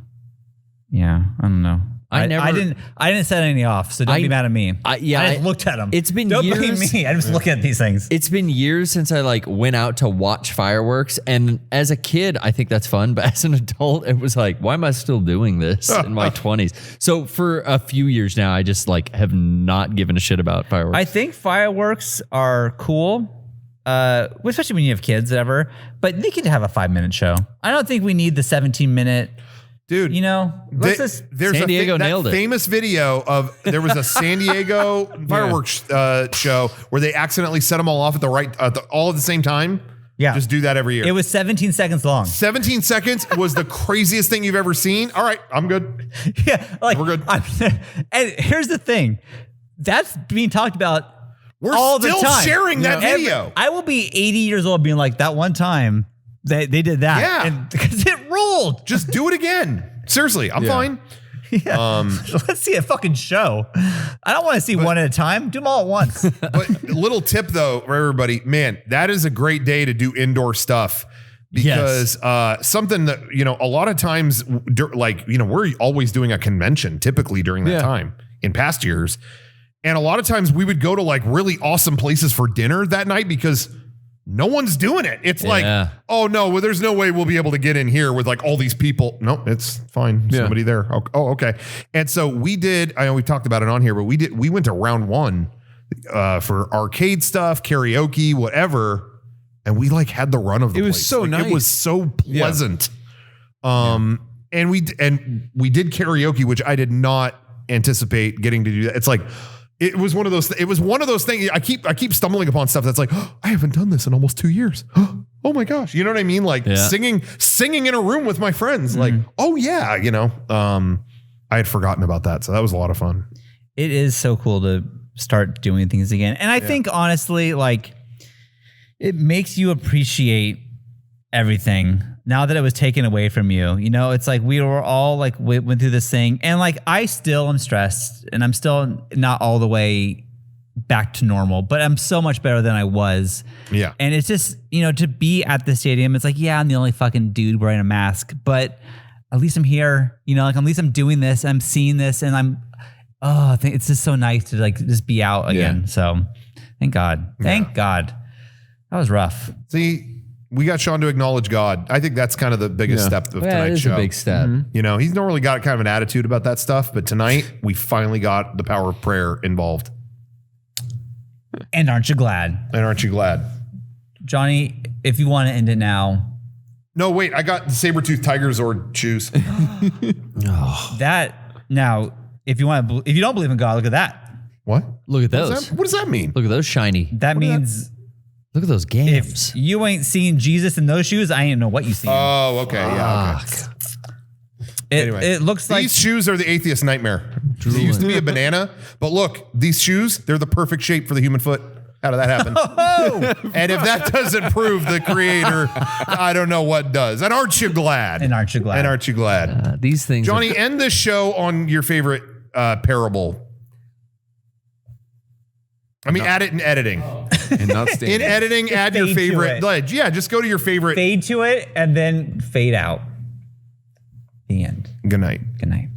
yeah, I don't know. I didn't set any off, so don't be mad at me. I just looked at them. It's been don't years. blame me. I just look at these things. It's been years since I like went out to watch fireworks, and as a kid, I think that's fun. But as an adult, it was like, why am I still doing this in my 20s? So for a few years now, I just like have not given a shit about fireworks. I think fireworks are cool, especially when you have kids, whatever. But they could have a 5-minute show. I don't think we need the 17-minute. Dude, you know, there's San Diego nailed it. Famous video of there was a San Diego fireworks show where they accidentally set them all off at the right, all at the same time. Yeah, just do that every year. It was 17 seconds long. 17 seconds was the craziest thing you've ever seen. All right, I'm good. Yeah, like we're good. And here's the thing, that's being talked about. We're all still the time. sharing that video. I will be 80 years old being like, that one time they did that. Yeah. Because it ruled. Just do it again. Seriously, I'm fine. Yeah. Let's see a fucking show. I don't want to see one at a time. Do them all at once. But little tip though for everybody, man, that is a great day to do indoor stuff. Because something that, you know, a lot of times, like, you know, we're always doing a convention typically during that time in past years. And a lot of times we would go to like really awesome places for dinner that night because no one's doing it. It's like, oh no, well, there's no way we'll be able to get in here with like all these people. No, it's fine. Somebody there. Oh, okay. And so we did, I know we talked about it on here, but we went to round 1 for arcade stuff, karaoke, whatever. And we like had the run of the place. It was so nice. It was so pleasant. And we did karaoke, which I did not anticipate getting to do that. It's like, it was one of those things. I keep stumbling upon stuff that's like, oh, I haven't done this in almost 2 years. Oh my gosh. You know what I mean? Like singing in a room with my friends. Like, oh yeah, you know, I had forgotten about that. So that was a lot of fun. It is so cool to start doing things again. And I think honestly, like it makes you appreciate everything now that it was taken away from you. You know, it's like we were all like went through this thing, and like I still am stressed and I'm still not all the way back to normal, but I'm so much better than I was. Yeah. And it's just, you know, to be at the stadium, it's like, yeah, I'm the only fucking dude wearing a mask, but at least I'm here, you know, like at least I'm doing this, I'm seeing this, and I think it's just so nice to like just be out again. So thank God. Thank God. That was rough. See, we got Sean to acknowledge God. I think that's kind of the biggest step of tonight's it is show. a big step. You know, he's normally got kind of an attitude about that stuff, but tonight we finally got the power of prayer involved. And aren't you glad? And aren't you glad? Johnny, if you want to end it now. No, wait, I got the saber-toothed tigers or shoes. That, now, if you don't believe in God, look at that. What? Look at those. What does that mean? Look at those shiny. That means Look at those gams. if you ain't seen Jesus in those shoes, I ain't know what you seen. Oh, okay. Yeah, okay. It looks like these shoes are the atheist nightmare. They used to be a banana, but look, these shoes, they're the perfect shape for the human foot. How did that happen? And if that doesn't prove the creator, I don't know what does. And aren't you glad? And aren't you glad? And aren't you glad? These things. Johnny, end this show on your favorite parable. I mean, add it in editing. And not standing. In editing, add your fade to favorite. it. Like, yeah, just go to your favorite. Fade to it and then fade out. The end. Good night. Good night.